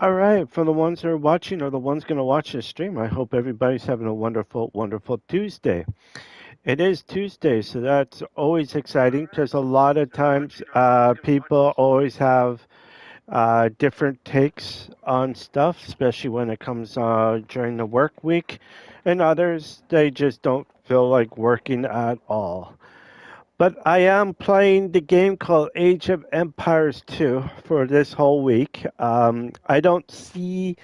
All right, for the ones that are watching or the ones going to watch this stream, I hope everybody's having a wonderful, wonderful Tuesday. It is Tuesday, so that's always exciting because a lot of times people always have different takes on stuff, especially when it comes during the work week, and others, they just don't feel like working at all. But I am playing the game called Age of Empires 2 for this whole week. I don't see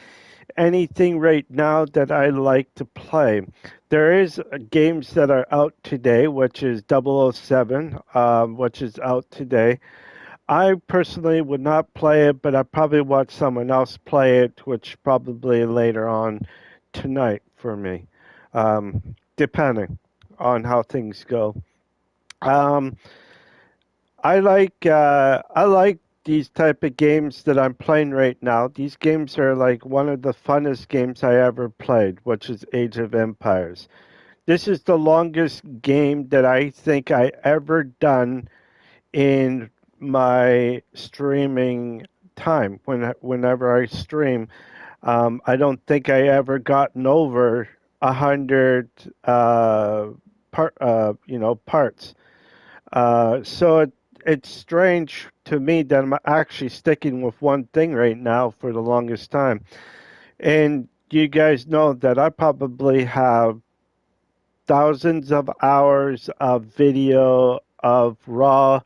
anything right now that I like to play. There is games that are out today, which is 007, which is out today. I personally would not play it, but I probably watch someone else play it, which probably later on tonight for me, depending on how things go. Um, I like these type of games that I'm playing right now. These games are like one of the funnest games I ever played, which is Age of Empires. This is the longest game that I think I ever done in my streaming time. Whenever I stream, I don't think I ever gotten over 100 parts. So it's strange to me that I'm actually sticking with one thing right now for the longest time. And you guys know that I probably have thousands of hours of video of raw,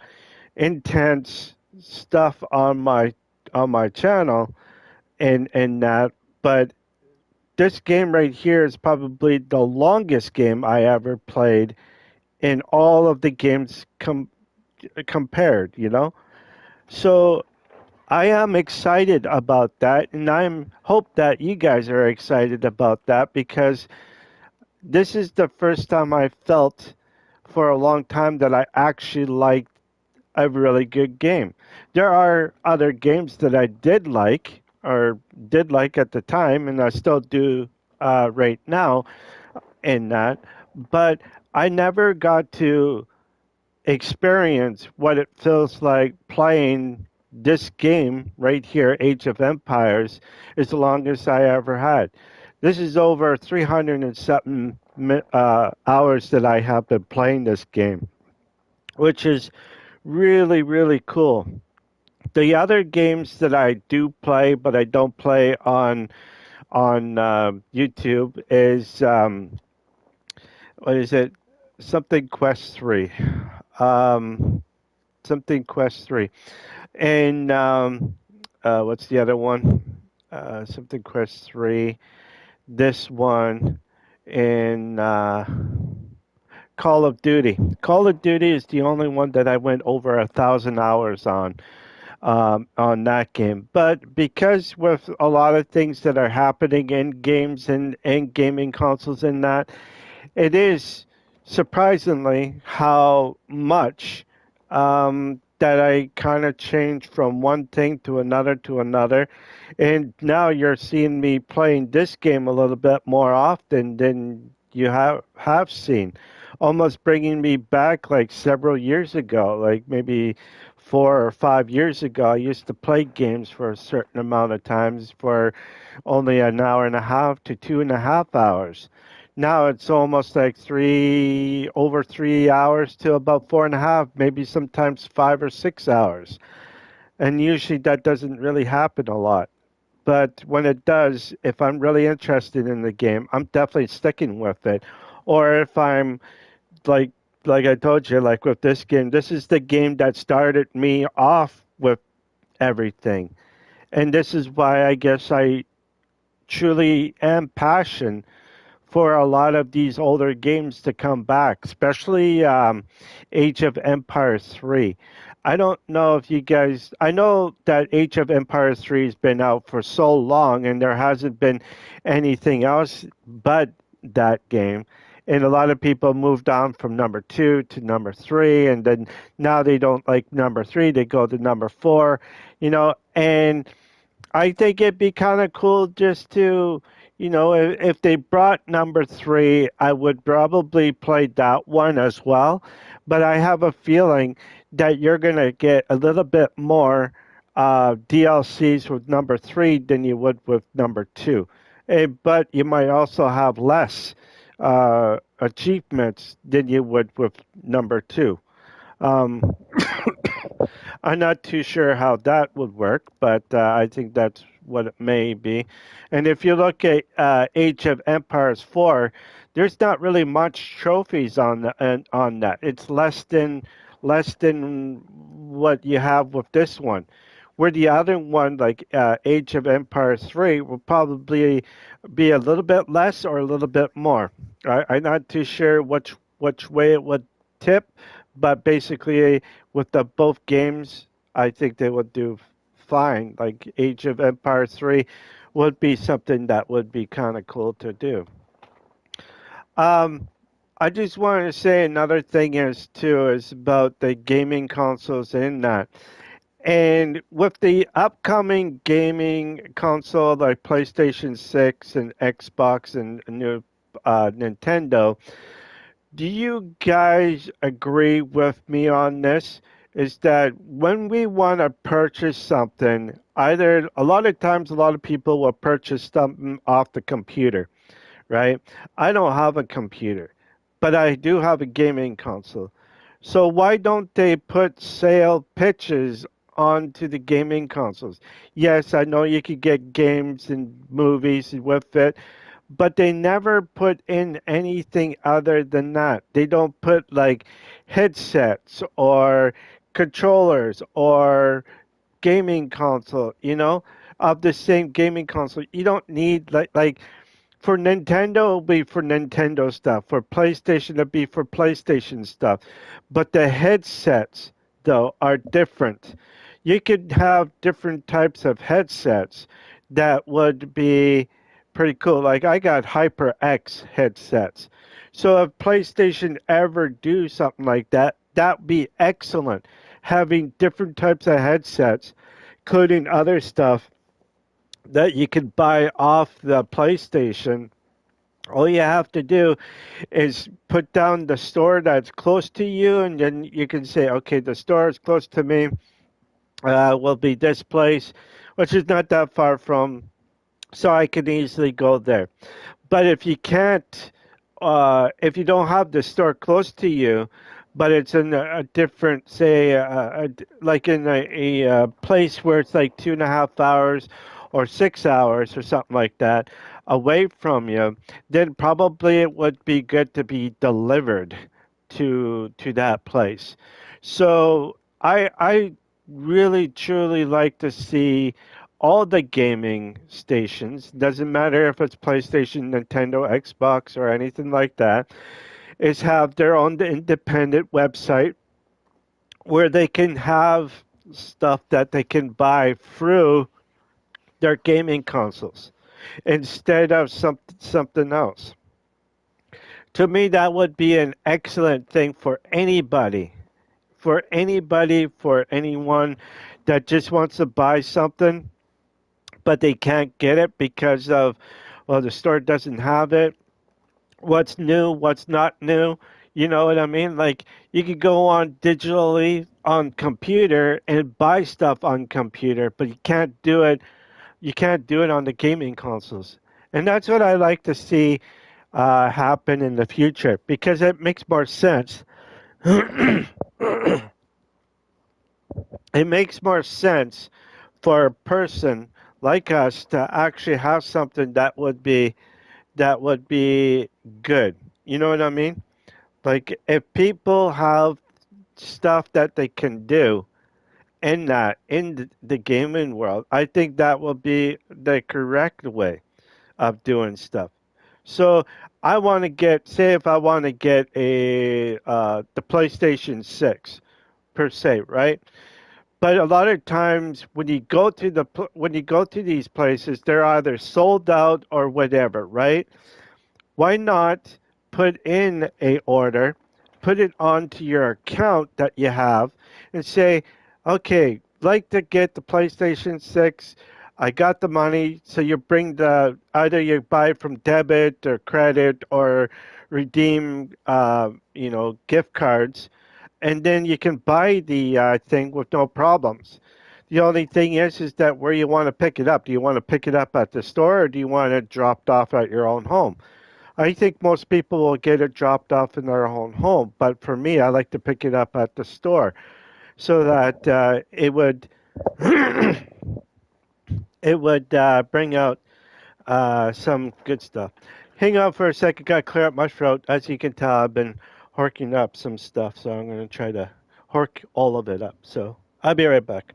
intense stuff on my channel and that. But this game right here is probably the longest game I ever played in all of the games compared, you know? So I am excited about that, and I'm hope that you guys are excited about that because this is the first time I felt for a long time that I actually liked a really good game. There are other games that I did like or did like at the time, and I still do right now in that, but I never got to experience what it feels like playing this game right here, Age of Empires, is the longest I ever had. This is over 300 and something hours that I have been playing this game, which is really, really cool. The other games that I do play, but I don't play on YouTube, is what is it? Something Quest 3. Um, something Quest 3. And what's the other one? Something Quest 3. This one. And Call of Duty. Call of Duty is the only one that I went over 1,000 hours on that game. But because with a lot of things that are happening in games and gaming consoles and that, it is surprisingly how much that I kind of changed from one thing to another. And now you're seeing me playing this game a little bit more often than you have seen. Almost bringing me back like several years ago, like maybe 4 or 5 years ago. I used to play games for a certain amount of times for only an hour and a half to 2.5 hours. Now it's almost like over 3 hours to about 4.5, maybe sometimes 5 or 6 hours. And usually that doesn't really happen a lot. But when it does, if I'm really interested in the game, I'm definitely sticking with it. Or if I'm like like I told you, like with this game, this is the game that started me off with everything. And this is why I guess I truly am passionate for a lot of these older games to come back, especially Age of Empires 3. I don't know if you guys, I know that Age of Empires 3 has been out for so long and there hasn't been anything else but that game. And a lot of people moved on from number two to number three, and then now they don't like number three, they go to number four, and I think it'd be kind of cool just to, if they brought number three, I would probably play that one as well. But I have a feeling that you're going to get a little bit more DLCs with number three than you would with number two. But you might also have less achievements than you would with number two. Um, I'm not too sure how that would work, but I think that's what it may be. And if you look at Age of Empires 4, there's not really much trophies on that. It's less than what you have with this one. Where the other one, like Age of Empires 3, will probably be a little bit less or a little bit more. I'm not too sure which way it would tip, but basically with the both games, I think they would do fine. Like Age of Empires 3 would be something that would be kind of cool to do. Um, I just wanted to say another thing is too is about the gaming consoles in that. And with the upcoming gaming console like PlayStation 6 and Xbox and new Nintendo, do you guys agree with me on this? Is that when we want to purchase something, either a lot of times a lot of people will purchase something off the computer, right? I don't have a computer, but I do have a gaming console. So why don't they put sale pitches onto the gaming consoles? Yes, I know you could get games and movies with it, but they never put in anything other than that. They don't put like headsets or controllers or gaming console, of the same gaming console. You don't need like for Nintendo, it'll be for Nintendo stuff. For PlayStation, it'll be for PlayStation stuff. But the headsets, though, are different. You could have different types of headsets that would be pretty cool. Like I got HyperX headsets. So if PlayStation ever do something like that, that would be excellent. Having different types of headsets, including other stuff that you can buy off the PlayStation. All you have to do is put down the store that's close to you, and then you can say, okay, the store is close to me, will be this place, which is not that far from, so I can easily go there. But if you can't, if you don't have the store close to you, but it's in a different, say, like in a place where it's like 2.5 hours or 6 hours or something like that away from you, then probably it would be good to be delivered to that place. So I really truly like to see all the gaming stations, doesn't matter if it's PlayStation, Nintendo, Xbox, or anything like that, is have their own independent website where they can have stuff that they can buy through their gaming consoles instead of something else. To me, that would be an excellent thing for anyone that just wants to buy something but they can't get it because of, well, the store doesn't have it. What's new, what's not new. You know what I mean? Like you could go on digitally on computer and buy stuff on computer, but you can't do it on the gaming consoles. And that's what I like to see happen in the future because it makes more sense. It makes more sense for a person like us to actually have something that would be good. You know what I mean? Like if people have stuff that they can do in the gaming world, I think that will be the correct way of doing stuff. So I want to get, say, if I want to get a the PlayStation 6 per se, right? But a lot of times when you go to these places, they're either sold out or whatever, right? Why not put in a order, put it onto your account that you have, and say, okay, like to get the PlayStation 6. I got the money, so you bring the either you buy from debit or credit or redeem, gift cards, and then you can buy the thing with no problems. The only thing is that where you want to pick it up. Do you want to pick it up at the store or do you want it dropped off at your own home? I think most people will get it dropped off in their own home, but for me, I like to pick it up at the store so that it would bring out some good stuff. Hang on for a second, gotta clear up my throat. As you can tell, I've been horking up some stuff, so I'm gonna try to hork all of it up. So I'll be right back.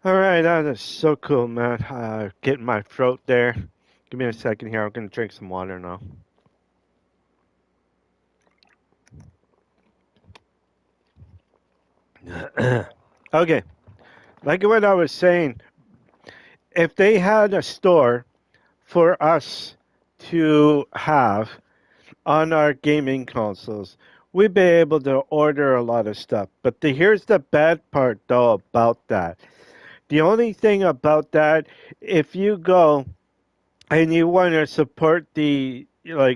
All right, that is so cool, man. Getting my throat there. Give me a second here. I'm gonna drink some water now. Okay, like what I was saying, if they had a store for us to have on our gaming consoles, we'd be able to order a lot of stuff. But here's the bad part, though, about that. The only thing about that, if you go and you want to support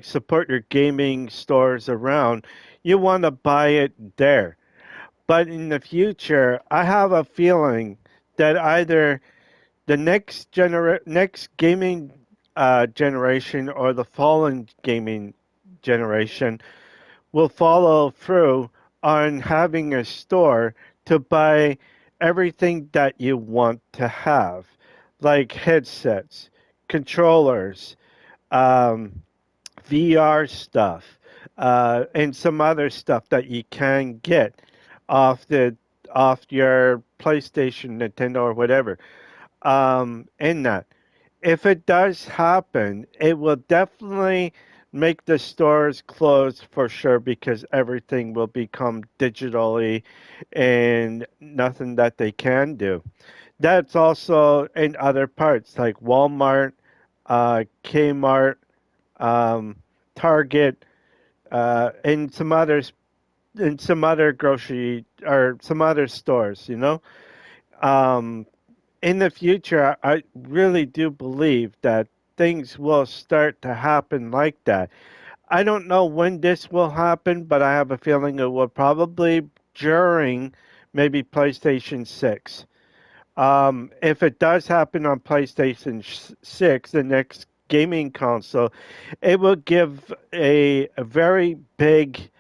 support your gaming stores around, you want to buy it there. But in the future, I have a feeling that either the next gaming generation or the fallen gaming generation will follow through on having a store to buy everything that you want to have, like headsets, controllers, um, VR stuff, and some other stuff that you can get off the off your PlayStation, Nintendo, or whatever. In that, if it does happen, it will definitely make the stores close for sure because everything will become digitally and nothing that they can do. That's also in other parts like Walmart, Kmart, um, Target, and some other grocery or some other stores. Um, in the future, I really do believe that things will start to happen like that. I don't know when this will happen, but I have a feeling it will probably during maybe PlayStation 6. If it does happen on PlayStation 6, the next gaming console, it will give a very big,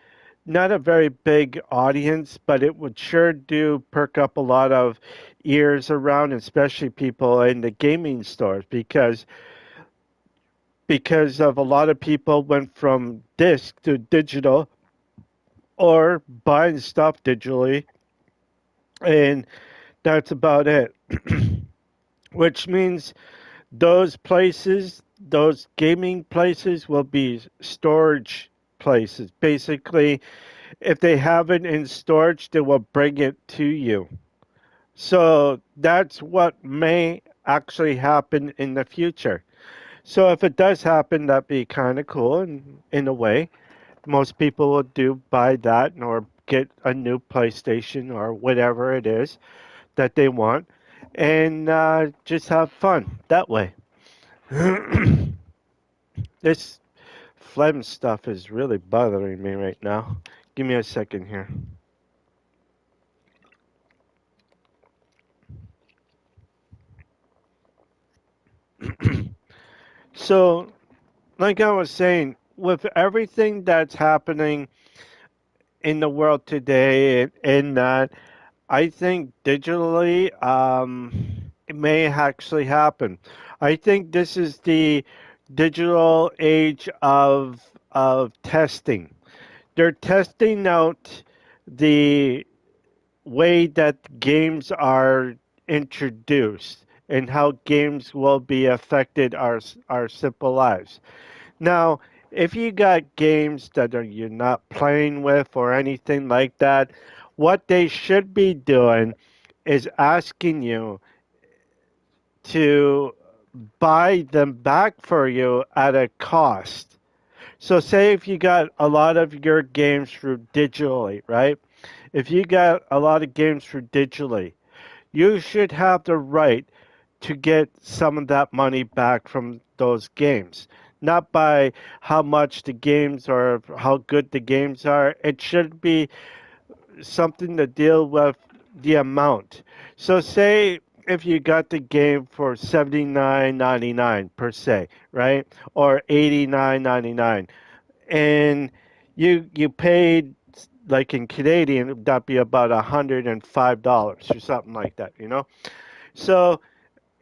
not a very big audience, but it would sure do perk up a lot of ears around, especially people in the gaming stores, because of a lot of people went from disc to digital or buying stuff digitally, and that's about it. Which means those gaming places will be storage places. Basically, if they have it in storage, they will bring it to you. So that's what may actually happen in the future. So if it does happen, that'd be kind of cool in a way. Most people will do buy that or get a new PlayStation or whatever it is that they want and just have fun that way. This phlegm stuff is really bothering me right now. Give me a second here. So, like I was saying, with everything that's happening in the world today, in that I think digitally, it may actually happen. I think this is the digital age of testing. They're testing out the way that games are introduced and how games will be affected our simple lives. Now, if you got games that you're not playing with or anything like that, what they should be doing is asking you to buy them back for you at a cost. So say if you got a lot of your games through digitally, right? If you got a lot of games through digitally, you should have the right to get some of that money back from those games. Not by how much the games or how good the games are. It should be something to deal with the amount. So say if you got the game for 79.99 per se, right? Or 89.99 and you paid like in Canadian that'd be about $105 or something like that, you know? So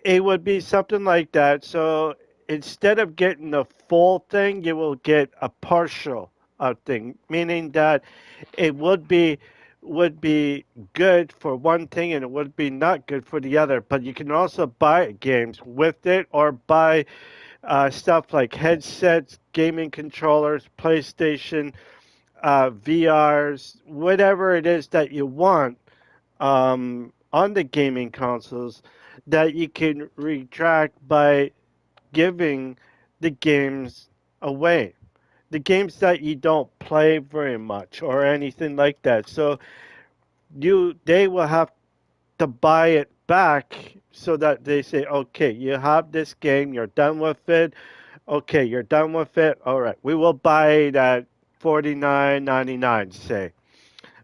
it would be something like that. So instead of getting the full thing, you will get a partial thing, meaning that it would be good for one thing and it would be not good for the other. But you can also buy games with it or buy stuff like headsets, gaming controllers, PlayStation, VRs, whatever it is that you want on the gaming consoles that you can retract by giving the games away. The games that you don't play very much or anything like that. So they will have to buy it back so that they say, okay, you have this game, you're done with it. Okay, you're done with it. All right, we will buy it at 49.99. Say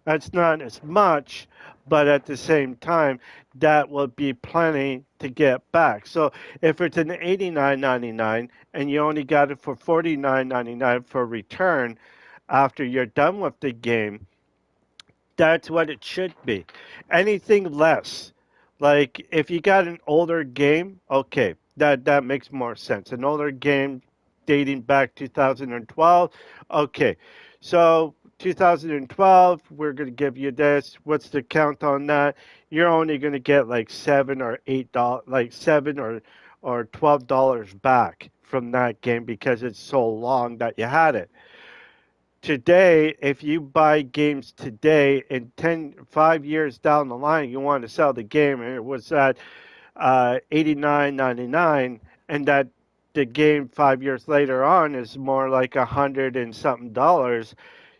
that's not as much, but at the same time, that will be plenty to get back. So if it's an 89.99 and you only got it for 49.99 for return after you're done with the game, that's what it should be. Anything less, like if you got an older game, okay, that makes more sense. An older game dating back 2012, okay. So 2012, we're gonna give you this. What's the count on that? You're only gonna get like $7 or $8, like $7 or $12 back from that game because it's so long that you had it. Today, if you buy games today and 5 years down the line, you want to sell the game and it was at 89.99 and that the game 5 years later on is more like 100 and something dollars,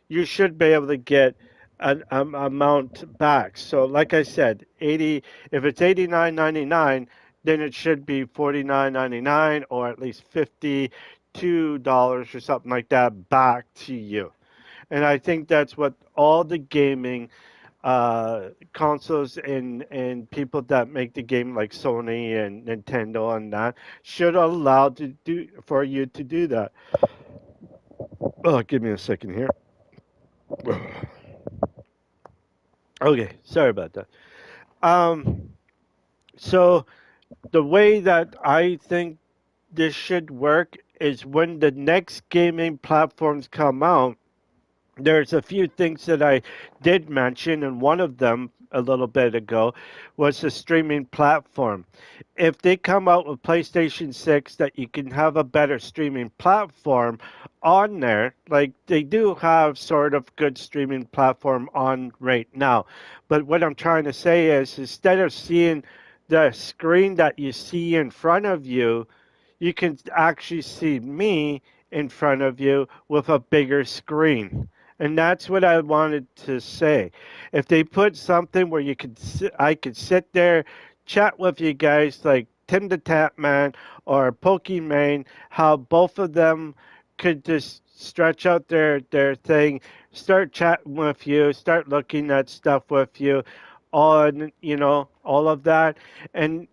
you should be able to get an amount back. So, like I said, 80. If it's 89.99, then it should be 49.99 or at least $52 or something like that back to you. And I think that's what all the gaming consoles and people that make the game like Sony and Nintendo and that should allow to do for you to do that. Oh, give me a second here. Okay, sorry about that. Um, so the way that I think this should work is when the next gaming platforms come out, there's a few things that I did mention, and one of them a little bit ago was the streaming platform. If they come out with PlayStation 6 that you can have a better streaming platform on there, like they do have sort of good streaming platform on right now. But what I'm trying to say is instead of seeing the screen that you see in front of you, you can actually see me in front of you with a bigger screen. And that's what I wanted to say. If they put something where I could sit there, chat with you guys like Tim the Tap Man or Pokimane, how both of them could just stretch out their thing, start chatting with you, start looking at stuff with you, on all of that. And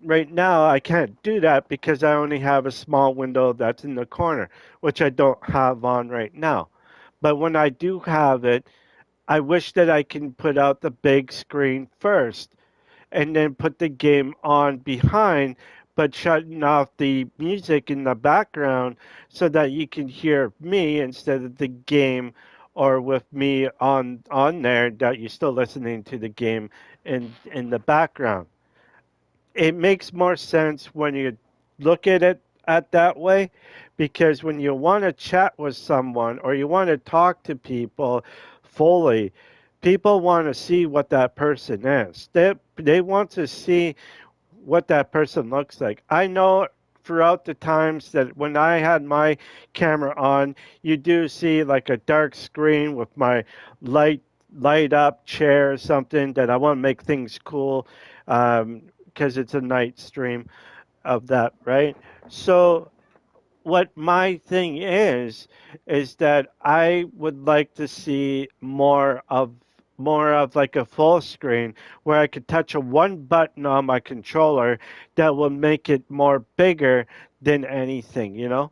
right now I can't do that because I only have a small window that's in the corner, which I don't have on right now. But when I do have it, I wish that I can put out the big screen first and then put the game on behind, but shutting off the music in the background so that you can hear me instead of the game or with me on there that you're still listening to the game in the background. It makes more sense when you look at it at that way because when you want to chat with someone or you want to talk to people fully, People want to see what that person is. They want to see what that person looks like. I know throughout the times that when I had my camera on, you do see like a dark screen with my light light up chair or something that I want to make things cool because it's a night stream of that, right? So what my thing is that I would like to see more of like a full screen where I could touch a one button on my controller that will make it more bigger than anything, you know?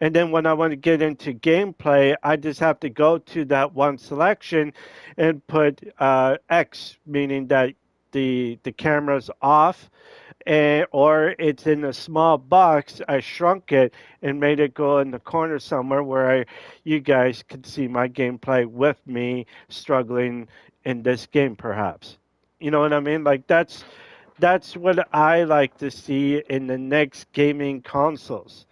And then when I want to get into gameplay, I just have to go to that one selection and put X, meaning that the camera's off or it's in a small box. I shrunk it and made it go in the corner somewhere where you guys could see my gameplay with me struggling in this game, perhaps. You know what I mean? Like that's what I like to see in the next gaming consoles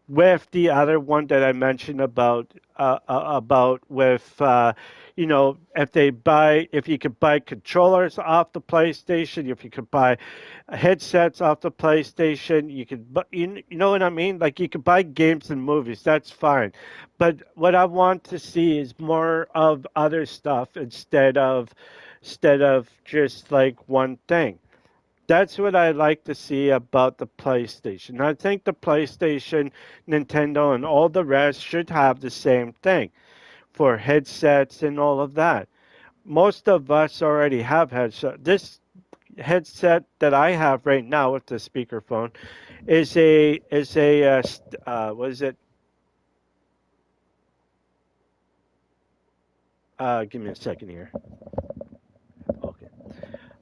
with the other one that I mentioned about with if you could buy controllers off the PlayStation, if you could buy headsets off the PlayStation, you could you know what I mean? Like you could buy games and movies, that's fine. But what I want to see is more of other stuff instead of just like one thing. That's what I like to see about the PlayStation. I think the PlayStation, Nintendo, and all the rest should have the same thing for headsets and all of that. Most of us already have headsets. This headset that I have right now with the speakerphone is a what is it? Give me a second here. Okay,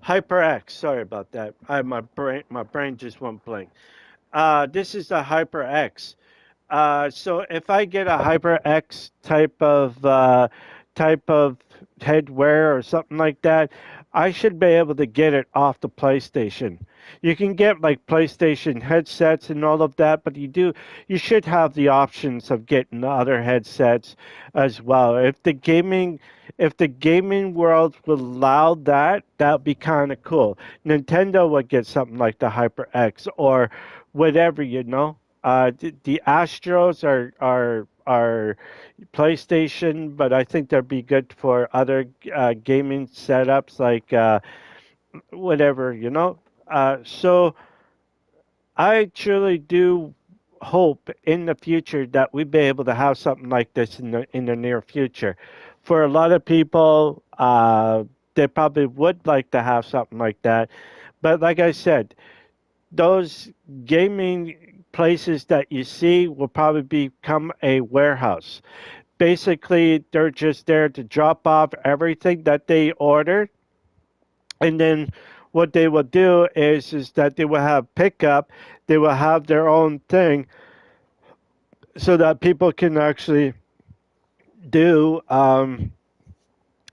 HyperX. Sorry about that. My brain just went blank. This is the HyperX. So if I get a HyperX type of headwear or something like that, I should be able to get it off the PlayStation. You can get like PlayStation headsets and all of that, but you should have the options of getting the other headsets as well. If the gaming world would allow that, that'd be kind of cool. Nintendo would get something like the HyperX or whatever, you know. The Astros are PlayStation, but I think they'd be good for other gaming setups like whatever, you know. So I truly do hope in the future that we be able to have something like this in the near future. For a lot of people, they probably would like to have something like that. But like I said, those gaming places that you see will probably become a warehouse. Basically, they're just there to drop off everything that they ordered, and then what they will do is that they will have pickup. They will have their own thing so that people can actually do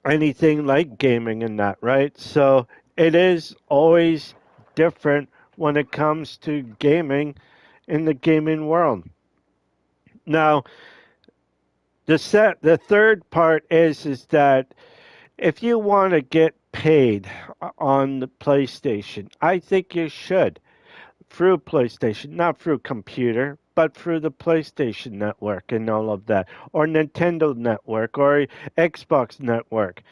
anything like gaming and that, right? So it is always different when it comes to gaming in the gaming world. Now, the third part is that if you want to get paid on the PlayStation, I think you should through PlayStation, not through computer, but through the PlayStation Network and all of that, or Nintendo Network, or Xbox Network.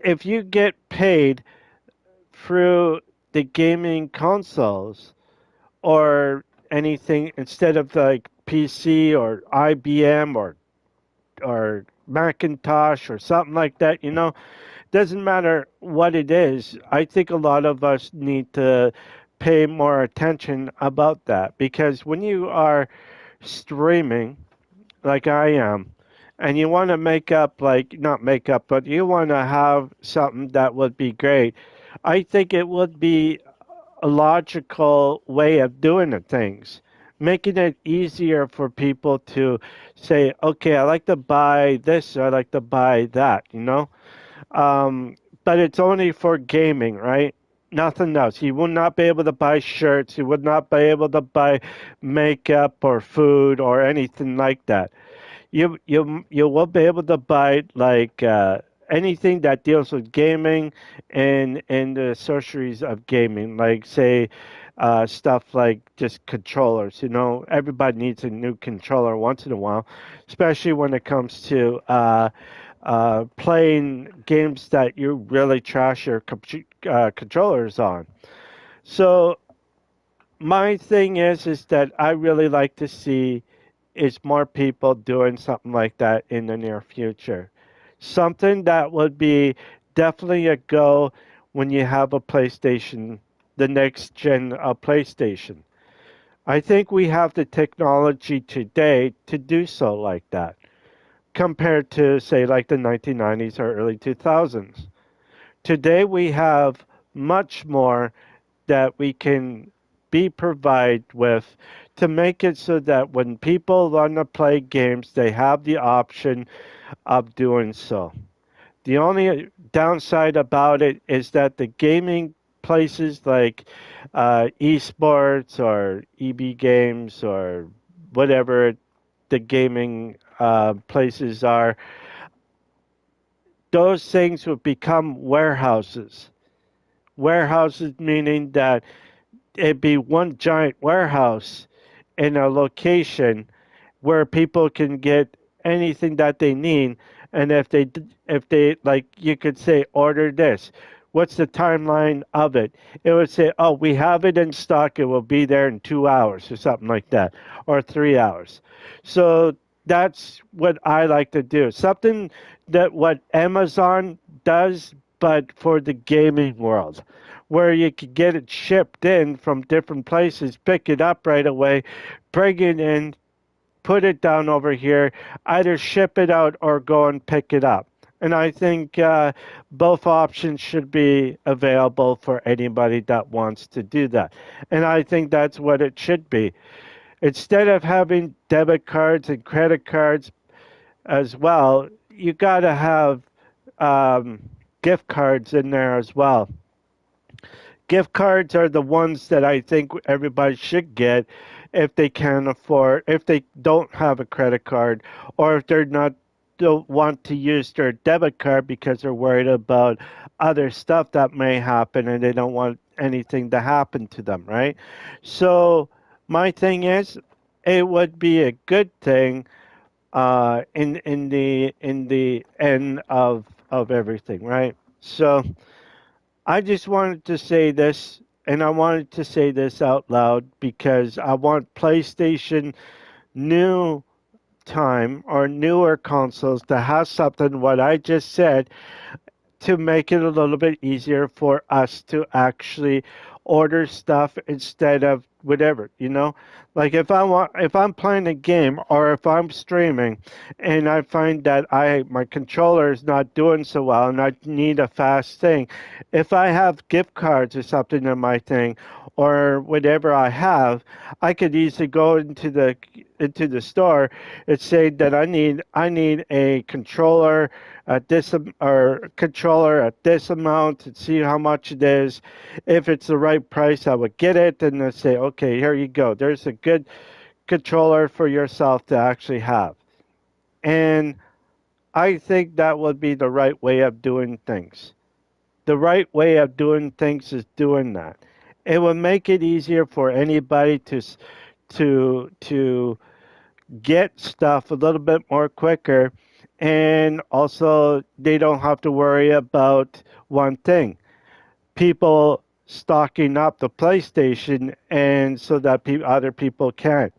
If you get paid through the gaming consoles or anything instead of like PC or IBM or Macintosh or something like that, you know, doesn't matter what it is. I think a lot of us need to pay more attention about that because when you are streaming like I am and you want to make up like not make up but you want to have something that would be great, I think it would be a logical way of doing the things, making it easier for people to say, okay, I like to buy this, or I like to buy that, you know? Um, but it's only for gaming, right? Nothing else. You will not be able to buy shirts. You would not be able to buy makeup or food or anything like that. You will be able to buy like anything that deals with gaming and the sorceries of gaming, like say stuff like just controllers. You know, everybody needs a new controller once in a while, especially when it comes to playing games that you really trash your controllers on. So my thing is that I really like to see is more people doing something like that in the near future. Something that would be definitely a go when you have a PlayStation, the next gen PlayStation. I think we have the technology today to do so like that, compared to say like the 1990s or early 2000s. Today we have much more that we can be provided with to make it so that when people want to play games, they have the option of doing so. The only downside about it is that the gaming places like esports or EB games or whatever the gaming places are, those things will become warehouses. Warehouses meaning that it'd be one giant warehouse in a location where people can get anything that they need. And if they like, you could say, order this. What's the timeline of it? It would say, oh, we have it in stock. It will be there in 2 hours or something like that, or 3 hours. So that's what I like to do. Something that what Amazon does, but for the gaming world, where you could get it shipped in from different places, pick it up right away, bring it in, put it down over here, either ship it out or go and pick it up. And I think both options should be available for anybody that wants to do that. And I think that's what it should be. Instead of having debit cards and credit cards as well, you got to have um, gift cards in there as well. Gift cards are the ones that I think everybody should get if they can afford, if they don't have a credit card, or if they're not don't want to use their debit card because they're worried about other stuff that may happen and they don't want anything to happen to them, right? So my thing is, it would be a good thing in the end of everything, right? So I just wanted to say this, and I wanted to say this out loud because I want PlayStation new time or newer consoles to have something what I just said to make it a little bit easier for us to actually order stuff instead of whatever, you know? Like if I'm playing a game or if I'm streaming and I find that I my controller is not doing so well and I need a fast thing, if I have gift cards or something in my thing or whatever I have, I could easily go into the store and say that I need a controller at this or controller at this amount and see how much it is. If it's the right price, I would get it and then say, okay, here you go. There's a good controller for yourself to actually have. And I think that would be the right way of doing things. The right way of doing things is doing that. It would make it easier for anybody to get stuff a little bit more quicker, and also they don't have to worry about one thing: people stocking up the PlayStation, and so that other people can't.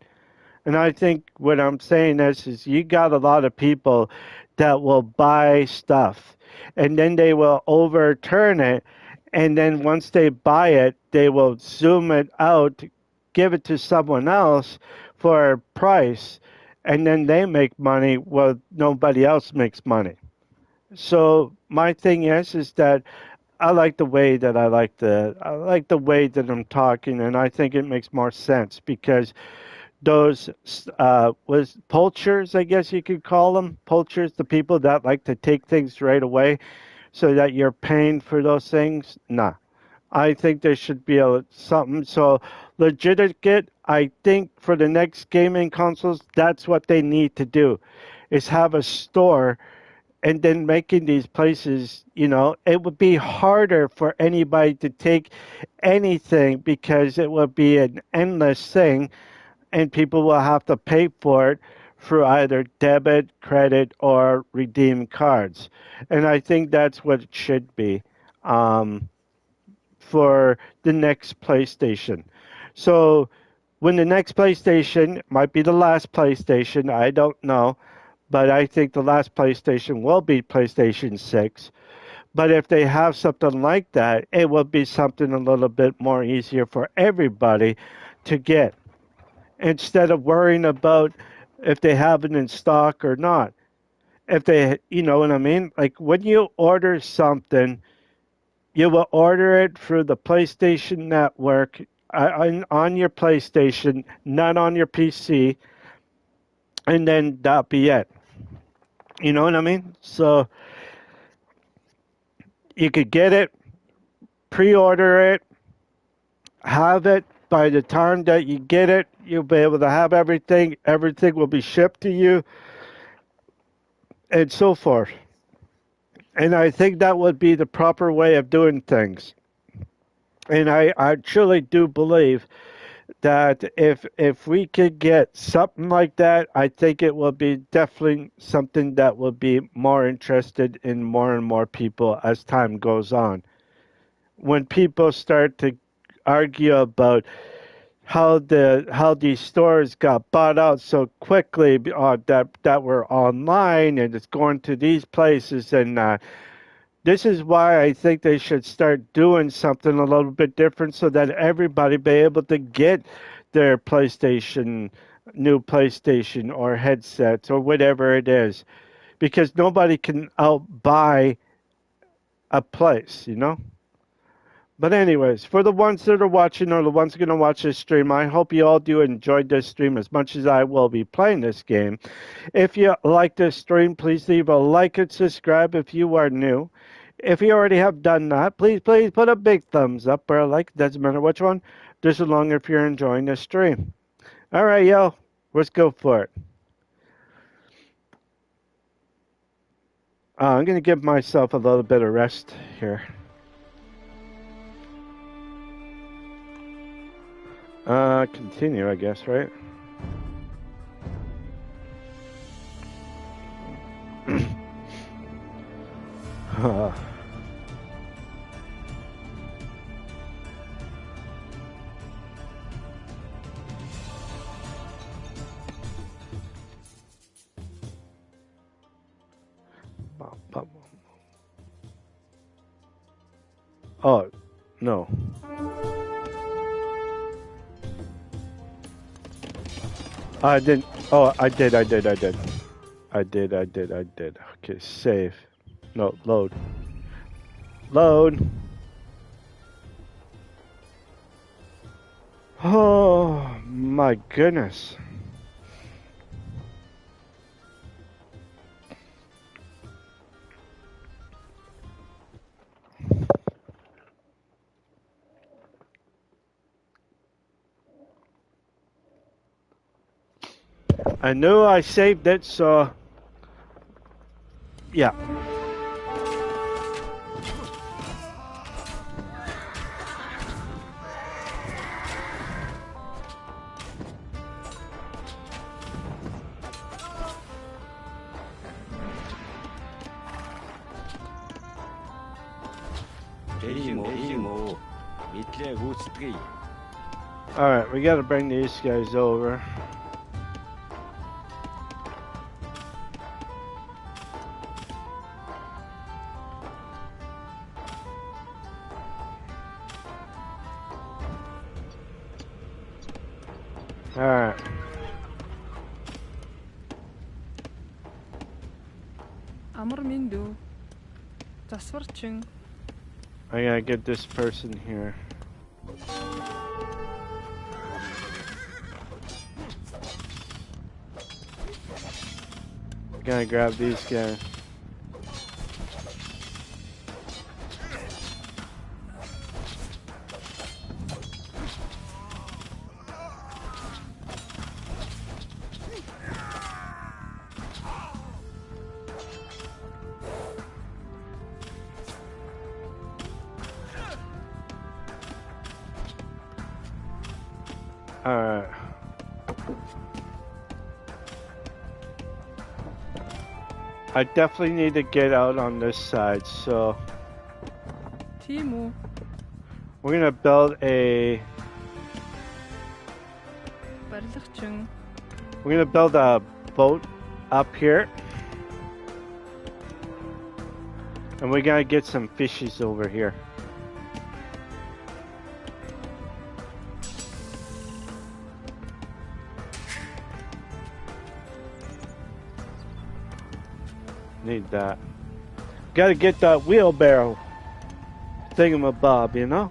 And I think what I'm saying is you got a lot of people that will buy stuff and then they will overturn it. And then once they buy it, they will zoom it out, give it to someone else for a price, and then they make money while nobody else makes money. So my thing is that I like the way that I'm talking, and I think it makes more sense because those was poachers, I guess you could call them poachers, the people that like to take things right away so that you're paying for those things. Nah, I think there should be something so legitimate. I think for the next gaming consoles, that's what they need to do, is have a store and then making these places, it would be harder for anybody to take anything because it would be an endless thing and people will have to pay for it through either debit, credit, or redeem cards. And I think that's what it should be um, for the next PlayStation. So when the next PlayStation might be the last PlayStation, I don't know, but I think the last PlayStation will be PlayStation 6. But if they have something like that, it will be something a little bit more easier for everybody to get instead of worrying about if they have it in stock or not. If they, you know what I mean? Like when you order something, you will order it through the PlayStation Network on your PlayStation, not on your PC, and then that'll be it. You know what I mean? So you could get it, pre-order it, have it. By the time that you get it, you'll be able to have everything. Everything will be shipped to you, and so forth. And I think that would be the proper way of doing things. And I truly do believe that if we could get something like that, I think it will be definitely something that will be more interested in more and more people as time goes on. When people start to argue about how these stores got bought out so quickly that were online and it's going to these places and this is why I think they should start doing something a little bit different so that everybody be able to get their new PlayStation or headsets or whatever it is, because nobody can outbuy a place. But anyways, for the ones that are watching or the ones going to watch this stream, I hope you all do enjoy this stream as much as I will be playing this game. If you like this stream, please leave a like and subscribe if you are new. If you already have done that, please put a big thumbs up or a like. Doesn't matter which one. Just as long if you're enjoying the stream. All right, yo, let's go for it. I'm gonna give myself a little bit of rest here. Continue, I guess, right? Oh, no. I didn't. Oh, I did. I did. Okay, save. No, load. Load. Oh, my goodness. I knew I saved it, so yeah. Alright, we gotta bring these guys over. Alright. Амар миндүү. Засварчин. I gotta get this person here. Gotta grab these guys. Alright. I definitely need to get out on this side, so Timo. we're gonna build a Барилгачин. we're gonna build a boat up here. And we gotta get some fishies over here. Need that. Gotta get that wheelbarrow thingamabob, you know?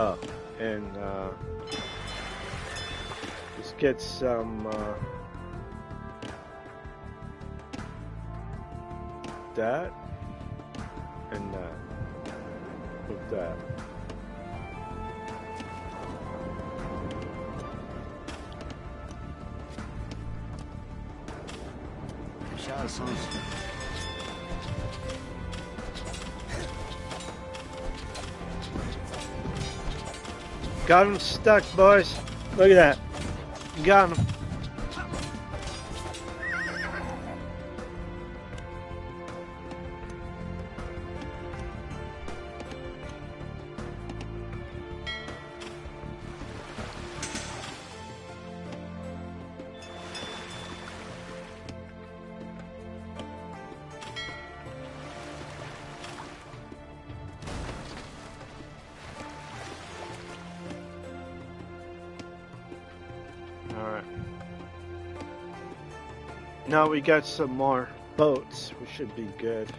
Oh, and let's get some that and that with that. Got him stuck, boys. Look at that. Got him. Now we got some more boats. We should be good.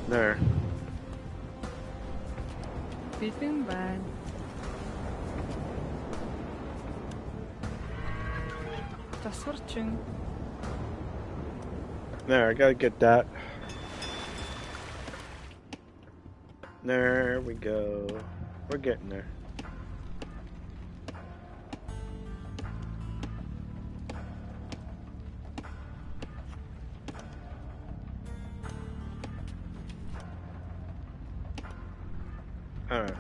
There. Бэлэн байна. Засварчин. There, I gotta get that. There we go. We're getting there. Alright.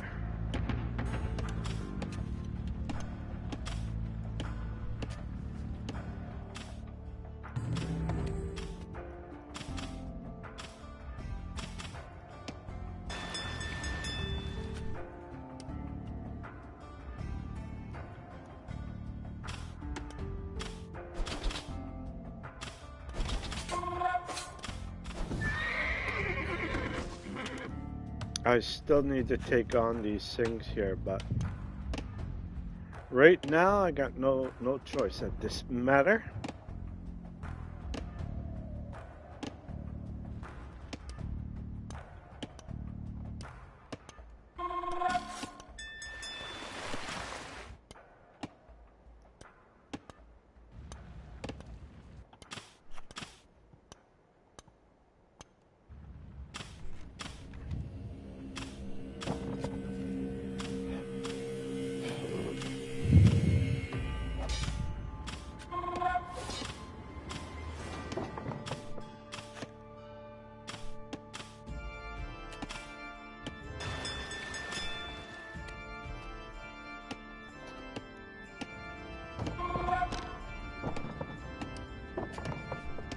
I still need to take on these things here, but right now I got no choice at this matter.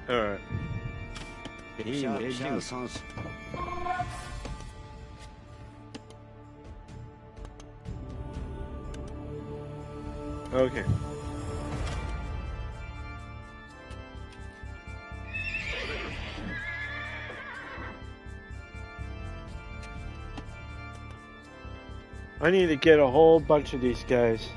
Alright. Okay. I need to get a whole bunch of these guys.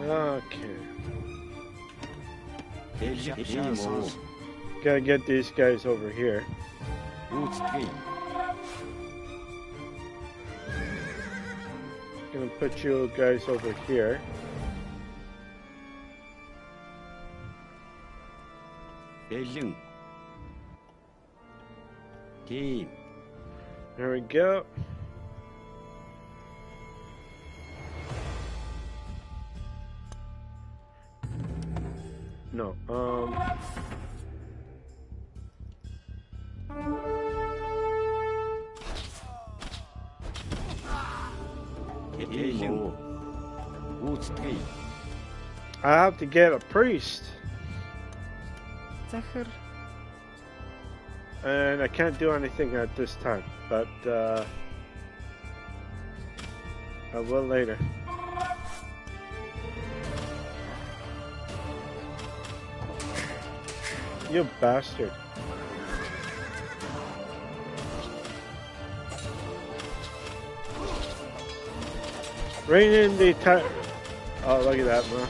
Okay. Gotta get these guys over here. Gonna put you guys over here. There we go. No, I have to get a priest. Захир. And I can't do anything at this time, but I will later. You bastard. Rein in the oh, look at that, man.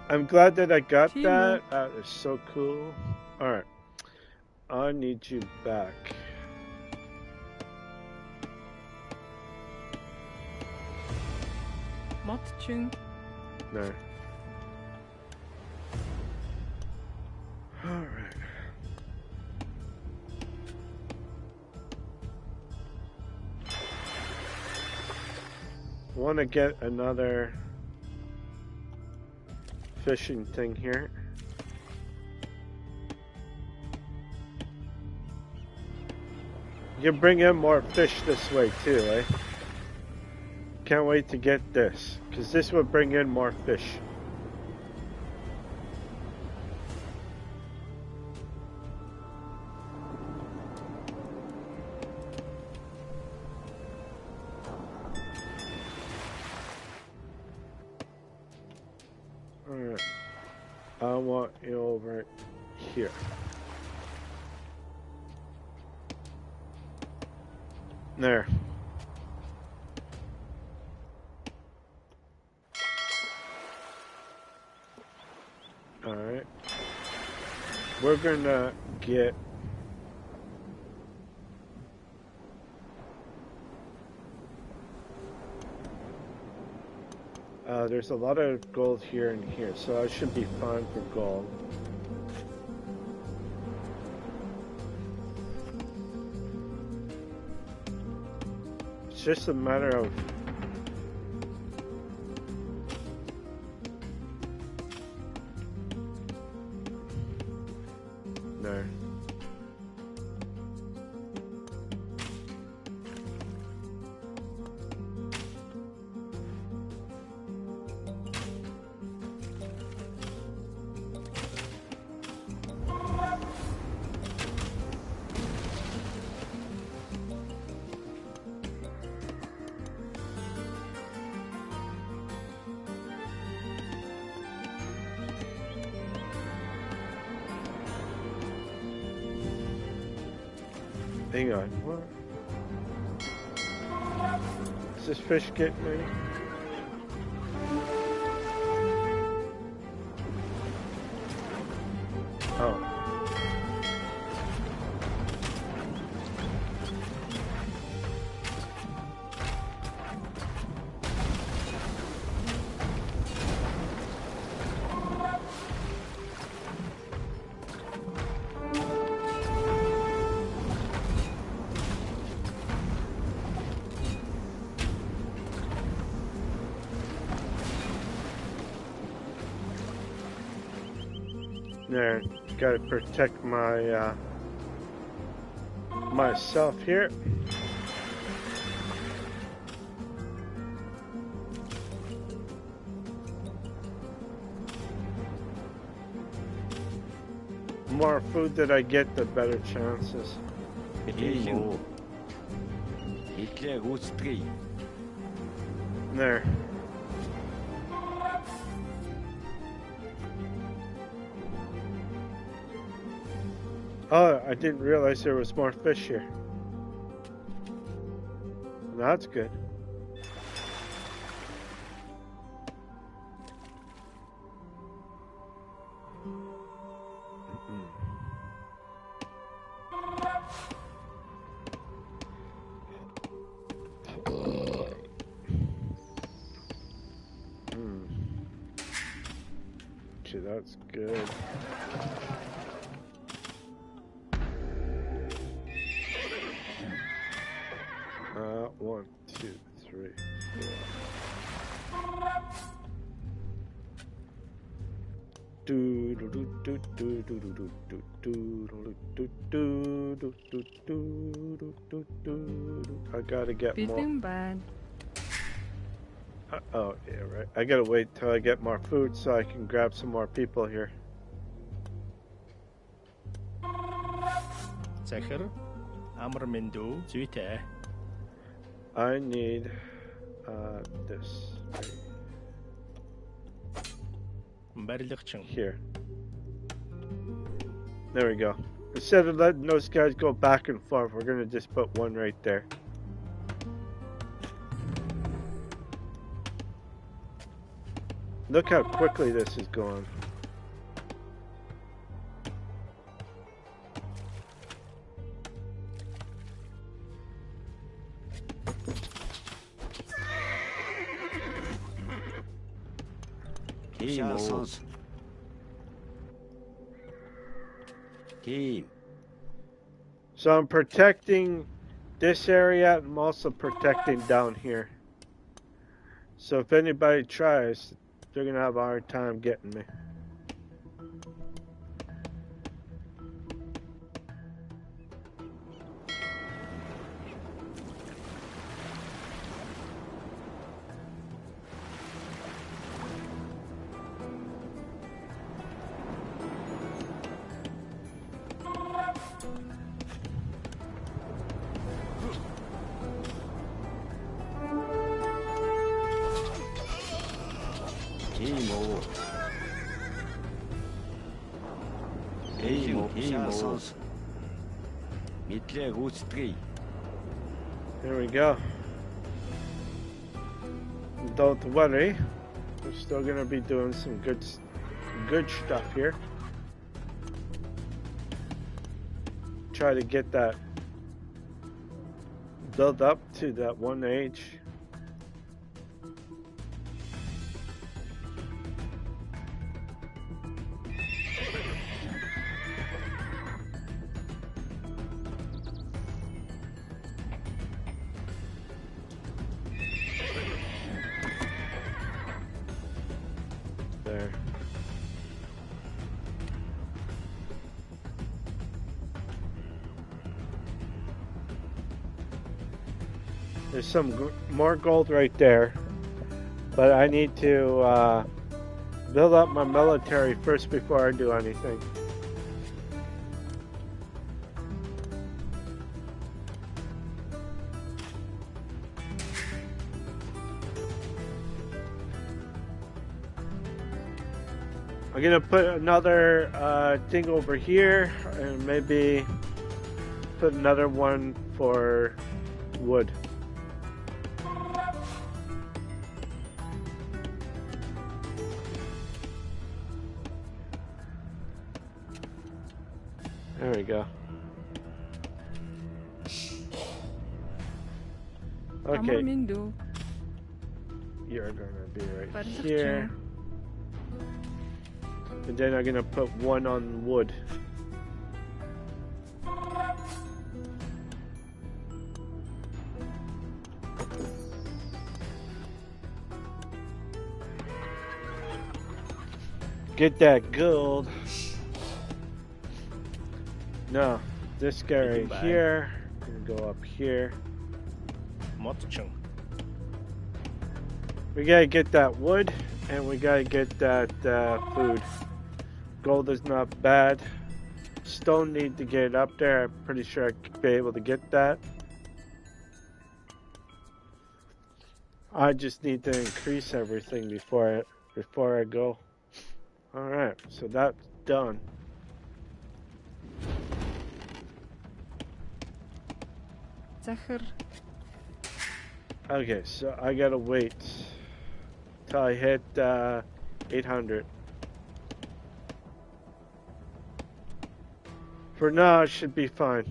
I'm glad that I got that. That is so cool. Alright. I need you back. Matchung. No. Alright. Want to get another fishing thing here. You bring in more fish this way too, eh? Can't wait to get this, because this will bring in more fish. Alright. I want you over here. There. Alright. We're gonna get there's a lot of gold here and here, so I should be fine for gold. It's just a matter of there. Hang on, what? Is this fish getting me? Oh. There, gotta protect my myself here. More food that I get, the better chances. There. Oh, I didn't realize there was more fish here. That's good. Okay, that's good. One, two, three, four. Do do do do do do do do do do do do do do do. I gotta get more. Бэлэн байна. Oh yeah, right. I gotta wait till I get more food so I can grab some more people here. Захар амар мэндүү зүйтэй. I need this Барилгачин. here. There we go. Instead of letting those guys go back and forth, we're gonna just put one right there. Look how quickly this is going. So I'm protecting this area. I'm also protecting down here. So if anybody tries, they're gonna have a hard time getting me. There we go. Don't worry, we're still gonna be doing some good stuff here. Try to get that build up to that 1H. There. There's some more gold right there, but I need to build up my military first before I do anything. I'm gonna put another thing over here and maybe put another one for wood. There we go. Okay. You're gonna be right here. And then I'm gonna put one on wood. Get that gold. No, this guy Bidin right bang. here. Gonna go up here. Motchung. We gotta get that wood, and we gotta get that food. Gold is not bad. Stone need to get up there. I'm pretty sure I could be able to get that. I just need to increase everything before I go. All right, so that's done. Захир. Okay, so I gotta wait till I hit 800. For now, it should be fine.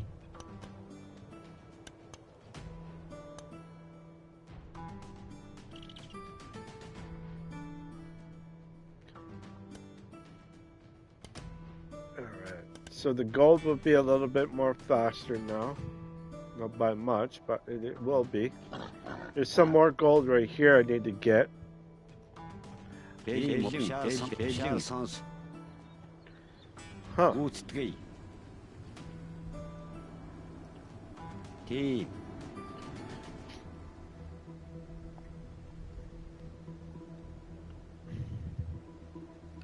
Alright, so the gold will be a little bit more faster now. Not by much, but it will be. There's some more gold right here I need to get. Huh.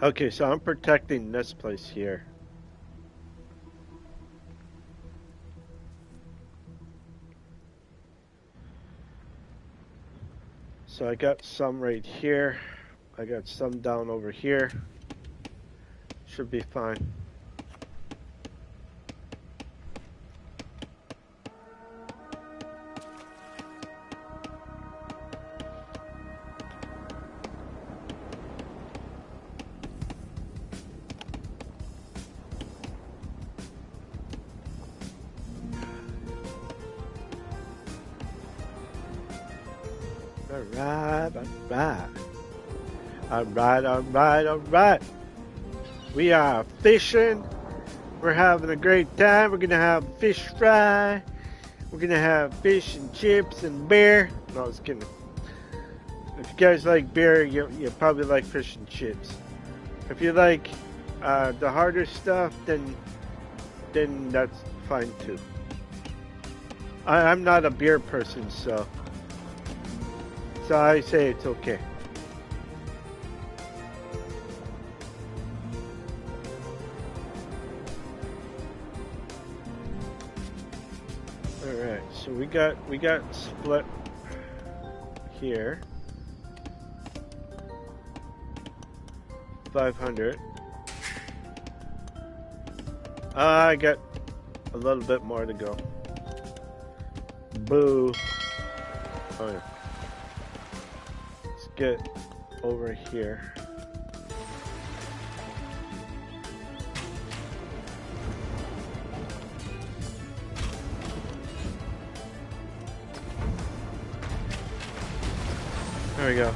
Okay, so I'm protecting this place here. So I got some right here. I got some down over here. Should be fine. Alright, alright. Alright, alright, alright. We are fishing. We're having a great time. We're gonna have fish fry. We're gonna have fish and chips and beer. No, I was kidding. If you guys like beer, you probably like fish and chips. If you like the harder stuff, then that's fine too. I'm not a beer person, so I say it's okay. All right, so we got split here. 500. I got a little bit more to go. Boo. Oh yeah. Let's get over here. There we go.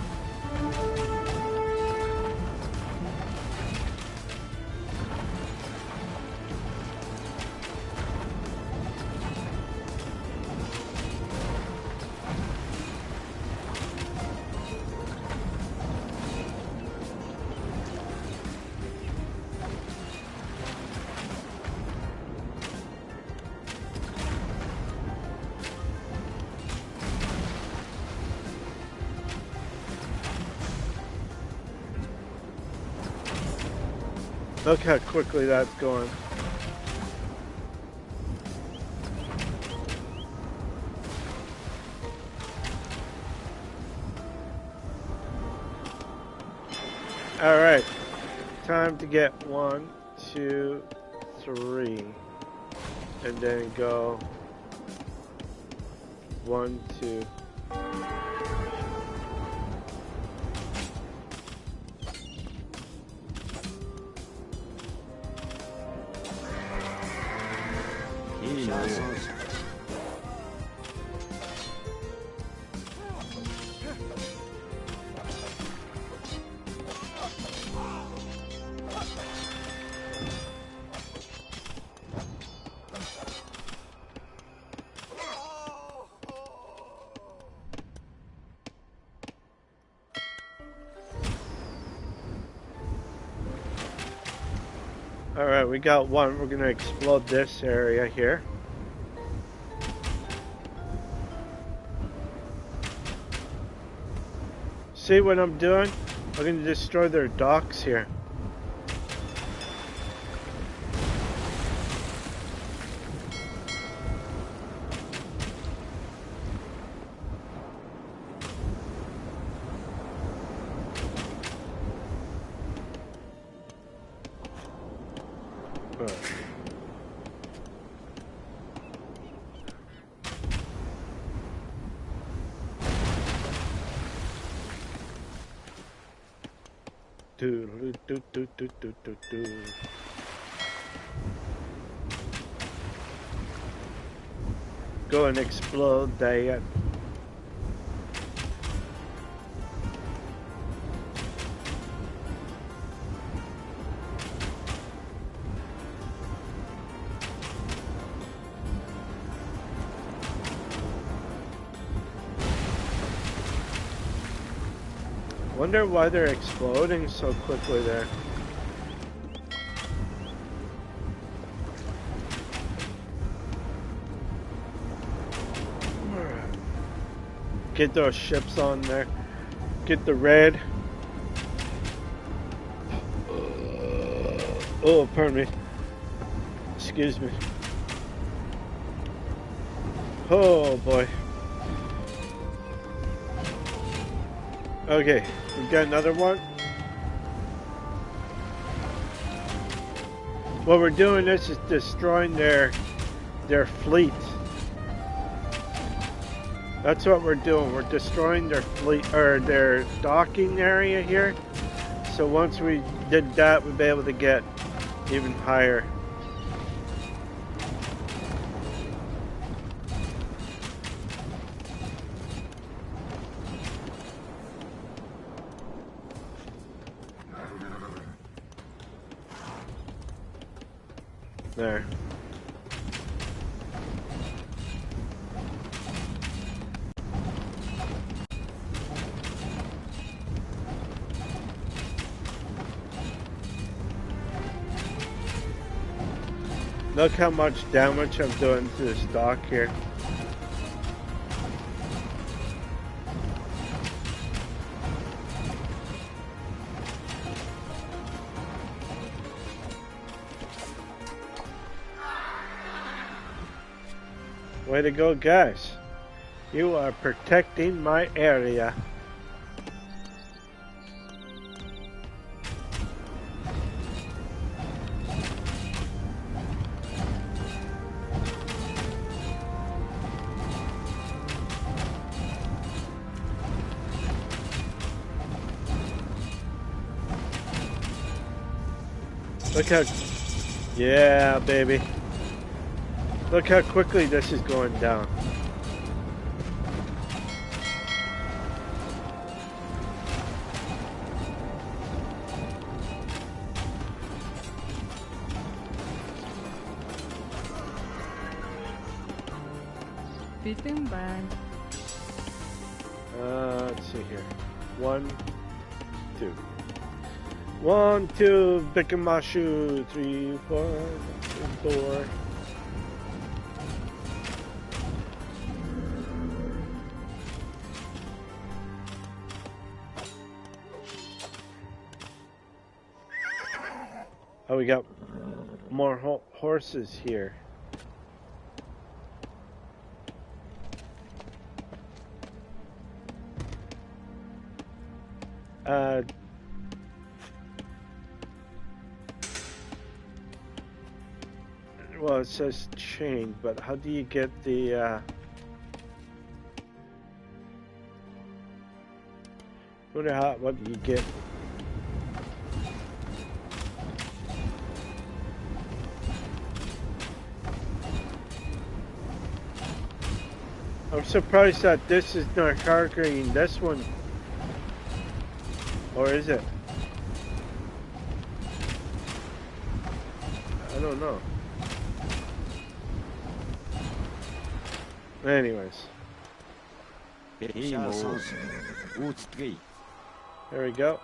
Look how quickly that's going. All right, time to get 1, 2, 3, and then go 1, 2. Alright, we got one. We're gonna explode this area here. See what I'm doing? I'm gonna destroy their docks here. Go and explode that. Wonder why they're exploding so quickly there. Get those ships on there. Get the red. Oh, pardon me. Excuse me. Oh boy. Okay, we got another one. What we're doing is destroying their fleet. That's what we're doing. We're destroying their fleet or their docking area here. So once we did that, we'd be able to get even higher. There. Look how much damage I'm doing to this dock here. Way to go, guys. You are protecting my area. Look how... Yeah, baby. Look how quickly this is going down. Beating bad. Let's see here. 1, 2. 1, 2, Bikamashu. 3, 4, 4. Oh, we got more horses here. Well, it says chain, but how do you get the, what do you get? I'm surprised that this is not conquering this one. Or is it? I don't know. Anyways. There we go.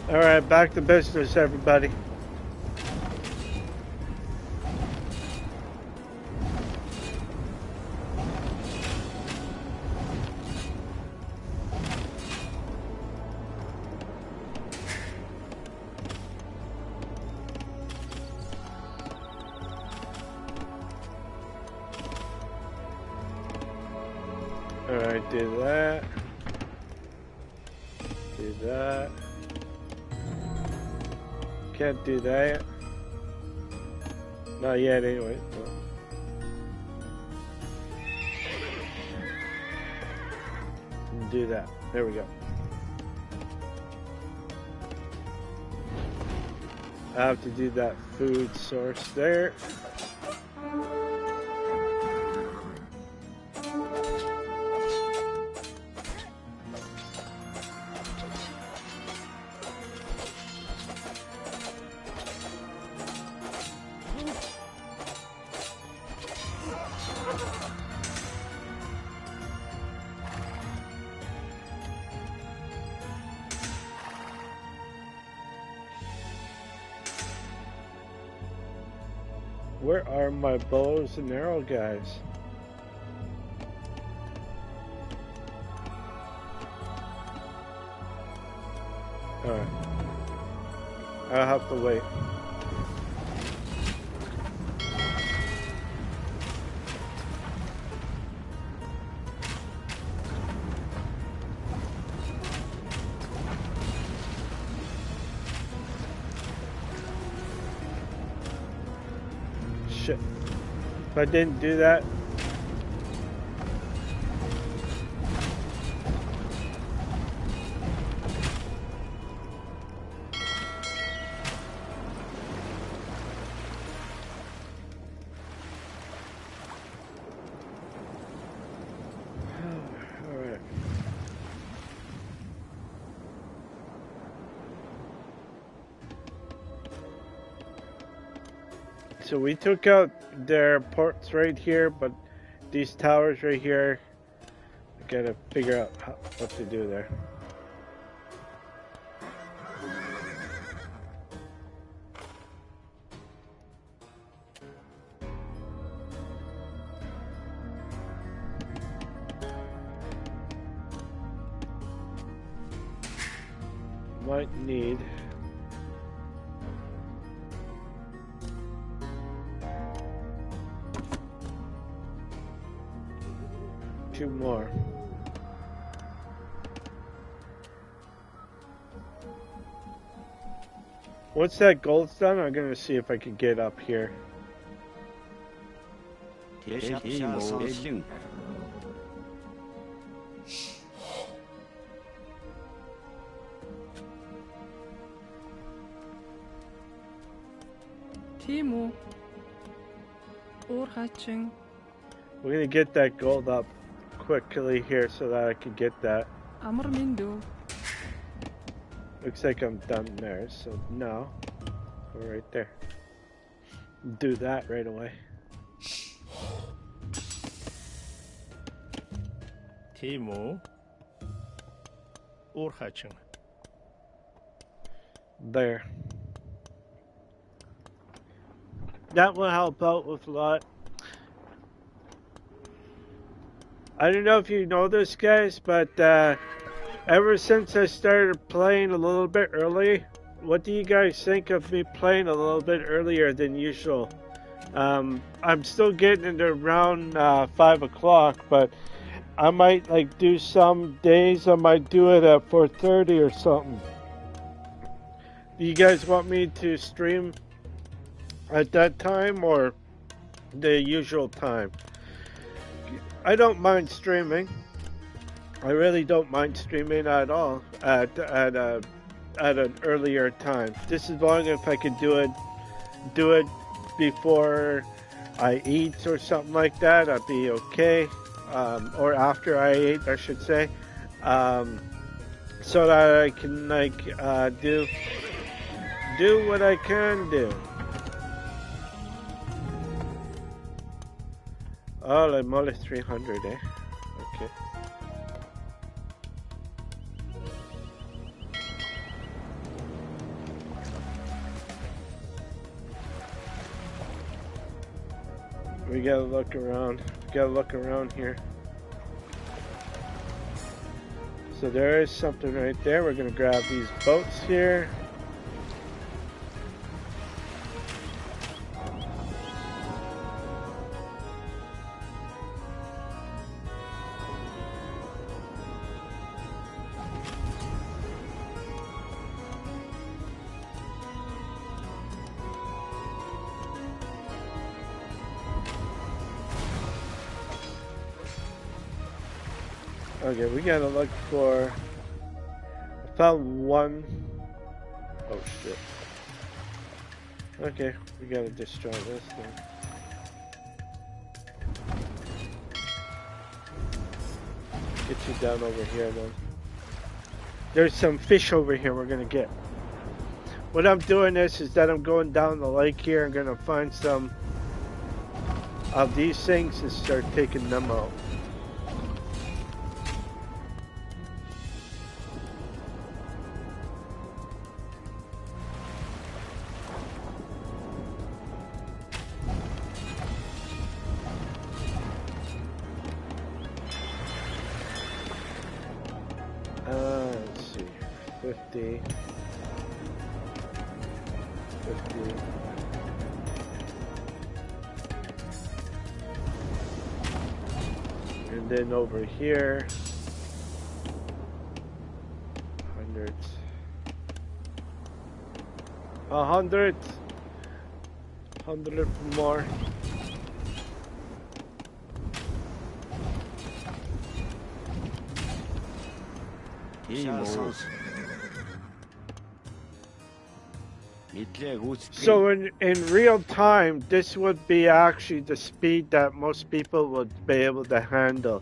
All right, back to business, everybody. All right, do that. Do that. Can't do that. Not yet, anyway. Do that. There we go. I have to do that food source there. Where are my bows and arrow guys? Alright. I'll have to wait. Shit. If I didn't do that, alright. So we took out their ports right here, but these towers right here, I gotta figure out what to do there. Might need two more. Once that gold's done, I'm gonna see if I can get up here. Тийм үү? Уурхайчин. We're gonna get that gold up quickly here so that I can get that. Амар минь дөө. Looks like I'm done there, so now go right there. Do that right away. Timo Urhachin. There. That will help out with a lot. I don't know if you know this, guys, but ever since I started playing a little bit early, what do you guys think of me playing a little bit earlier than usual? I'm still getting into around 5 o'clock, but I might like do some days, I might do it at 4:30 or something. Do you guys want me to stream at that time or the usual time? I don't mind streaming. I really don't mind streaming at all at an earlier time. Just as long as I can do it before I eat or something like that, I'd be okay. Or after I eat, I should say, so that I can like do what I can do. Oh, like mole 300, eh? Okay. We gotta look around. We gotta look around here. So there is something right there. We're gonna grab these boats here. Okay, we gotta look for... I found one... Oh shit. Okay, we gotta destroy this thing. Get you down over here then. There's some fish over here we're gonna get. What I'm doing is that I'm going down the lake here. I'm gonna find some of these things and start taking them out. Let's see, 50, 50. And then over here, 100, 100, 100 more. So in real time, this would be actually the speed that most people would be able to handle.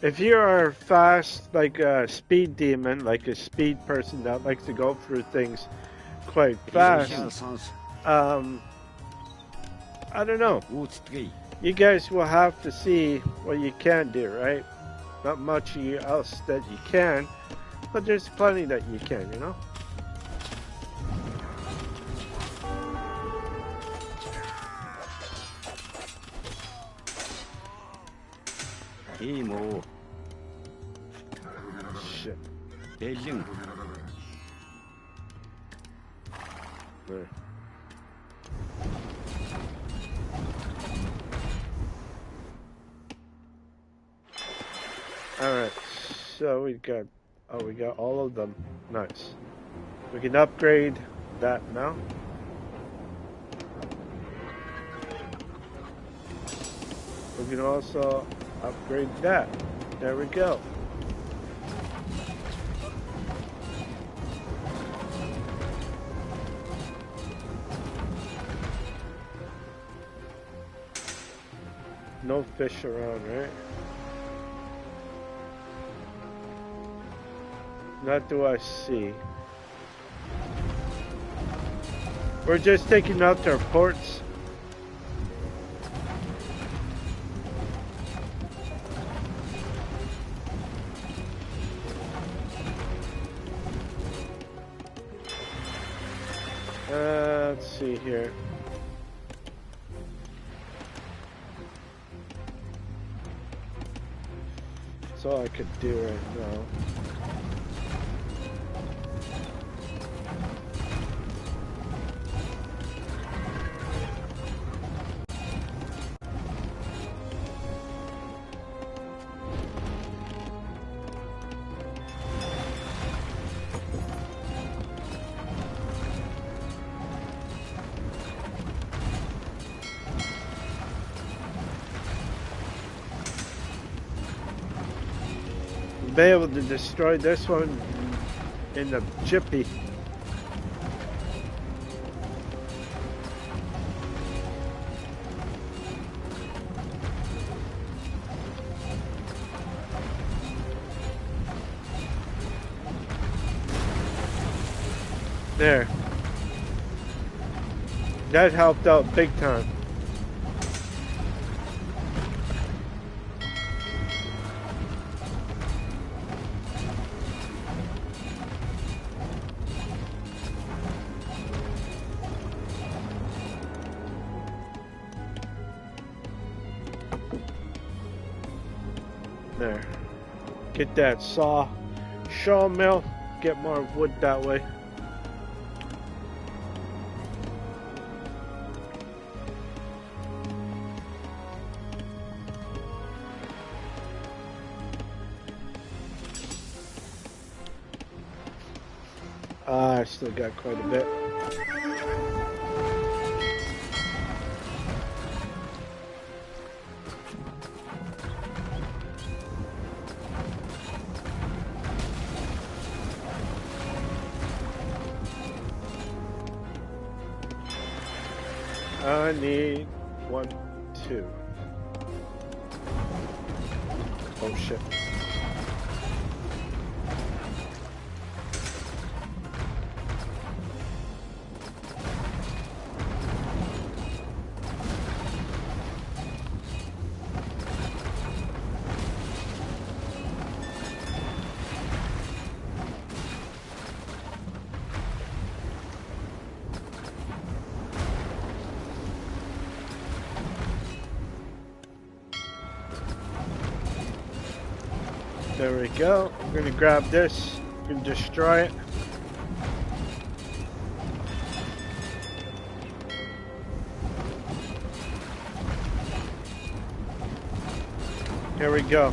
If you are fast, like a speed demon, like a speed person that likes to go through things quite fast, I don't know. You guys will have to see what you can do, right? Not much else that you can, but there's plenty that you can, you know? Shit. There. Alright, so we got all of them. Nice. We can upgrade that now. We can also upgrade that. There we go. No fish around, right? Not do I see. We're just taking out their ports. Let's see here. That's all I could do right now. Be able to destroy this one in the jiffy. There. That helped out big time. There. Get that saw. Sawmill. Get more wood that way. I still got quite a bit. I need 1, 2. Oh shit. There we go. I'm gonna grab this and destroy it. Here we go.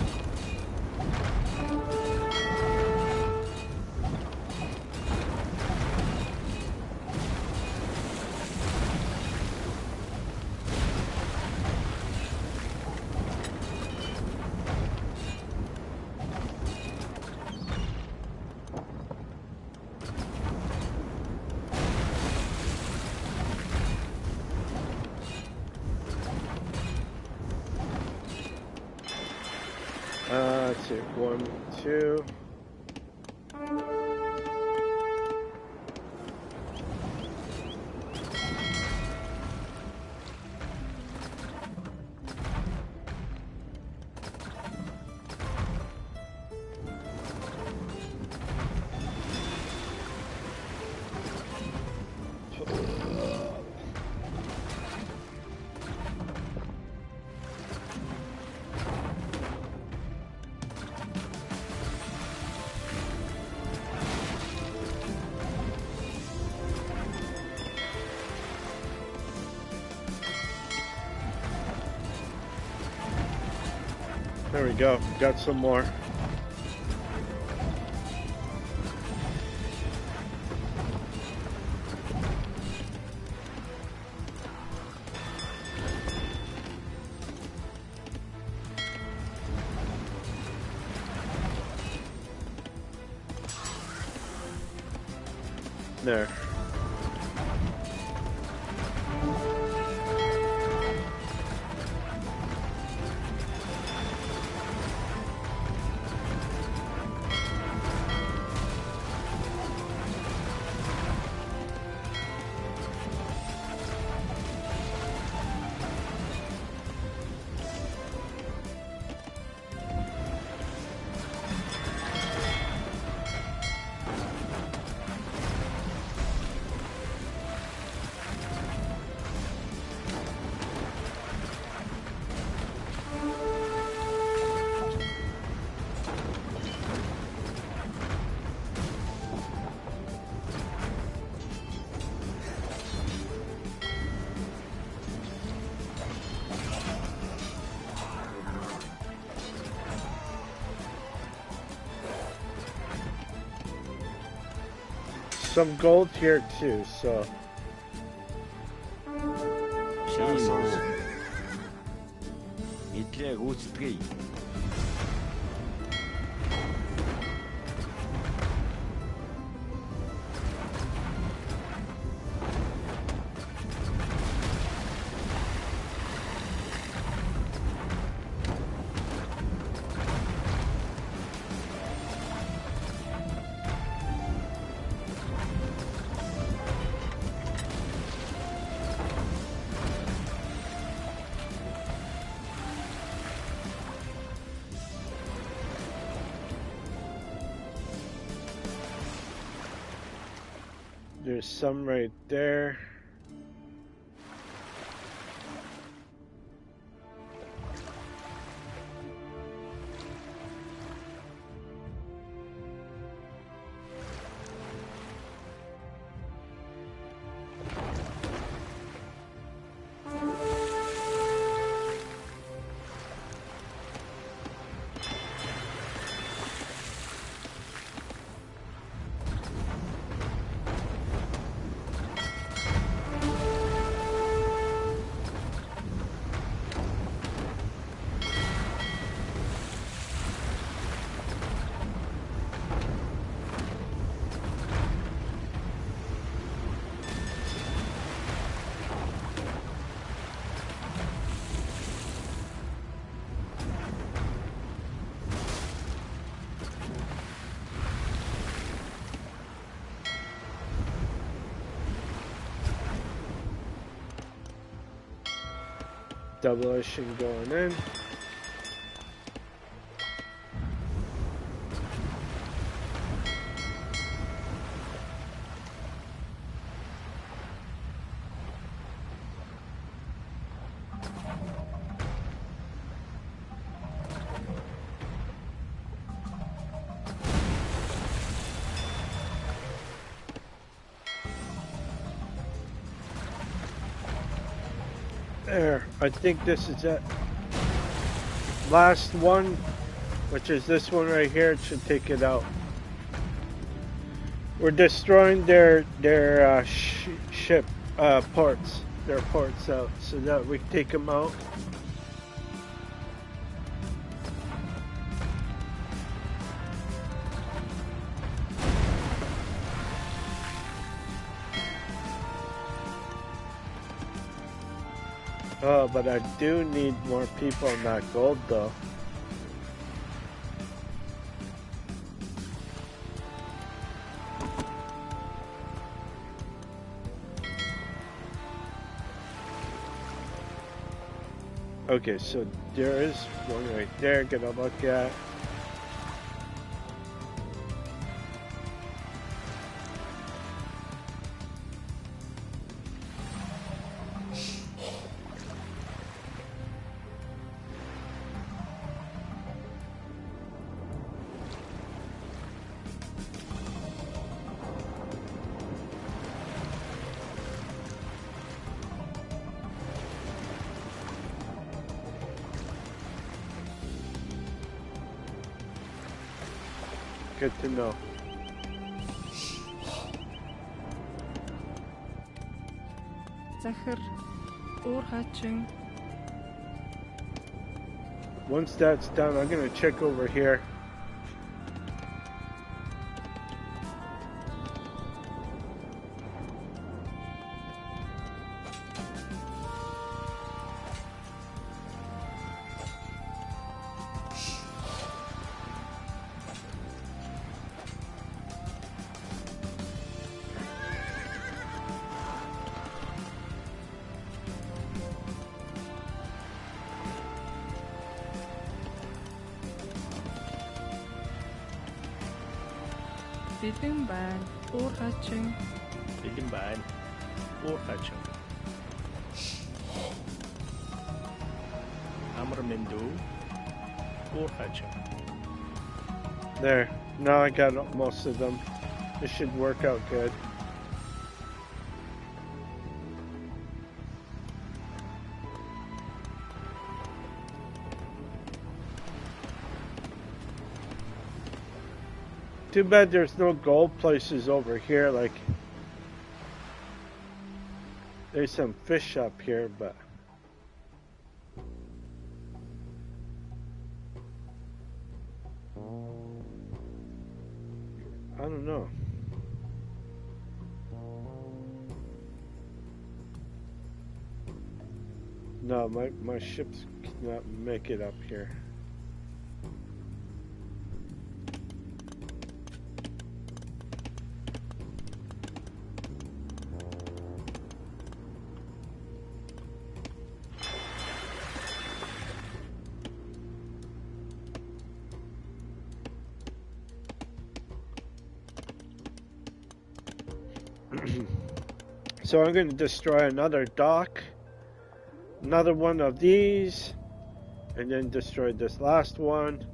Let's see. 1, 2. There we go. Got some more. There. Some gold here too, so. Hitler гүйцэтгэе. There's some right there. Demolition going in. There, I think this is it. Last one, which is this one right here, it should take it out. We're destroying their ship ports, their ports out, so that we can take them out. Oh, but I do need more people on that gold, though. Okay, so there is one right there. Gonna look at. Good to know. Захар уур хаачин. Once that's done, I'm gonna check over here. Бэлэн байна. Уур хаачин. Бэлэн байна. Уур хаачин. Амар мэндүү. Уур хаачин. There. Now I got most of them. This should work out good. Too bad there's no gold places over here. Like, there's some fish up here, but I don't know. No, my ships cannot make it up here. So I'm going to destroy another dock, another one of these, and then destroy this last one,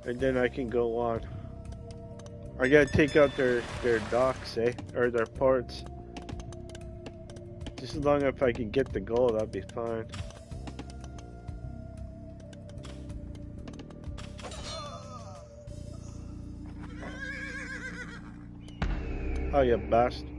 and then I can go on. I gotta take out their docks, or their ports. Just as long as I can get the gold, I'll be fine. Oh, you bastard.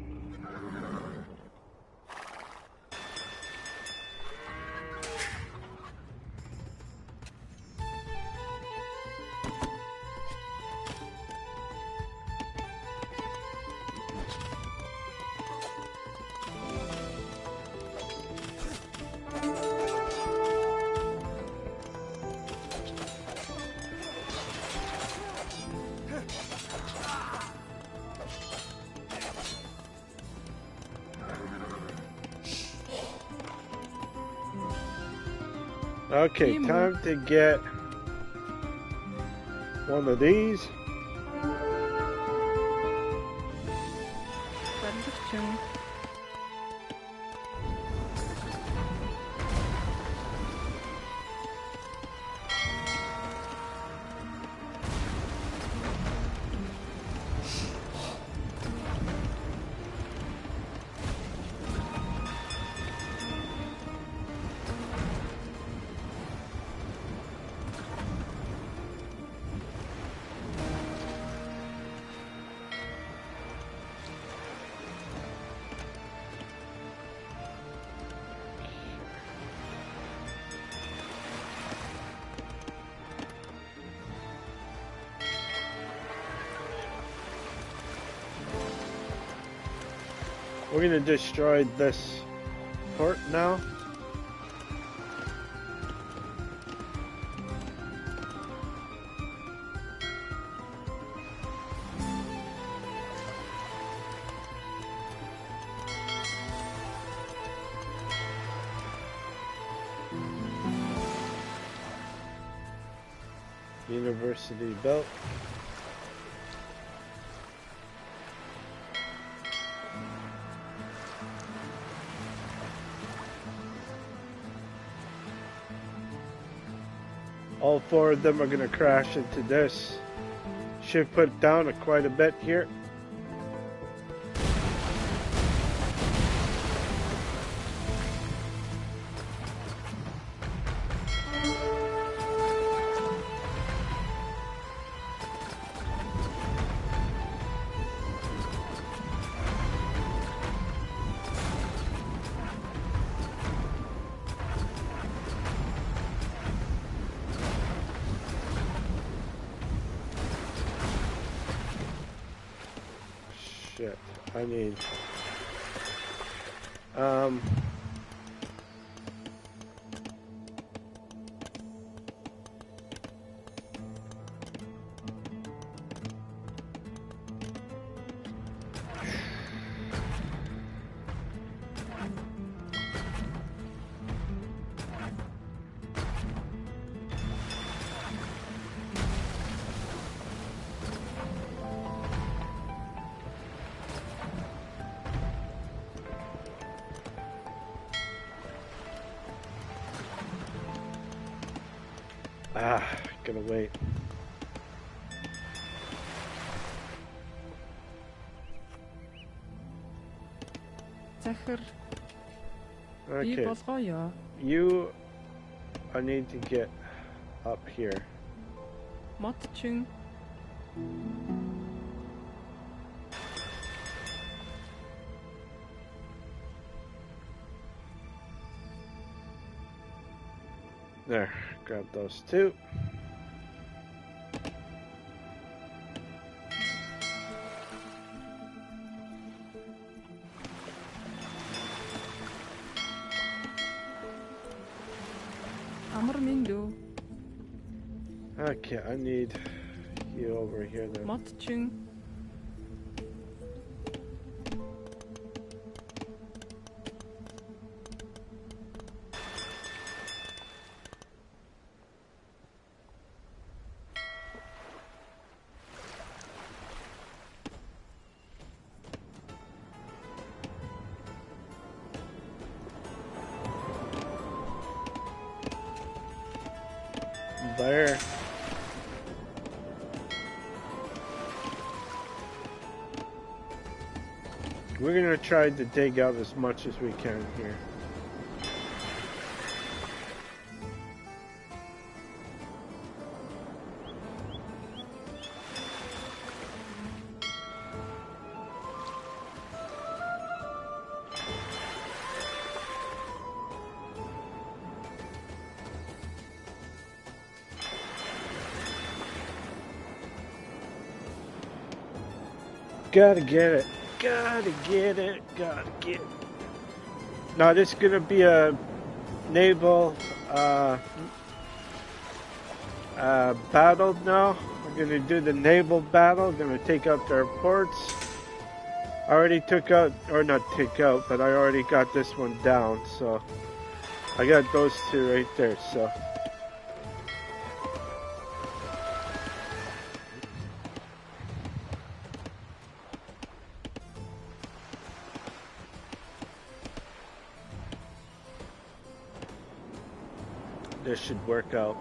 Okay, Emu. time to get one of these. Барилгачин. We're gonna destroy this port now. University belt. All four of them are going to crash into this. Should put down quite a bit here. Shit, I need gonna wait. Захир. Би Okay, болгоё. I need to get up here. Модчин. There, grab those two. Амар миндүү. Okay, I need you over here then. Модчин. There. We're gonna try to dig out as much as we can here. Gotta get it. Gotta get it. Gotta get it. Now this is gonna be a naval battle now. We're gonna do the naval battle. Gonna take out their ports. I already took out, or not take out, but I already got this one down. So I got those two right there, so. This should work out.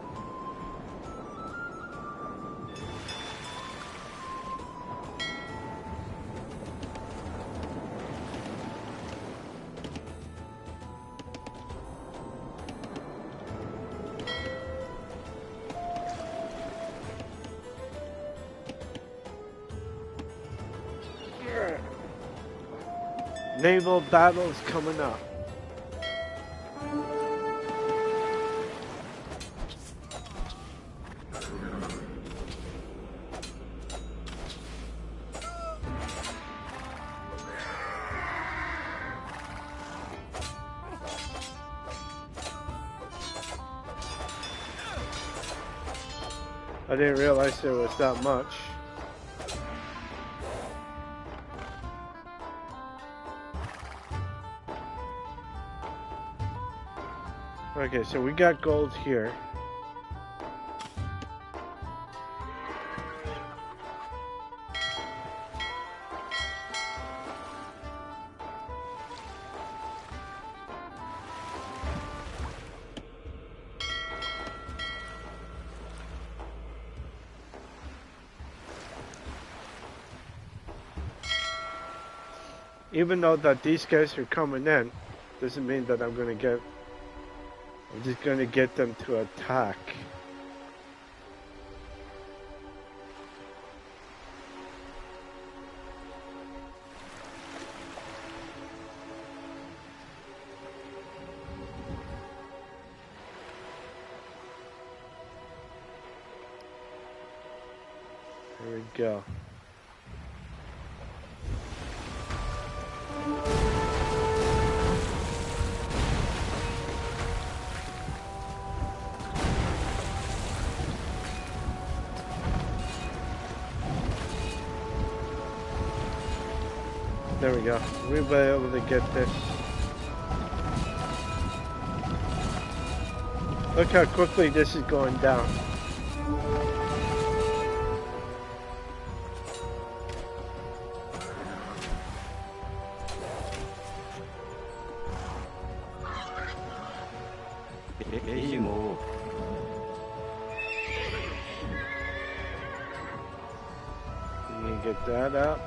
Naval battles coming up. I didn't realize there was that much. Okay, so we got gold here. Even though that these guys are coming in, doesn't mean that I'm just gonna get them to attack. Here we go. There we go. We'll be able to get this. Look how quickly this is going down. You can get that up.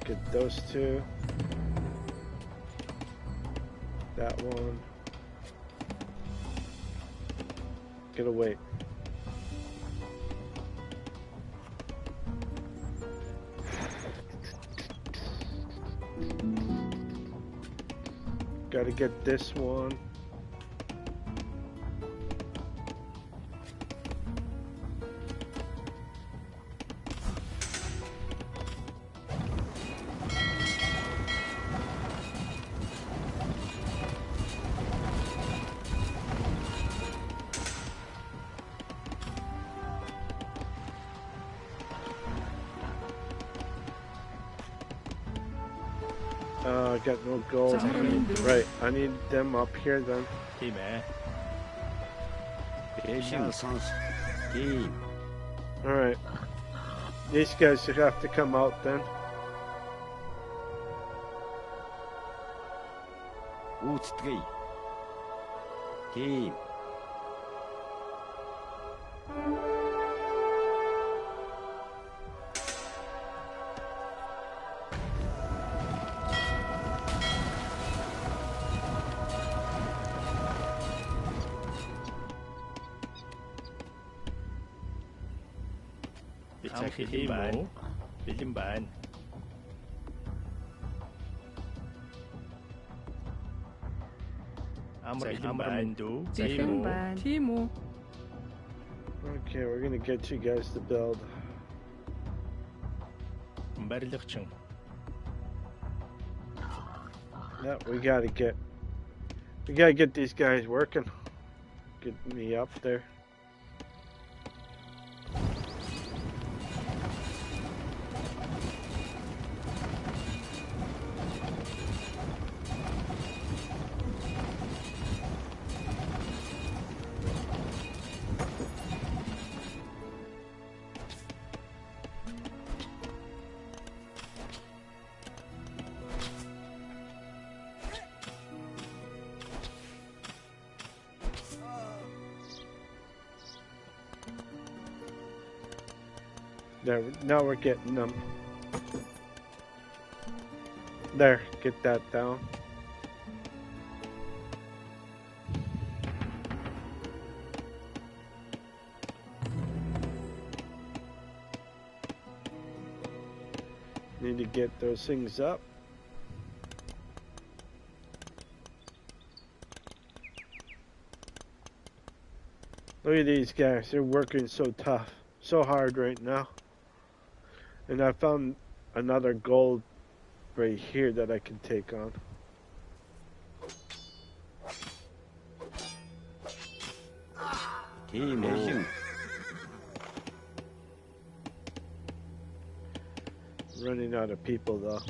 Get those two. That one. Get away. Gotta get this one. I got no gold. Right, I need them up here then. 팀에 Alright. These guys should have to come out then. Team. 빌린 반 아무래도 티모. Okay, we're gonna get you guys to build. барилгачин Yeah, we gotta get these guys working. Get me up there. There, now we're getting them. There, get that down. Need to get those things up. Look at these guys, they're working so tough, so hard right now. And I found another gold right here that I can take on. Team mission. Running out of people though.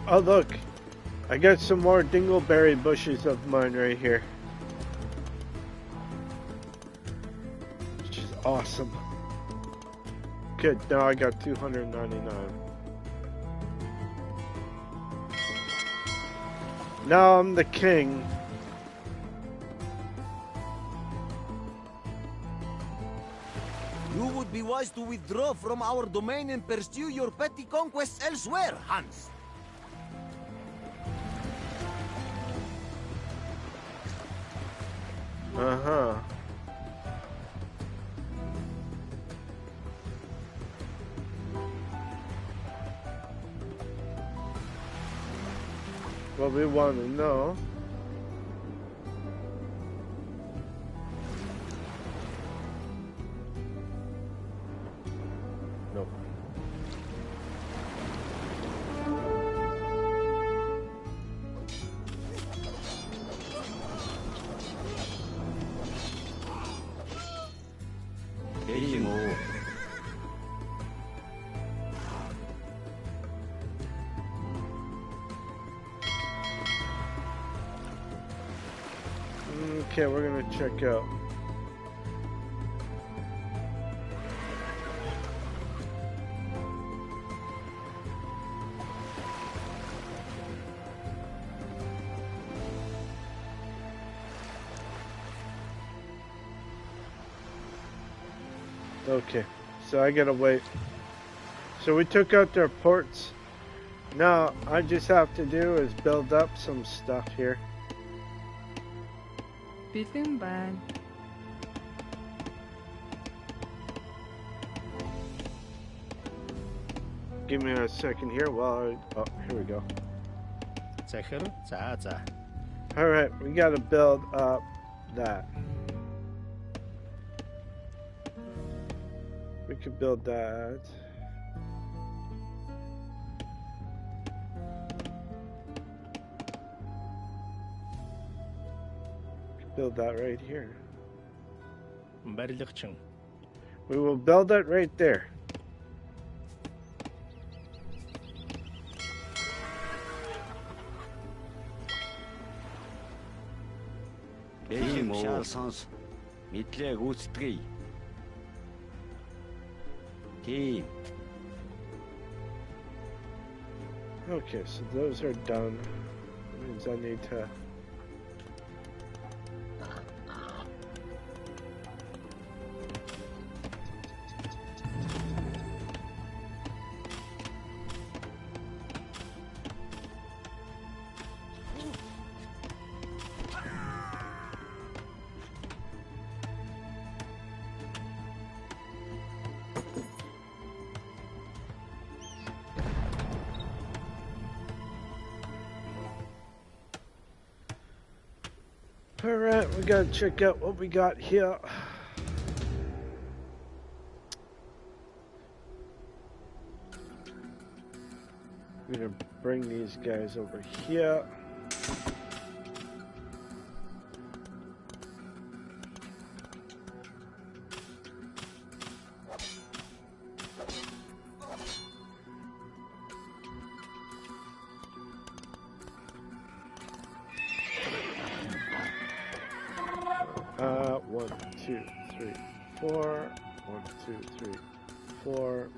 Oh look, I got some more dingleberry bushes of mine right here. Which is awesome. Good, now I got 299. Now I'm the king. You would be wise to withdraw from our domain and pursue your petty conquests elsewhere, Hans. Uh-huh. What we want to know. Nope. Team O. Okay, we're gonna check out. Okay, so I gotta wait. So we took out their ports. Now, I just have to do is build up some stuff here. Бэлэн байна. Give me a second here while I... Oh, here we go. Захир. За. Alright, we gotta build up that. We could build that. Build that right here. Барилгачин. We will build it right there. Team O. Сонс. Мэдлээ гүйцэтгэе. Team. Okay, so those are done. That means I need to... Alright, we gotta check out what we got here. I'm gonna bring these guys over here. One, two, three, four. 1, 2, 3, 4.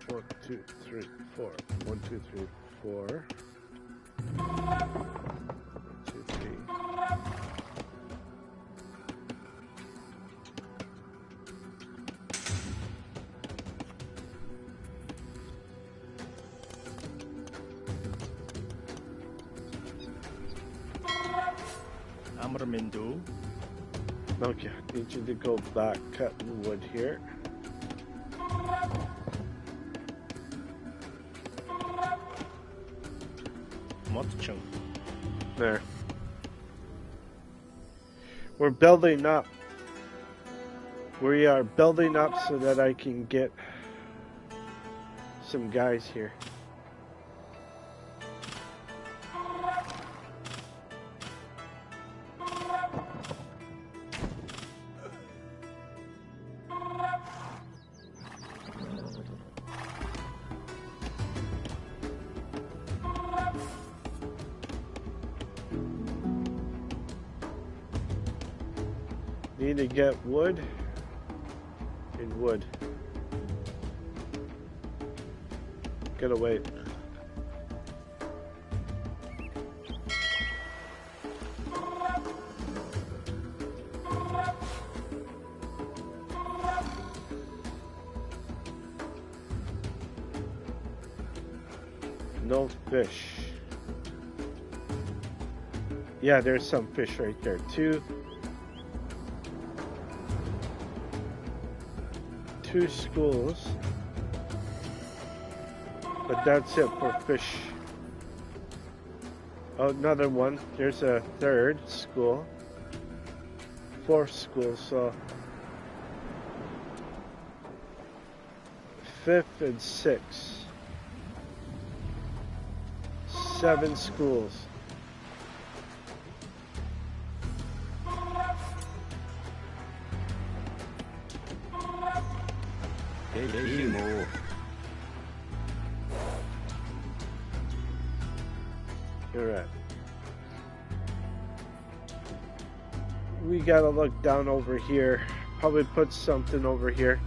One, two, three, four. 1, 2, 3, 4. 1, 2, 3. Amrmindu. Okay, need you to go back cutting wood here. Motchung. There. We're building up. We are building up so that I can get some guys here. Need to get wood and wood. Gotta wait. No fish. Yeah, there's some fish right there too. 2 schools, but that's it for fish. Oh, another one. There's a 3rd school, 4th school, so 5th and 6th, 7 schools. Emo. You're right. We gotta look down over here. Probably put something over here.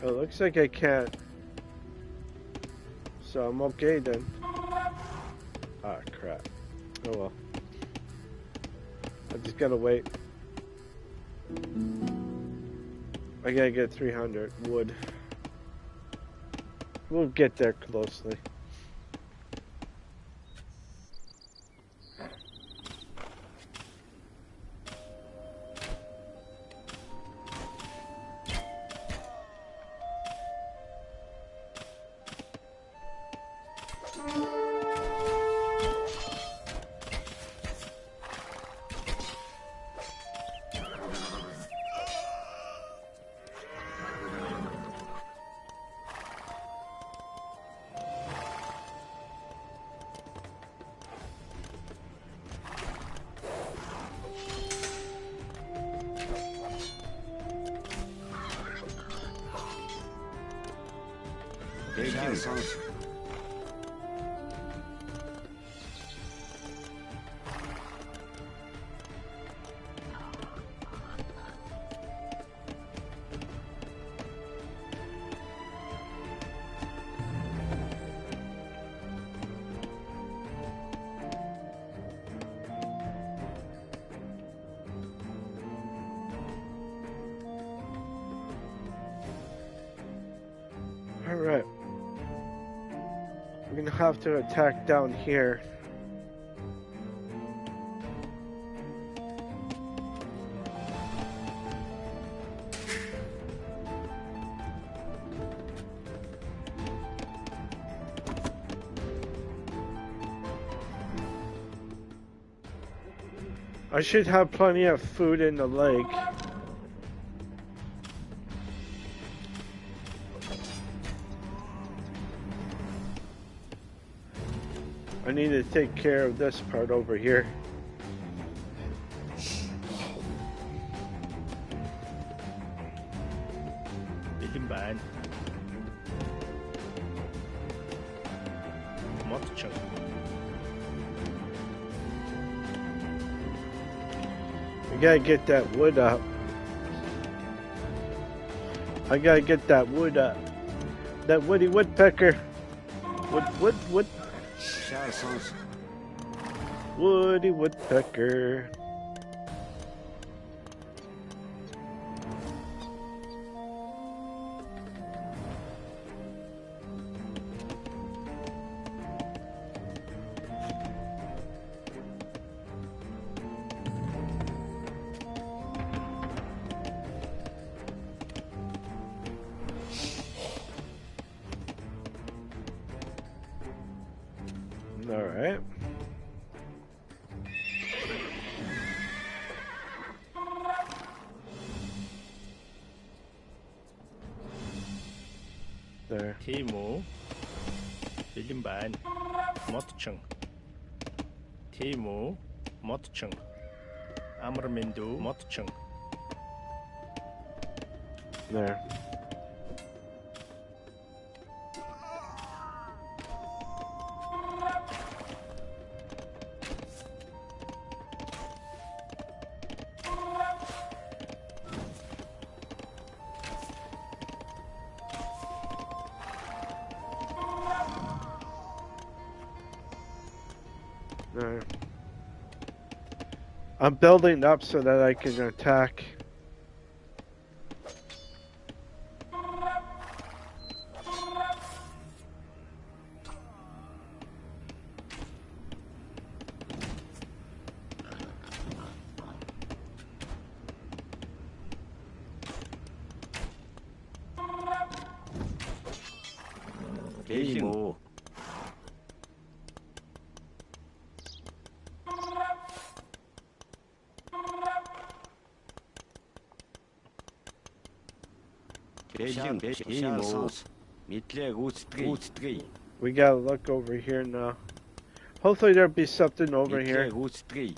Oh, looks like I can't. So I'm okay then. Ah, crap. Oh well. I just gotta wait. I gotta get 300 wood. We'll get there closely. Alright. We're gonna have to attack down here. I should have plenty of food in the lake. I need to take care of this part over here. Bilin байна. Мотчин. I gotta get that wood up. I gotta get that wood up. That woody woodpecker. Wood. Charsons. Woody woodpecker. All right. There. Тийм үү? Bilin байна. Мотчин. Тийм үү? Мотчин. Амар мэндүү мотчин. There. There. I'm building up so that I can attack. 게임 오. 게임 오. 밑에 우스트리. We gotta look over here now. Hopefully there'll be something over here. 우스트리.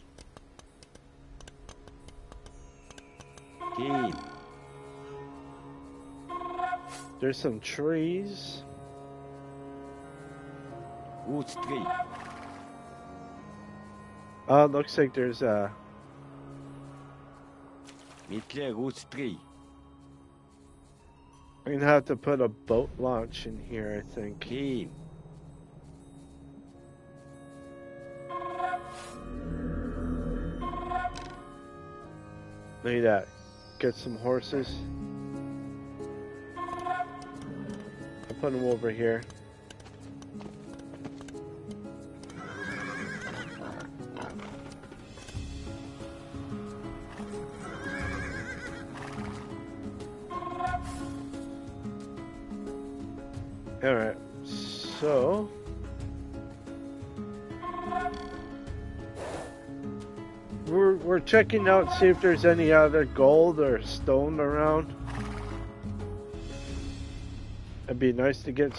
게임. There's some trees. 우스트리. Oh, it looks like there's a... 밑에 우스트리. I'm gonna have to put a boat launch in here, I think. 게임. Look at that. Get some horses. I'll put them over here. Alright, so... We're checking out, see if there's any other gold or stone around. It'd be nice to get...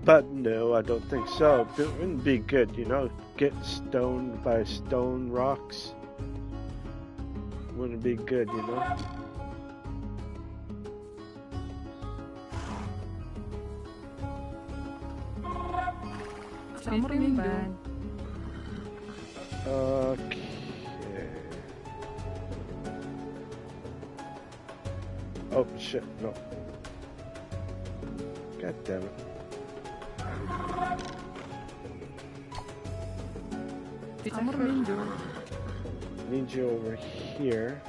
But no, I don't think so. It wouldn't be good, you know, get stoned by stone rocks. Wouldn't be good, you know. Bilin байна. Okay. Oh shit, no. God damn it. Амар мэндүү. Need you over here.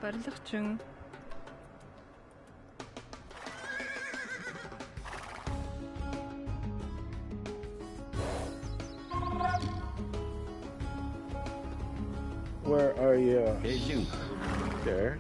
Барилгачин. Where are you? Бэлэн. There.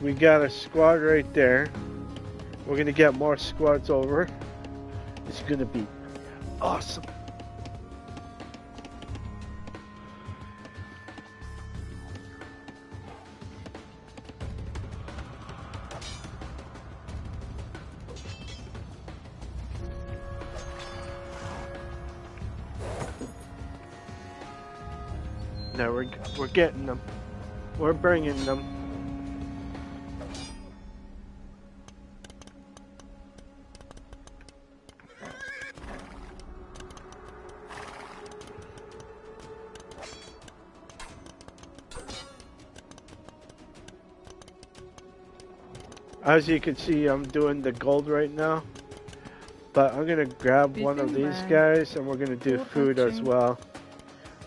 We got a squad right there. We're gonna get more squads over. It's gonna be awesome. Now we're getting them. We're bringing them. As you can see, I'm doing the gold right now, but I'm gonna grab one of these guys and we're gonna do food as well.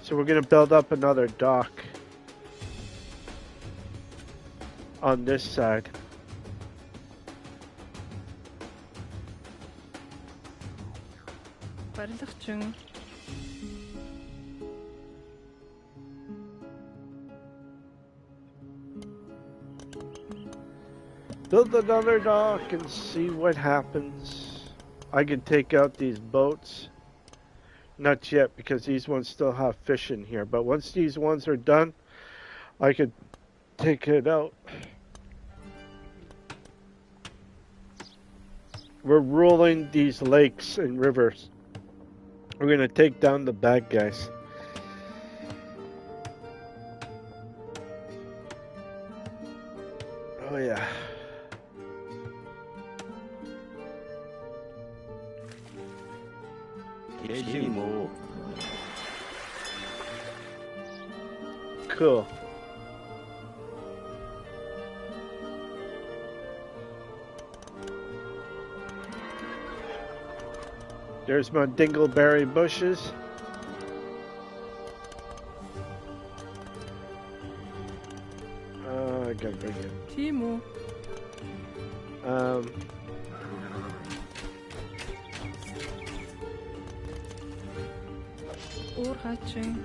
So we're gonna build up another dock on this side. Барилгачин. Build another dock and see what happens. I can take out these boats. Not yet, because these ones still have fish in here. But once these ones are done, I could take it out. We're ruling these lakes and rivers. We're gonna take down the bad guys. Oh yeah. Бэлэн муу. Cool. There's my dingleberry bushes. I gotta bring it. Тийм үү? Уур хачин.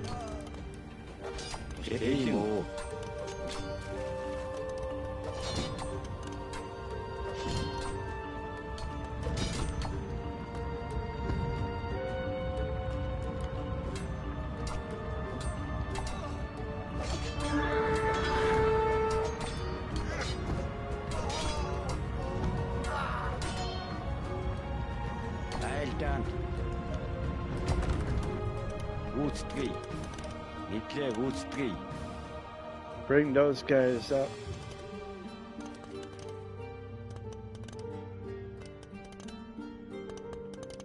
Бэлэн муу. Айлдан. Гүйцэтгэе. Нийтлээ гүйцэтгэе. Bring those guys up.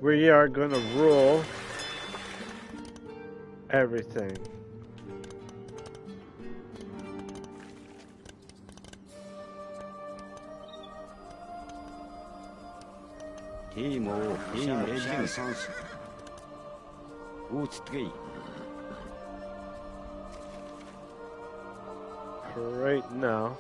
We are gonna rule everything. Тийм үү. Тийм бэлэн сонс. Гүйцэтгэе. Right now.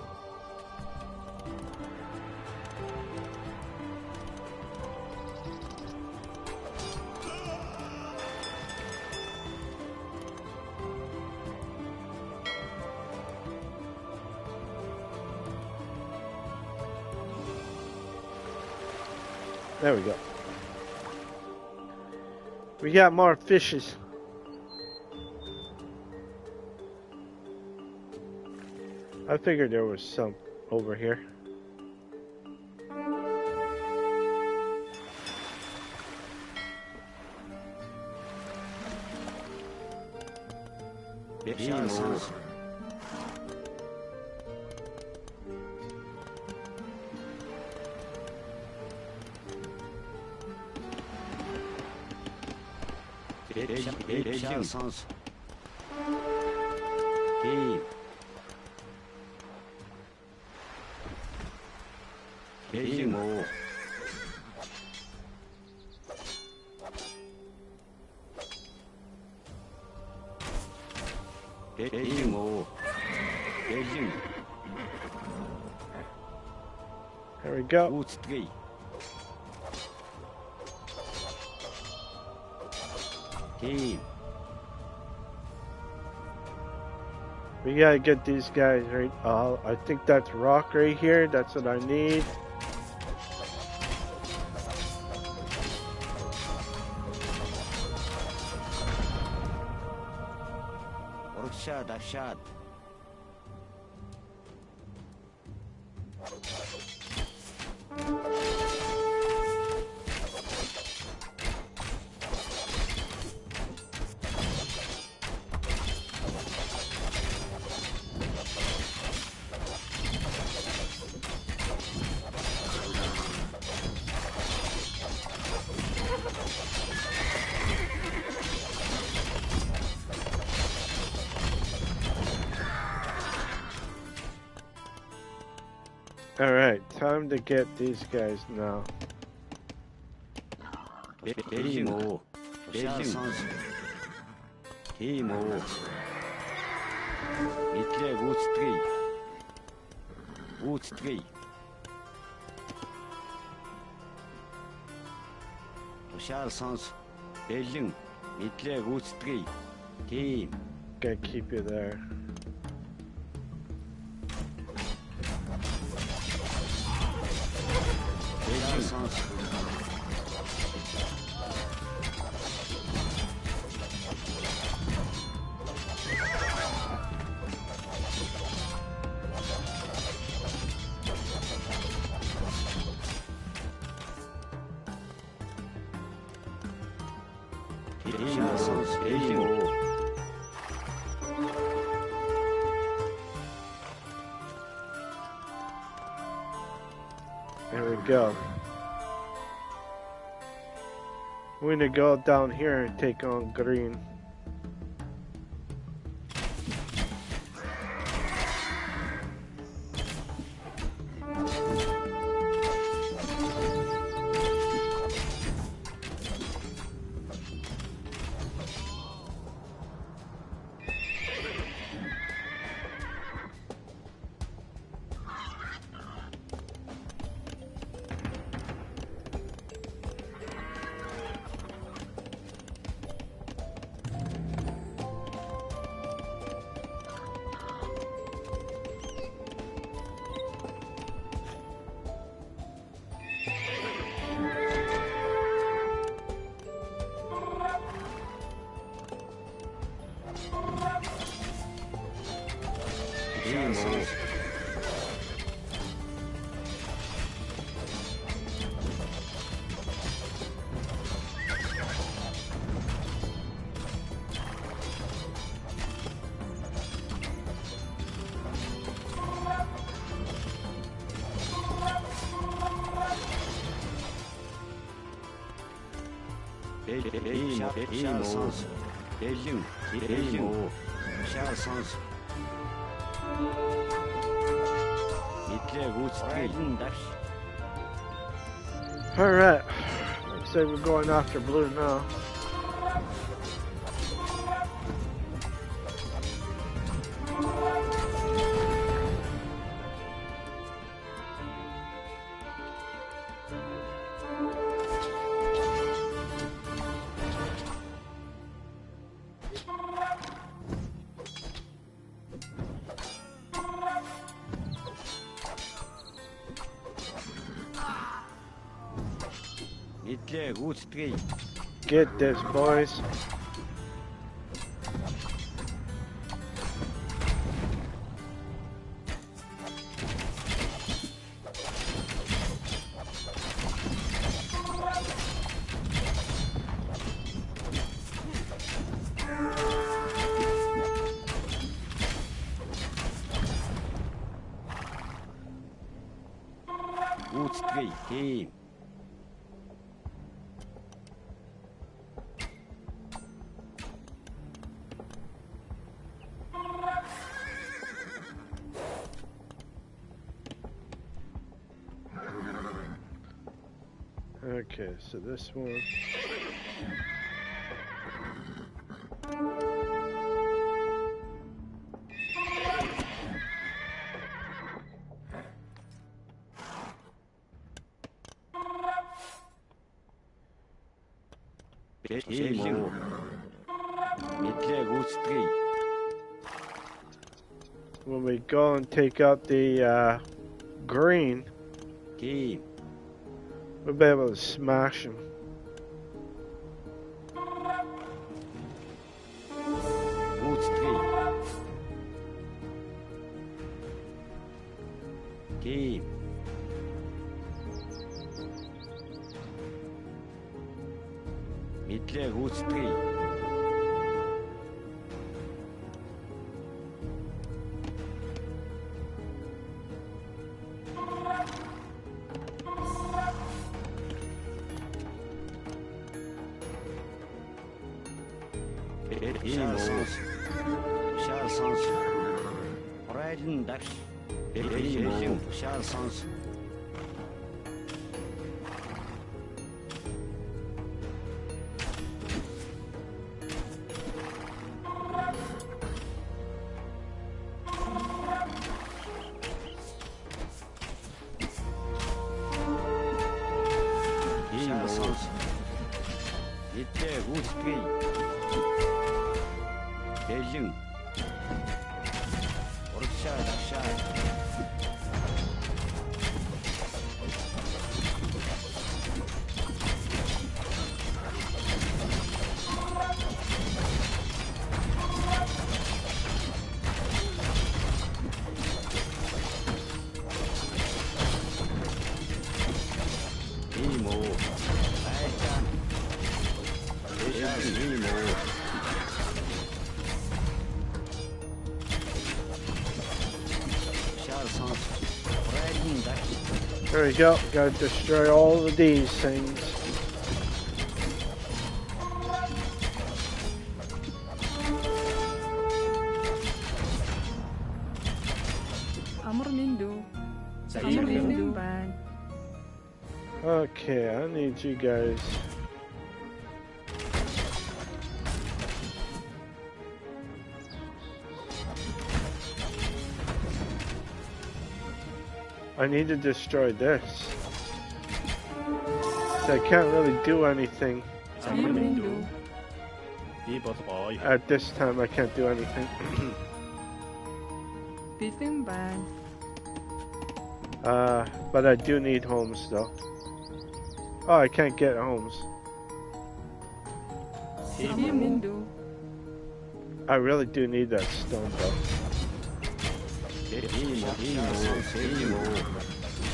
There we go. We got more fishes. I figured there was some over here. Бэлэн муу. Бэлэн сонс. 팀. 팀 5. 팀 5. 대진. There we go. 우스트리. 팀. We gotta get these guys right. I think that's rock right here. That's what I need. 샷, 샷. Alright, time to get these guys now. 팀 5. 샷 선수. 팀 5. 밑에 우스트리. 우스트리. 샷 선수. 벨링. 밑에 우스트리. 팀. Gonna keep you there. 벨링 선수. 벨링 선수. 벨링 5. There we go. We're gonna go down here and take on green. 팀 5. 벨링 선수. 벨링. 벨링 5. 샷 선수. 밑에 우스트리. Alright. Looks like we're going after blue now. 밑에 우스트리. Get this, boys. 우스트리. 팀. Okay, so this one. Team O. Midleg Ustri. When we go and take out the green, Team. we'll be able to smash him. Ustri. Team. Midleg Ustri. Şansans. Raydın daş. Benim şansans. Şansans. Yeter uçkı. Beijing. Aşağı. İmo. Aycan. İmo. There we go. Gotta destroy all of these things. Amor Mindu. 자, Amor 이거 Mindu. Ban. Okay, I need you guys. I need to destroy this. So I can't really do anything. Amor Mindu. Beaver boy. At this time, I can't do anything. Biting Ban. But I do need homes though. Oh, I can't get homes. Amor Mindu. I really do need that stone though. İmo.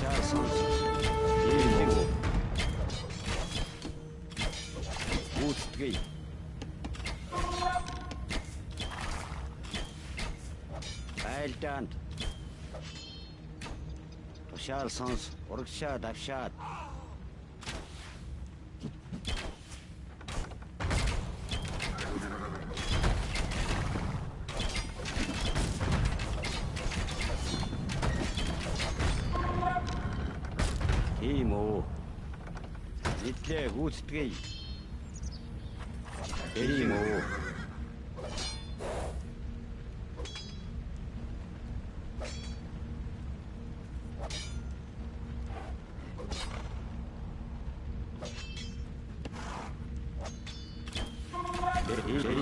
Şansans. İmo. Ustri. Aycan. Şansans. Orkşa dafşat. İmo. Midleg Ustri. İmo.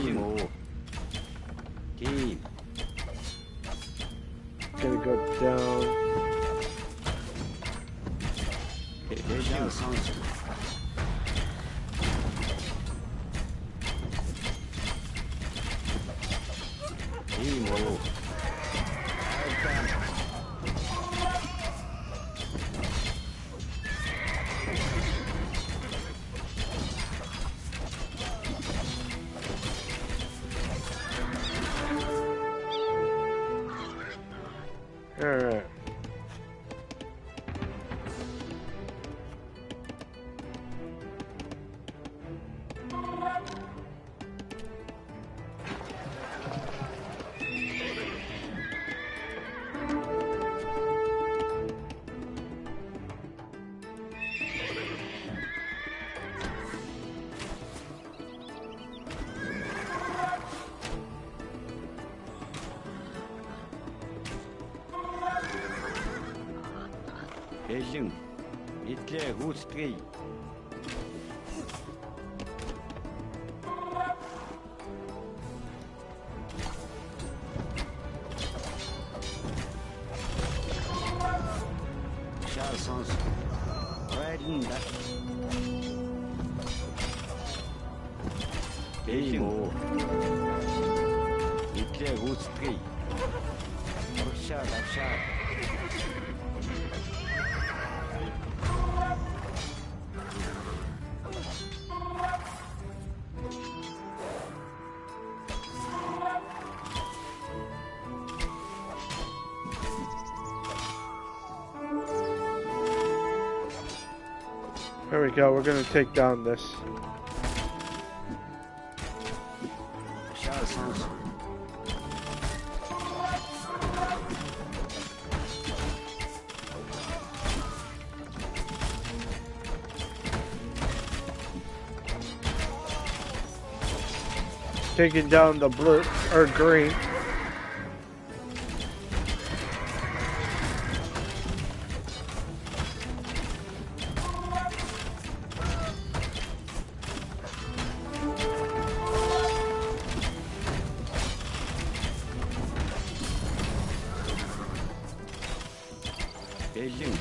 İmo. Team. Gotta go down. Şansans. İmo. Aycan. Alright. Бэлэн идлээ гүйцэтгэе. Шаарсонс райден даш. Бэлэн идлээ гүйцэтгэе. Урагшаа давшаа. There we go. We're going to take down this. Шаарсонс Taking down the blue or green. Бэлэн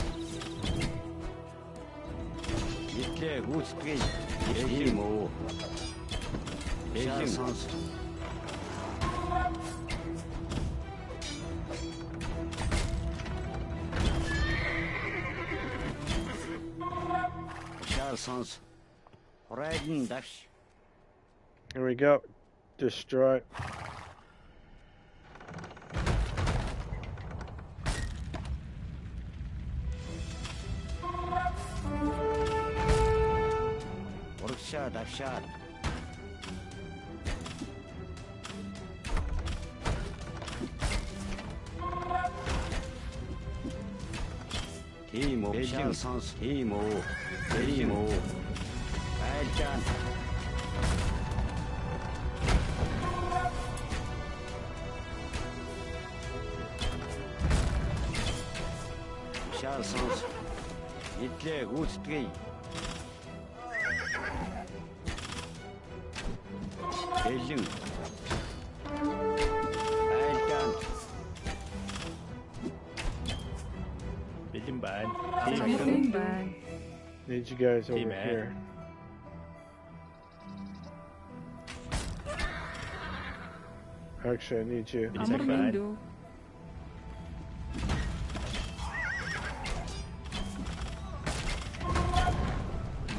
идлээ гүйцэтгэе. Бэлэн оо. Бэлэн сонс. Шаарсонс райден даш. Here we go. Destroy. Урагшаа давшаа. Тийм үү. Бэлэн сонс. Тийм үү. Тийм үү. Айлжаан. Шаарсонс идлээ гүйцэтгэе. Бэлэн айлжаан. Bэлэн байна. Bэлэн байна. Need you guys over man. here. Actually, I need you. Амар миндүү.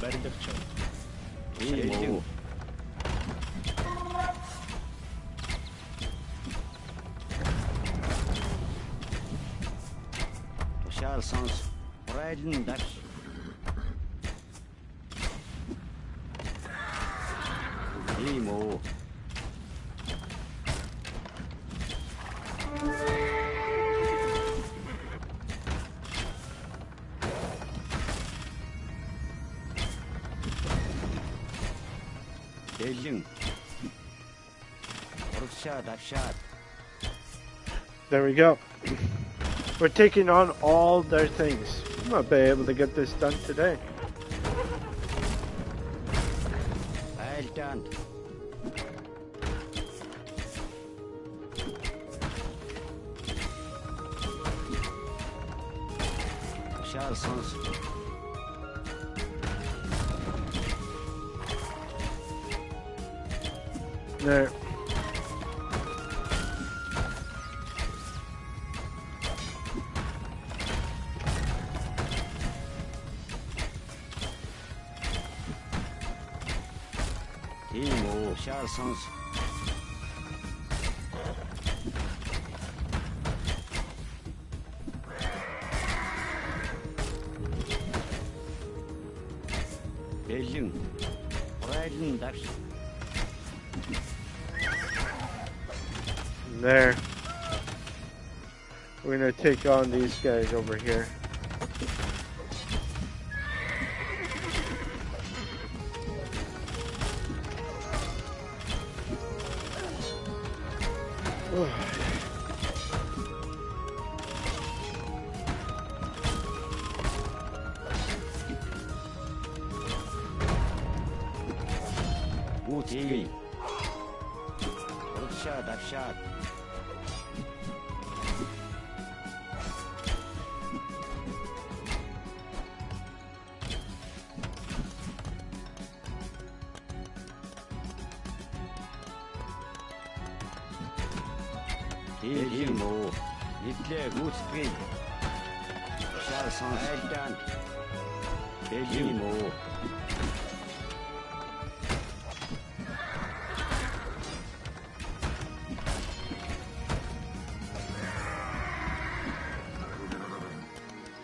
Барилгач. Тийм үү. Шаарсонс райден даш. Тийм үү. Бэлэн урагшаа давшаа. There we go. We're taking on all their things. I'm not be able to get this done today. Айлжаан. Шаарсонс There. тийм үү. Шаарсонс бэлэн райден даш. There. We're gonna take on these guys over here. Hey. Good shot, that shot. Hey, mo. Hitler, good spin. Shot, well done. Hey, mo.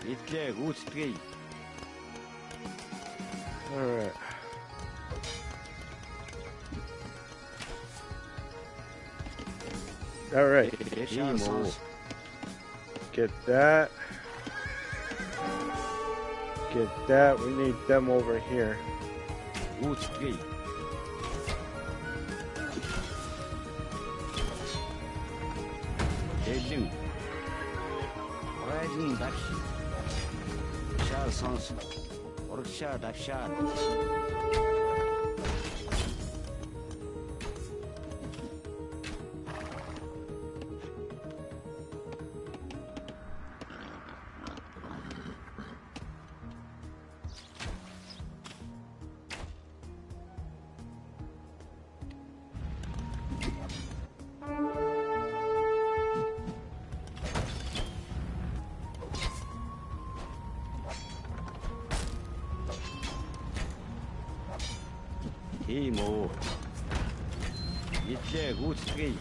Hitler, good spin. All right. All right. Hey, mo. Get that. Get that. We need them over here. Good spin. Hey, rising back. Shot, sons. Good shot, that shot. Hey, mo. Hitler, good spin.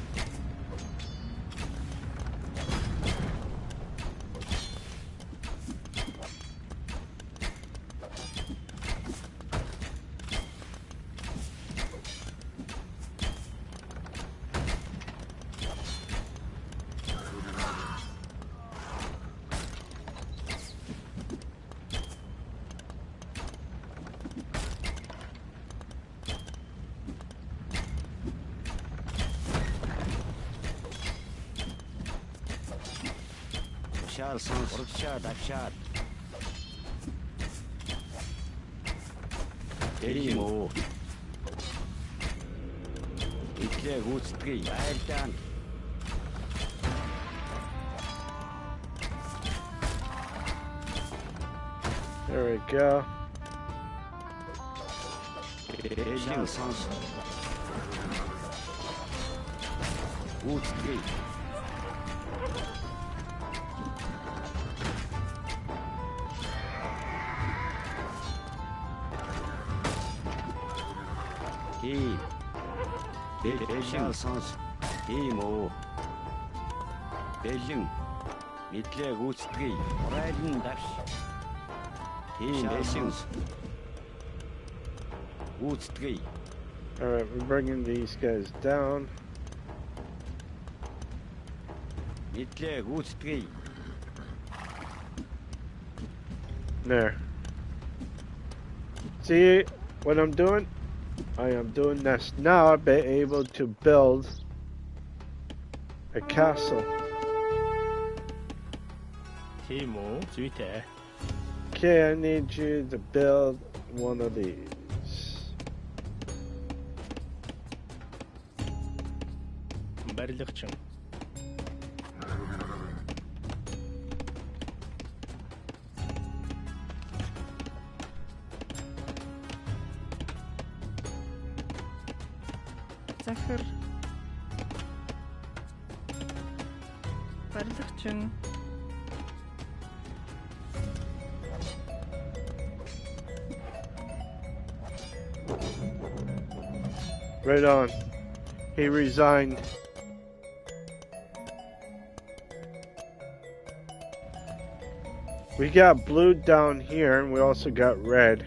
Shot, sons. Good shot, that shot. Hey, mo. Hitler, good spin. Well done. There we go. Hey, sons. Good spin. Hey. Hey, sons. Hey, mo. Belgium. Hitler, good spin. Rising back. Hey, Belgium. Good spin. All right, we're bringing these guys down. Hitler, good spin. There. See what I'm doing? I am doing this. Now I'll be able to build a castle. Timo, Twitter. Okay, I need you to build one of these. Барилгачин. Захир. Барилгачин. Right on. He resigned. We got blue down here, and we also got red.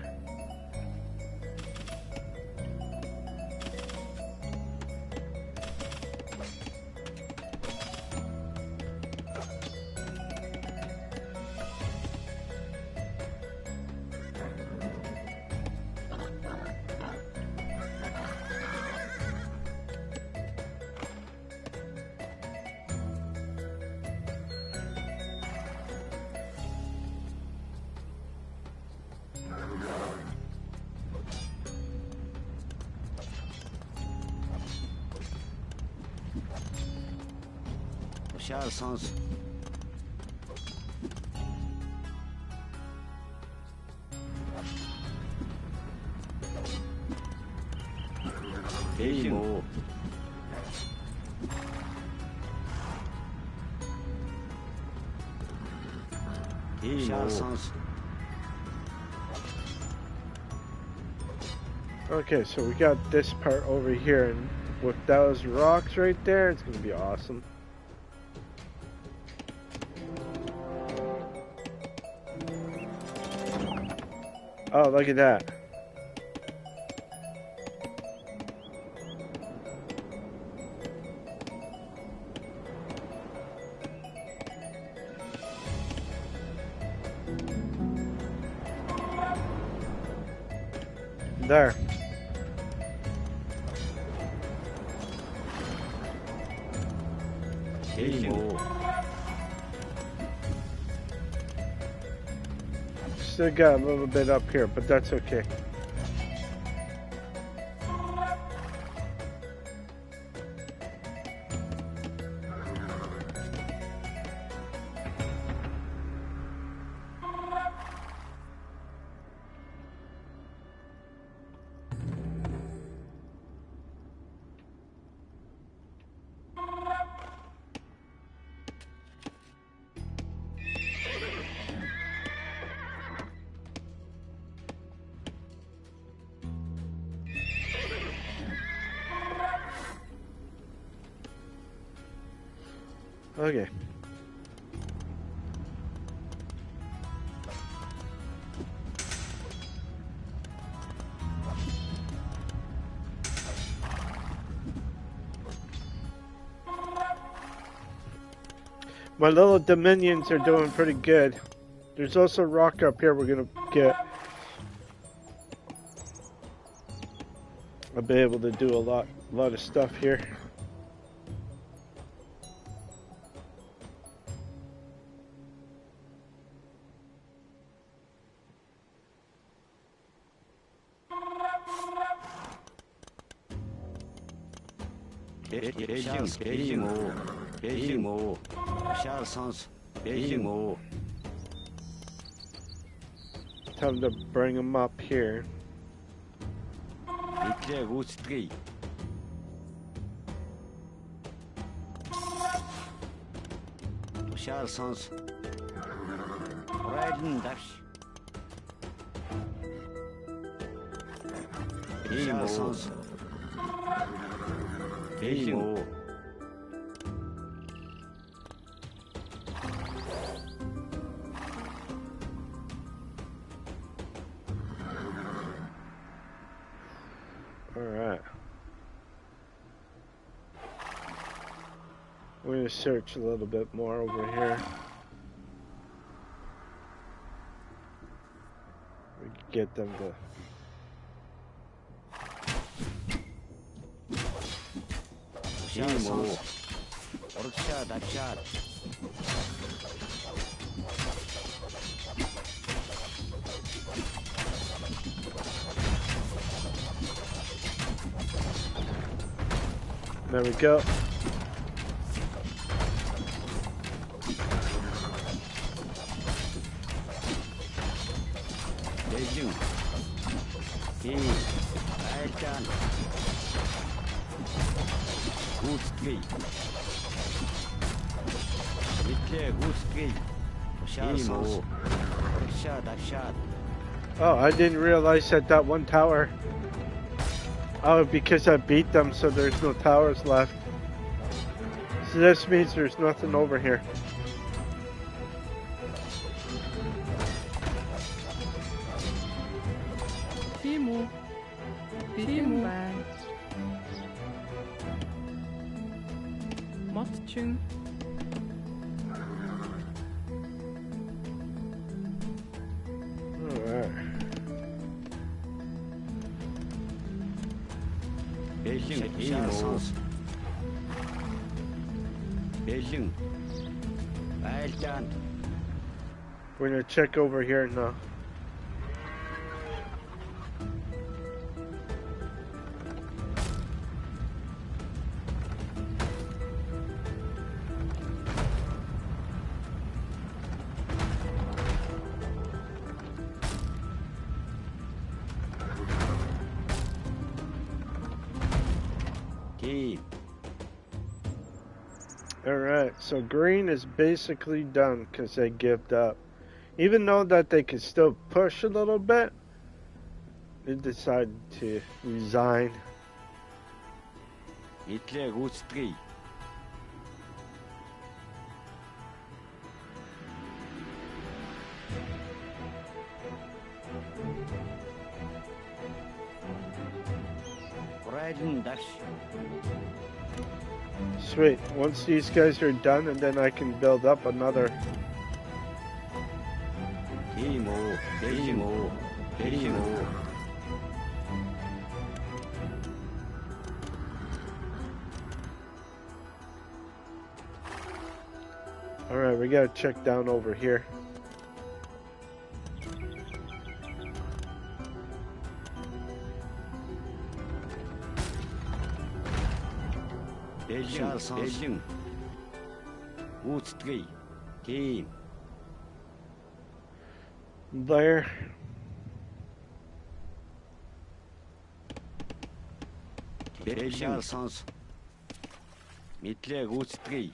Hushar sans. Beijing. Hushar sans. Okay, so we got this part over here, and with those rocks right there, it's gonna be awesome. Oh, look at that. There. Still got a little bit up here, but that's okay. Okay. My little dominions are doing pretty good. There's also rock up here we're gonna get. I'll be able to do a lot of stuff here. Beijing. Hushar sans. Beijing. Time to bring them up here. Éclair route 3. Hushar sans. Riding dash. Hushar sans. Beijing. Alright. We're gonna search a little bit more over here. We can get them to... Hushar sans. Orksha dakshar. There we go. Beijing. Alcan. Route 3. Éclair route 3. Hushar sans. Orksha dakshar. Oh, I didn't realize that one tower... Oh, because I beat them, so there's no towers left. So this means there's nothing over here. Timo. Timo. Matchung. Alright. Beijing. Hushar sans. Beijing. Alcan. We're gonna check over here now. so green is basically done because they give up. Even though that they can still push a little bit, they decided to resign. Мэдлээ гүйцэтгэе. Брайден даш. Sweet. Once these guys are done, and then I can build up another. Тийм үү. Тийм үү. Тийм үү. All right, we gotta check down over here. Бэлэн. Гүйцэтгэе. Тийм. There. Бэлэн сонс. Мэдлээ гүйцэтгэе.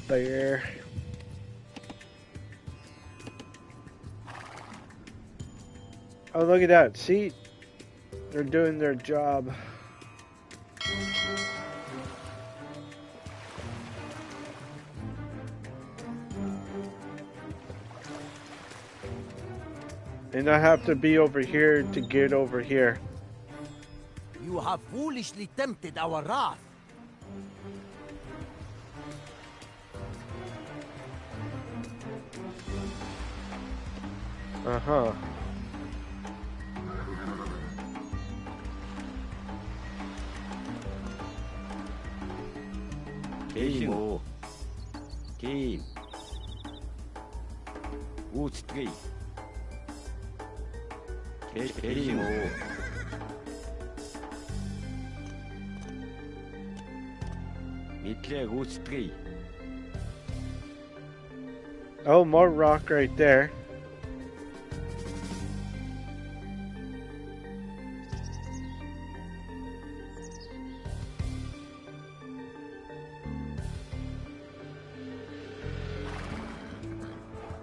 There. Oh, look at that. See? They're doing their job. And I have to be over here to get over here. You have foolishly tempted our wrath. Uh-huh. Тийм үү. Тийм. Гүйцэтгэе. Тийм үү. Мэдлээ гүйцэтгэе. Oh, more rock right there.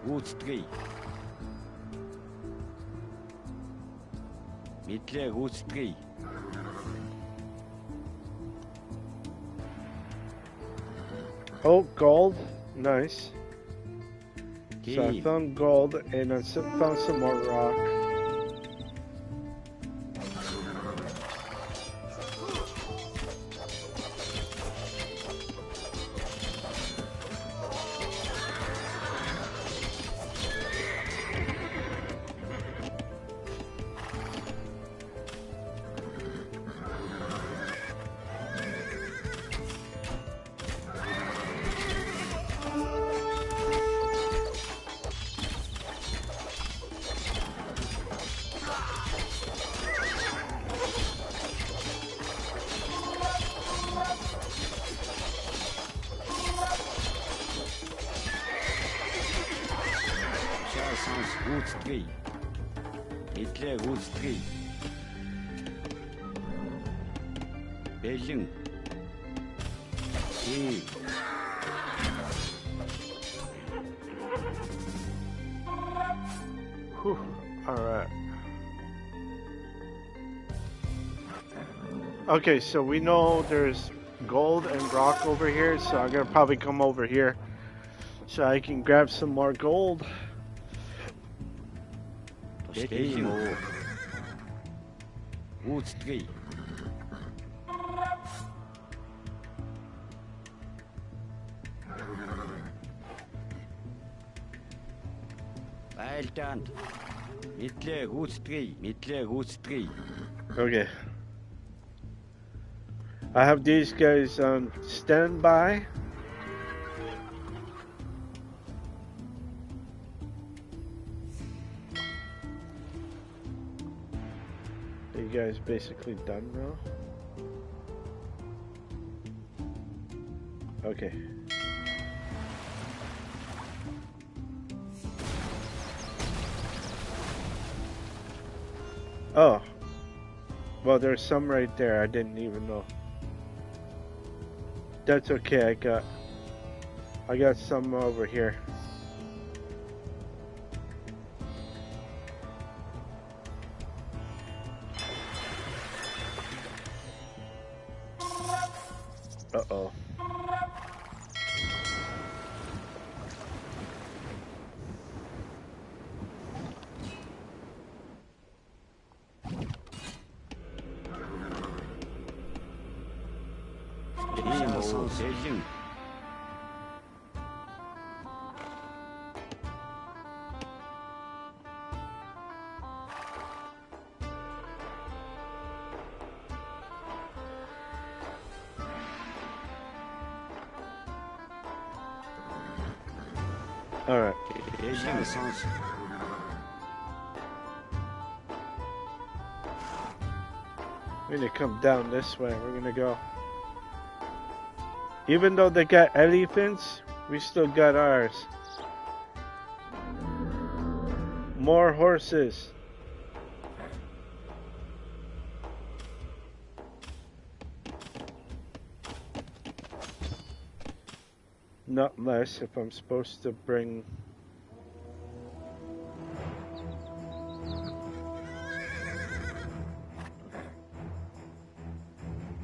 Гүйцэтгэе. Мэдлээ гүйцэтгэе. Oh, gold. Nice. So I Тийм. found gold and I found some more rock. Сонс гүйцэтгэе. Мэдлээ гүйцэтгэе. Бэлэн. Тийм. Whew. All right. Okay, so we know there's gold and rock over here, so I'm gonna probably come over here so I can grab some more gold. Тийм үү. Гүйцэтгэе. Байлдаанд. Мэдлээ гүйцэтгэе. Мэдлээ гүйцэтгэе. Okay. I have these guys on standby. Are you guys basically done now? Okay. Oh. Well, there's some right there. I didn't even know. That's okay. I got some over here. Uh-oh. All right. We're gonna come down this way. We're gonna go. Even though they got elephants, we still got ours. More horses. Not less if I'm supposed to bring...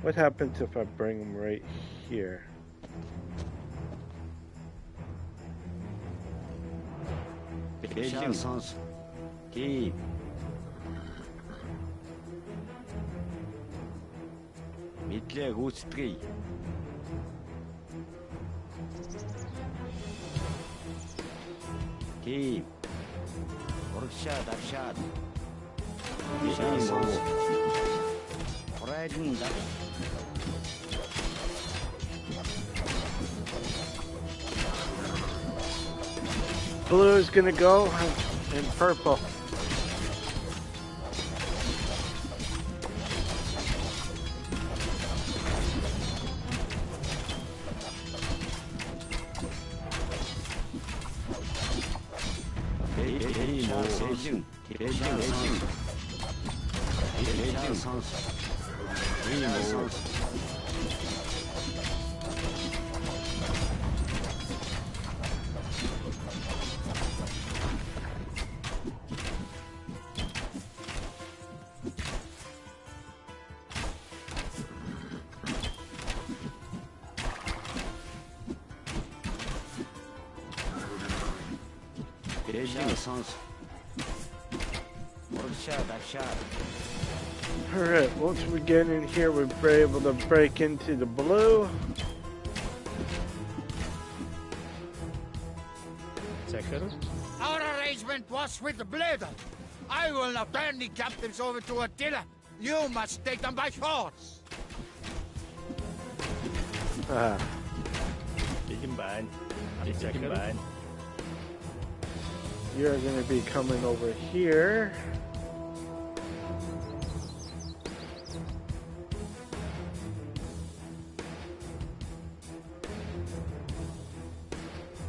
What happens if I bring them right here? Мэдлээ гүйцэтгэе. Ким. Урагшаад авшаад. Бишаа сонс. Хорайлн дав. Blue is gonna go in purple. Alright, once we get in here, we're able to break into the blue. Second. Our arrangement was with the blade. I will now turn the captives over to Attila. You must take them by force. Chicken bun. Chicken bun. You're going to be coming over here.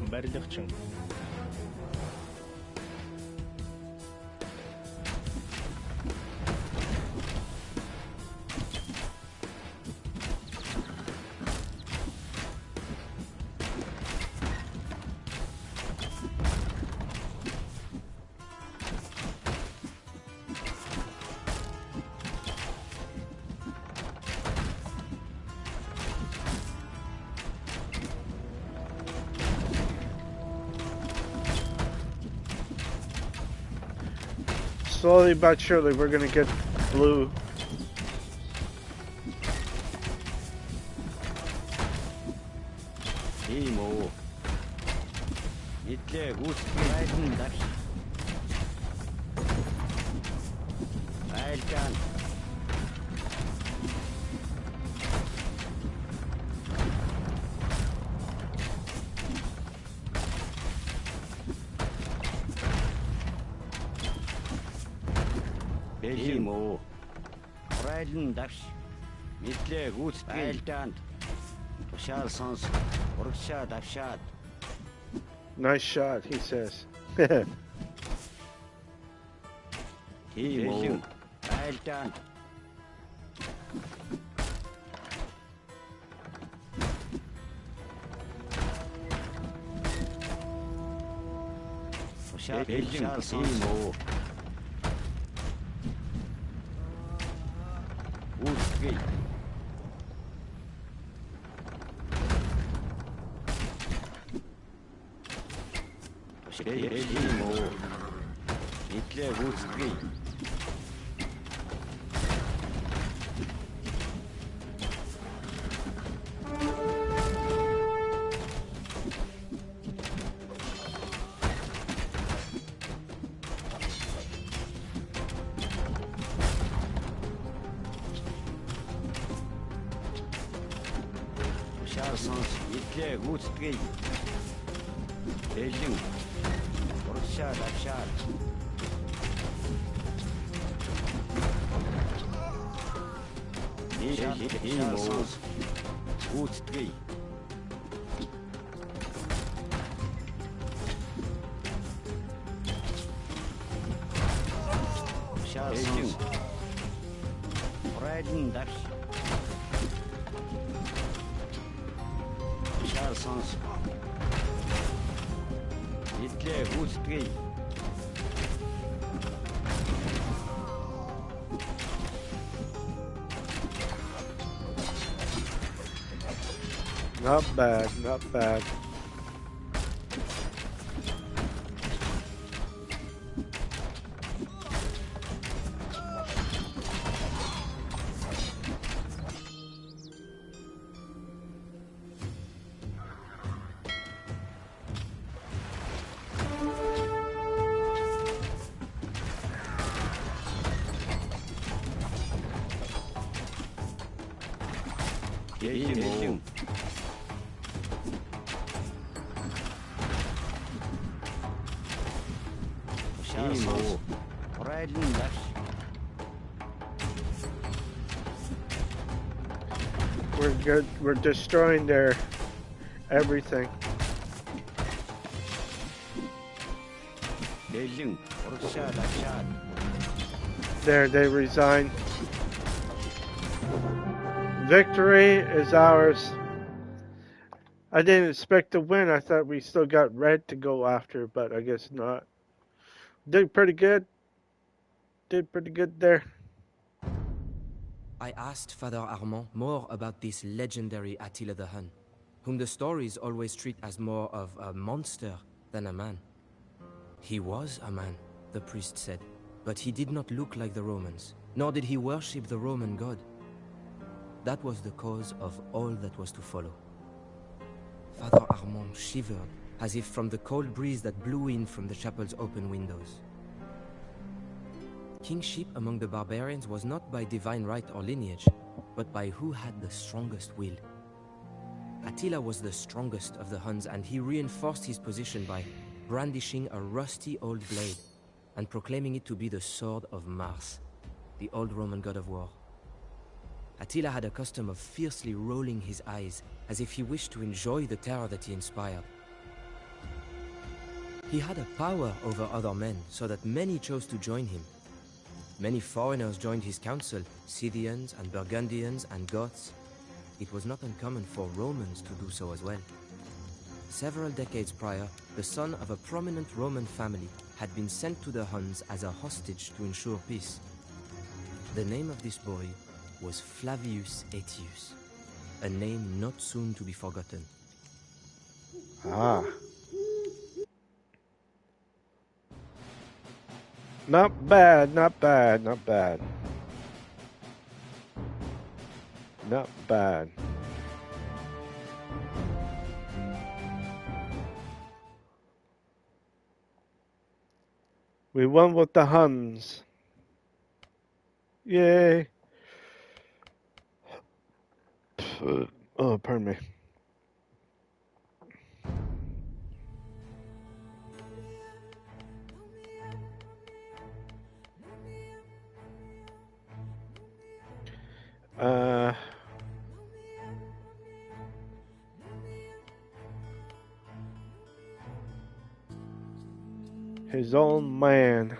Барилгачин. Slowly but surely, we're gonna get blue. Imo. Мэдлээ гүйцэтгэе. Даш. Айлган. Imo. Хорайлн давш. Мэдлээ гүйцэтгэе. Айлдаанд. Тушаал сонс. Урагшаад авшаад. Nice shot, he says. Imo. Айлдаанд. Charles Timo. Woodgate. Timo. Hitler Woodgate. Charles Hitler Woodgate. Beijing. Orchard, Achard. Charles Woodgate. Charles Riding Dash. Charles Hitler Woodgate. Not bad, not bad. Beijing. Charles Riding Dash. We're good. We're destroying their everything. Beijing. Orchard, Achard. There, they resign. Victory is ours. I didn't expect to win. I thought we still got red to go after, but I guess not. Did pretty good. Did pretty good there. I asked Father Armand more about this legendary Attila the Hun, whom the stories always treat as more of a monster than a man. He was a man, the priest said, but he did not look like the Romans, nor did he worship the Roman god. That was the cause of all that was to follow. Father Armand shivered, as if from the cold breeze that blew in from the chapel's open windows. Kingship among the barbarians was not by divine right or lineage, but by who had the strongest will. Attila was the strongest of the Huns, and he reinforced his position by brandishing a rusty old blade and proclaiming it to be the sword of Mars, the old Roman god of war. Attila had a custom of fiercely rolling his eyes, as if he wished to enjoy the terror that he inspired. He had a power over other men, so that many chose to join him. Many foreigners joined his council, Scythians and Burgundians and Goths. It was not uncommon for Romans to do so as well. Several decades prior, the son of a prominent Roman family had been sent to the Huns as a hostage to ensure peace. The name of this boy was Flavius Aetius, a name not soon to be forgotten. Ah. Not bad, not bad, not bad. Not bad. We won with the Huns. Yay. Oh, pardon me. His own man.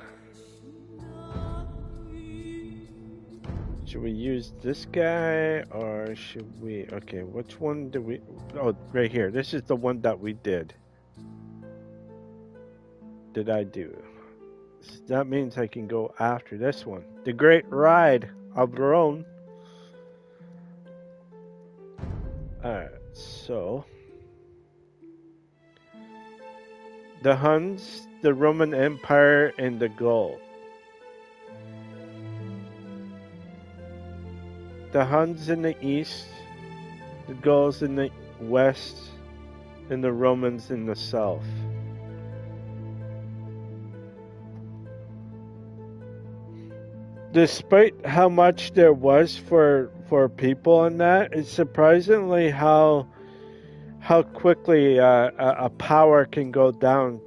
Should we use this guy or should we? Okay, which one do we? Oh, right here. This is the one that we did. did I do? That means I can go after this one. The Great Ride of Rome. Alright, so the Huns, the Roman Empire, and the Gaul. The Huns in the east, the Gauls in the west, and the Romans in the south. Despite how much there was for people in that, it's surprisingly how quickly a power can go down.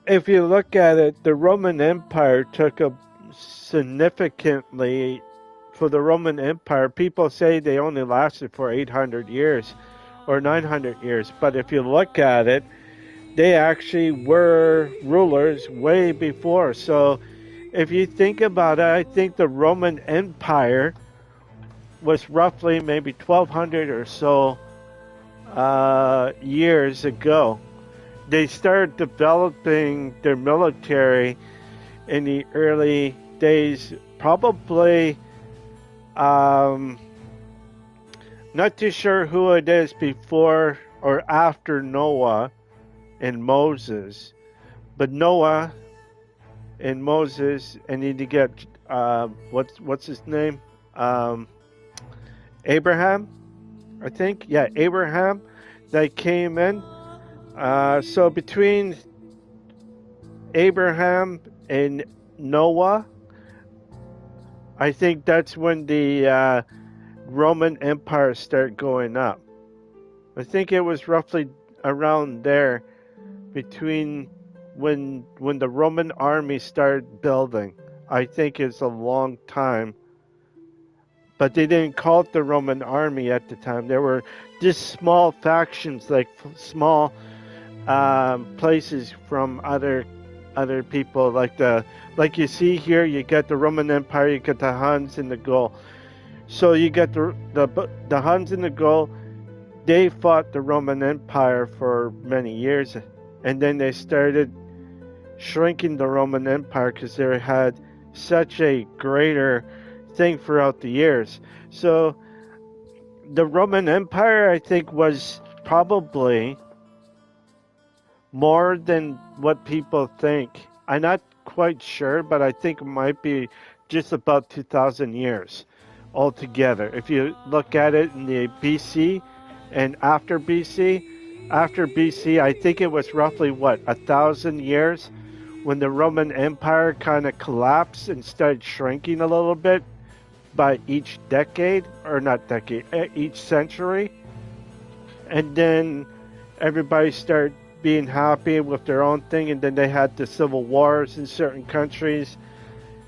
If you look at it, the Roman Empire took a significantly. For the Roman Empire, people say they only lasted for 800 years or 900 years, but if you look at it, they actually were rulers way before. So if you think about it, I think the Roman Empire was roughly maybe 1200 or so years ago. They started developing their military in the early days, probably. Not too sure who it is before or after Noah and Moses, but Noah and Moses, and need to get what's his name? Abraham, I think. Yeah, Abraham. They came in. So between Abraham and Noah, I think that's when the Roman Empire started going up. I think it was roughly around there between when the Roman army started building. I think it's a long time. But they didn't call it the Roman army at the time. There were just small factions, like small places from other people, like you see here. You got the Roman Empire, you got the Huns and the Gaul. So you got the Huns and the Gaul. They fought the Roman Empire for many years, and then they started shrinking the Roman Empire because they had such a greater thing throughout the years. So the Roman Empire, I think, was probably more than what people think. I'm not quite sure, but I think it might be just about 2,000 years altogether. If you look at it in the BC and after BC, I think it was roughly 1,000 years when the Roman Empire kind of collapsed and started shrinking a little bit by each decade, or not decade, each century. And then everybody started being happy with their own thing, and then they had the civil wars in certain countries.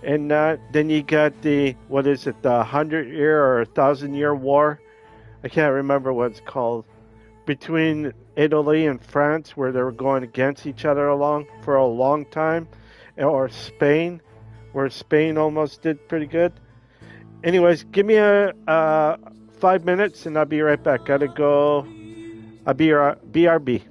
And then you got the 100-year or 1,000-year war? I can't remember what it's called. Between Italy and France, where they were going against each other for a long time. Or Spain, where Spain almost did pretty good. Anyways, give me a 5 minutes and I'll be right back. Gotta go. I'll be BRB.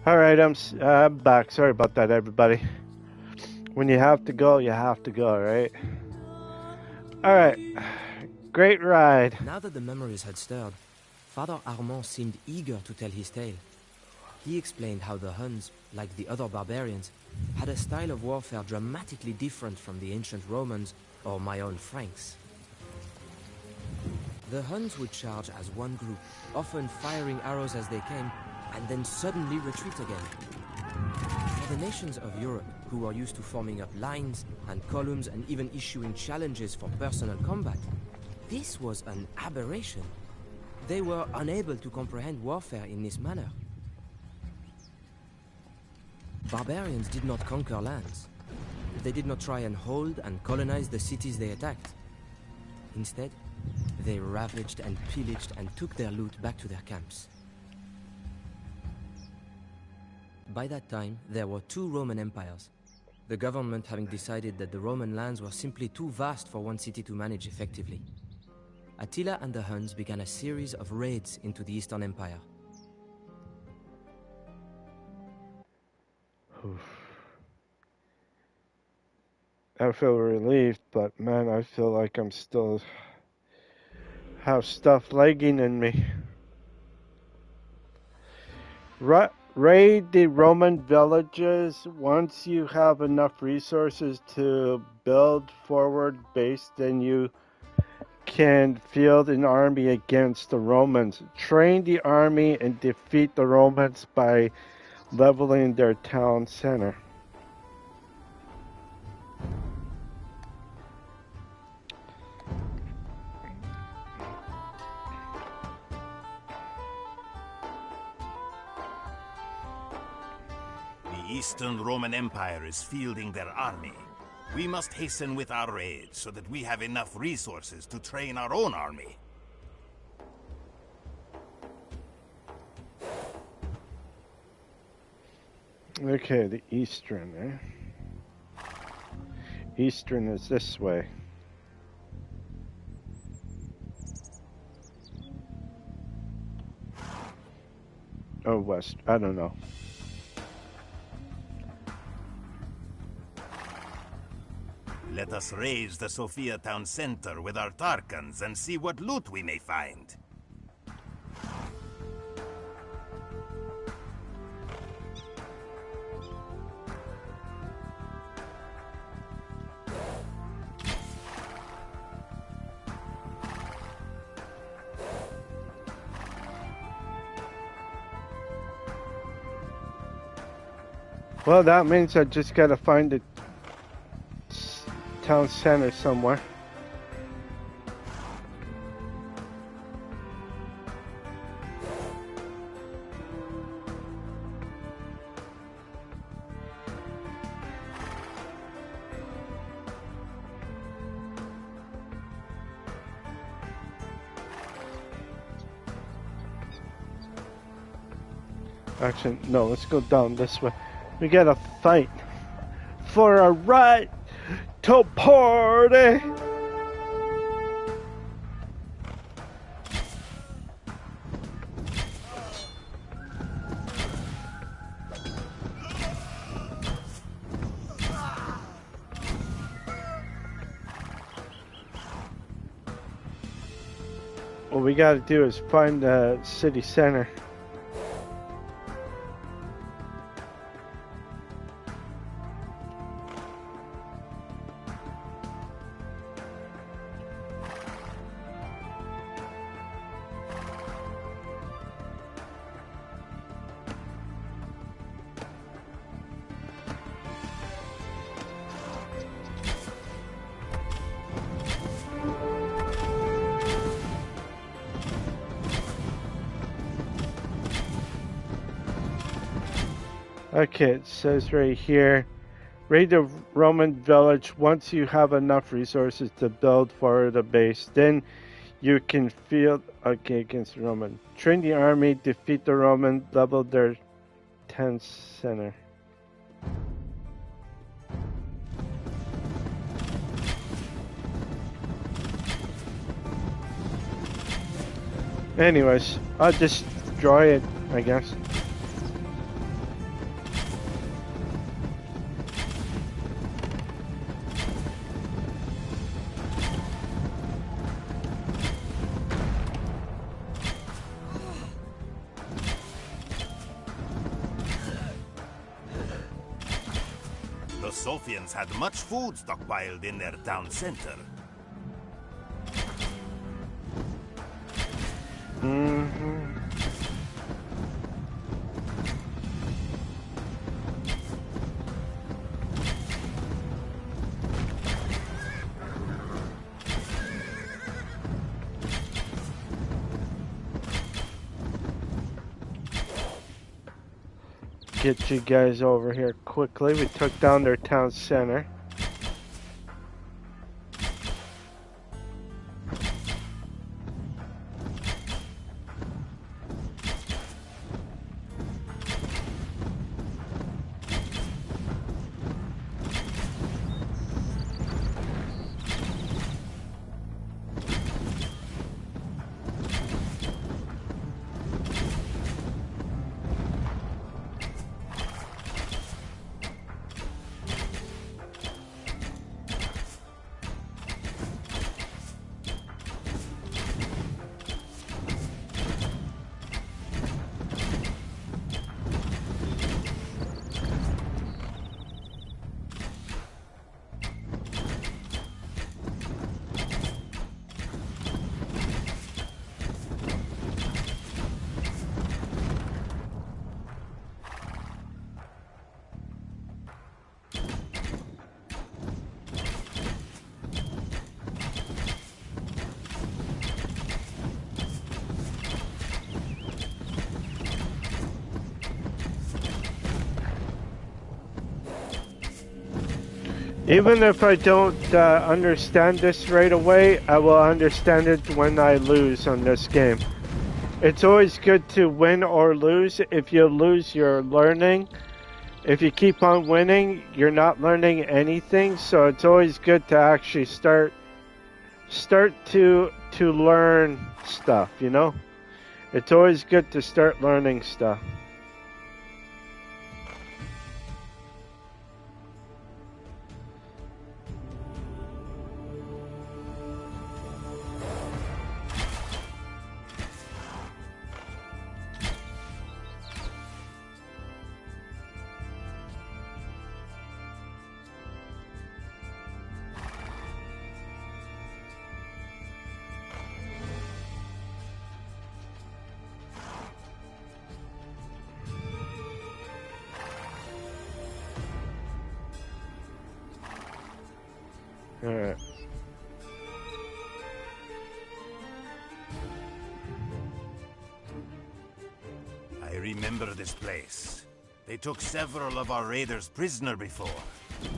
All right, I'm back. Sorry about that, everybody. When you have to go, you have to go, right? All right. Great ride. Now that the memories had stirred, Father Armand seemed eager to tell his tale. He explained how the Huns, like the other barbarians, had a style of warfare dramatically different from the ancient Romans or my own Franks. The Huns would charge as one group, often firing arrows as they came, and then suddenly retreat again. For the nations of Europe, who were used to forming up lines and columns and even issuing challenges for personal combat, this was an aberration. They were unable to comprehend warfare in this manner. Barbarians did not conquer lands. They did not try and hold and colonize the cities they attacked. Instead, they ravaged and pillaged and took their loot back to their camps. By that time, there were two Roman empires, the government having decided that the Roman lands were simply too vast for one city to manage effectively. Attila and the Huns began a series of raids into the Eastern Empire. I feel relieved, but man, I feel like I'm still have stuff lagging in me. Raid the Roman villages once you have enough resources to build forward base, then you can field an army against the Romans. Train the army and defeat the Romans by leveling their town center. The Eastern Roman Empire is fielding their army. We must hasten with our raid so that we have enough resources to train our own army. Okay, the Eastern, eh? Eastern is this way. Oh, West. I don't know. Let us raise the Sofia town center with our Tarkans and see what loot we may find. Well, that means I just gotta find the town center somewhere. Actually, no, let's go down this way. We gotta fight for a right to party. What we gotta do is find the city center. Okay, it says right here, raid the Roman village once you have enough resources to build forward a base. Then you can field against the Roman. Train the army, defeat the Roman, level their town center. Anyways, I'll destroy it, I guess. Sophians had much food stockpiled in their town center. Get you guys over here quickly. We took down their town center. Even if I don't understand this right away, I will understand it when I lose on this game. It's always good to win or lose. If you lose, you're learning. If you keep on winning, you're not learning anything. So it's always good to actually start to learn stuff, you know? It's always good to start learning stuff. Alright. I remember this place. They took several of our raiders prisoner before.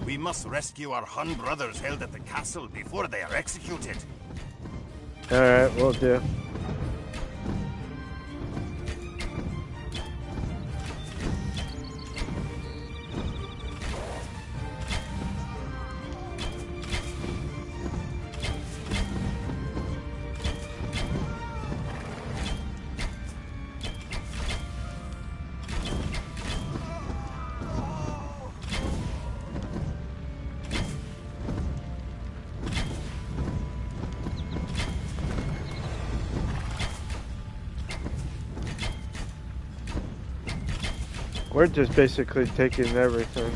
We must rescue our Hun brothers held at the castle before they are executed. Alright, will do. We're just basically taking everything.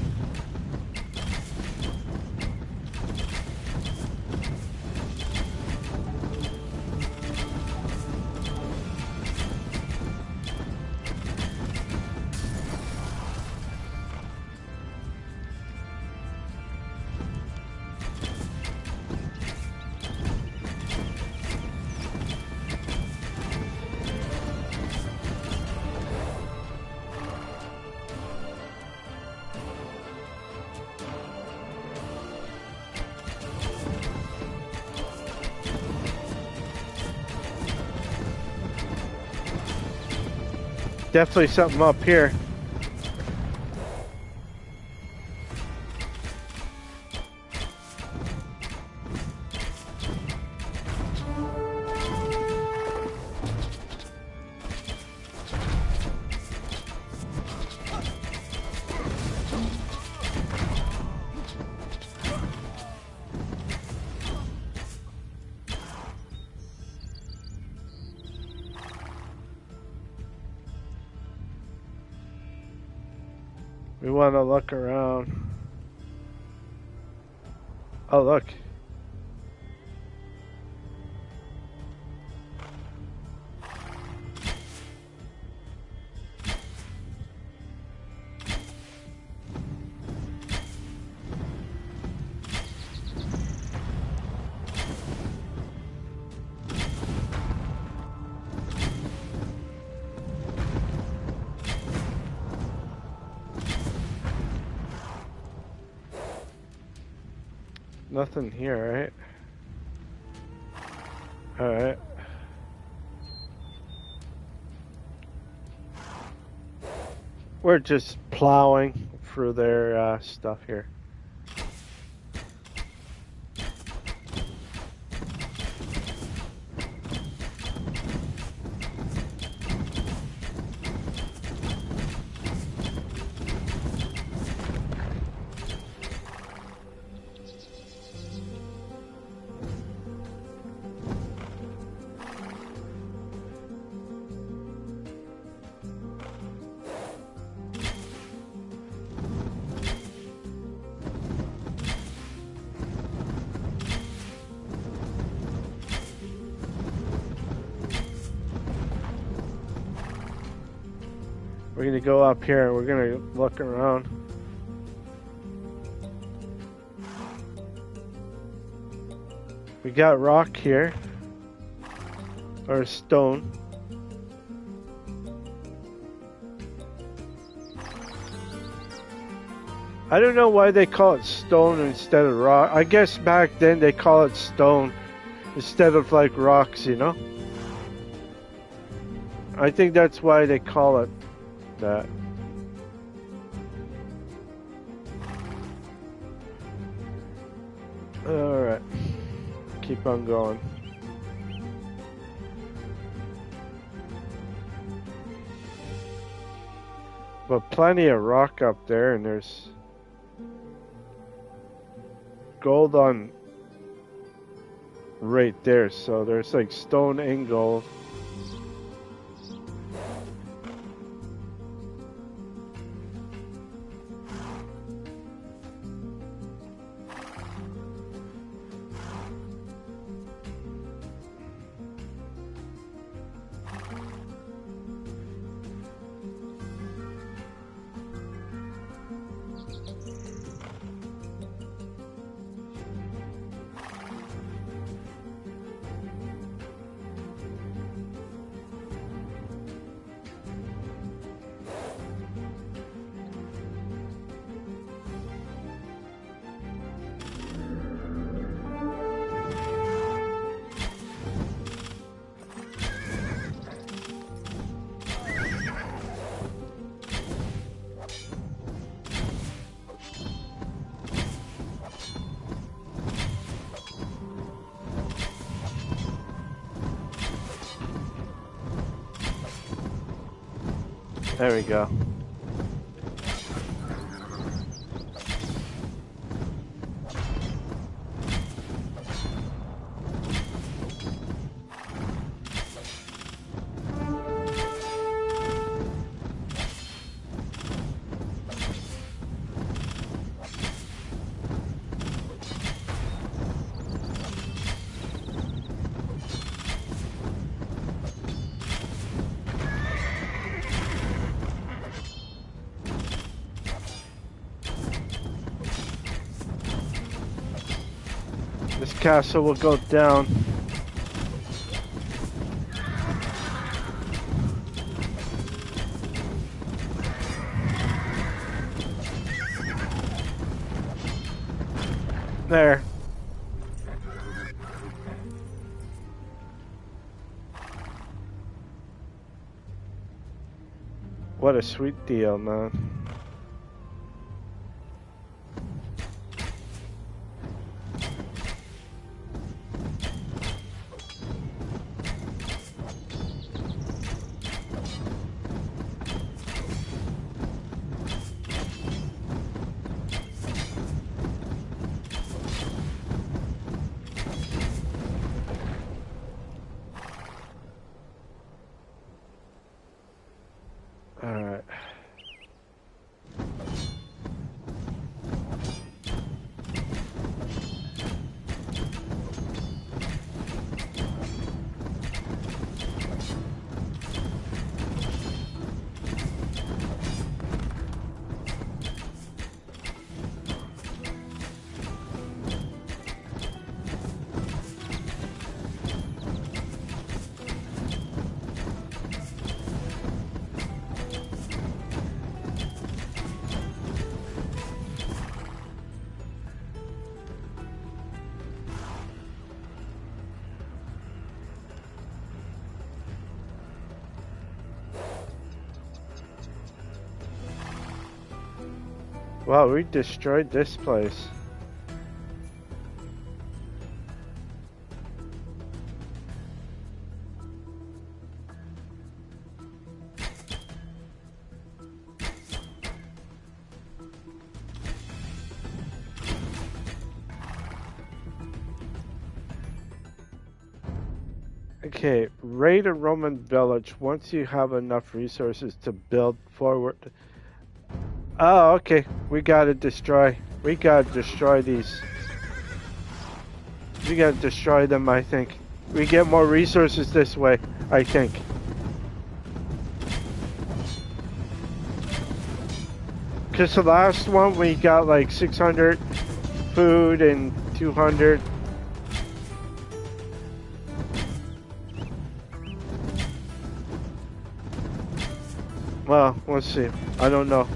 Definitely something up here. We want to look around. Oh, look. Nothing here, right? Alright. We're just plowing through their stuff here. We're gonna go up here and we're gonna look around. We got rock here. Or stone. I don't know why they call it stone instead of rock. I guess back then they call it stone instead of like rocks, you know? I think that's why they call it that. Alright. Keep on going. But plenty of rock up there, and there's gold on right there, so there's like stone and gold. There we go. This castle will go down. There. What a sweet deal, man. Alright. Wow, we destroyed this place. Okay, raid a Roman village once you have enough resources to build forward. Oh, okay. We gotta destroy. We gotta destroy these. We gotta destroy them, I think. We get more resources this way, I think. Because the last one we got like 600 food and 200. Well, let's see. I don't know.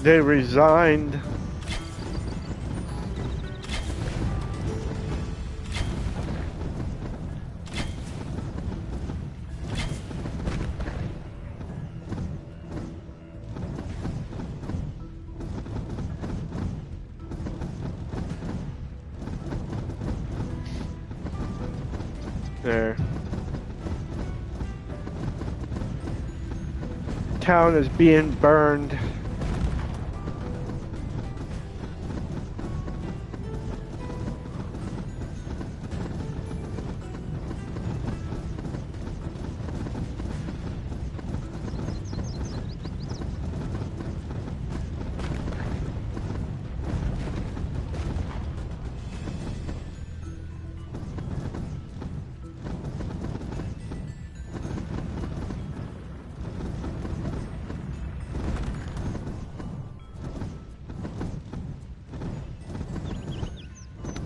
They resigned. There. Town is being burned.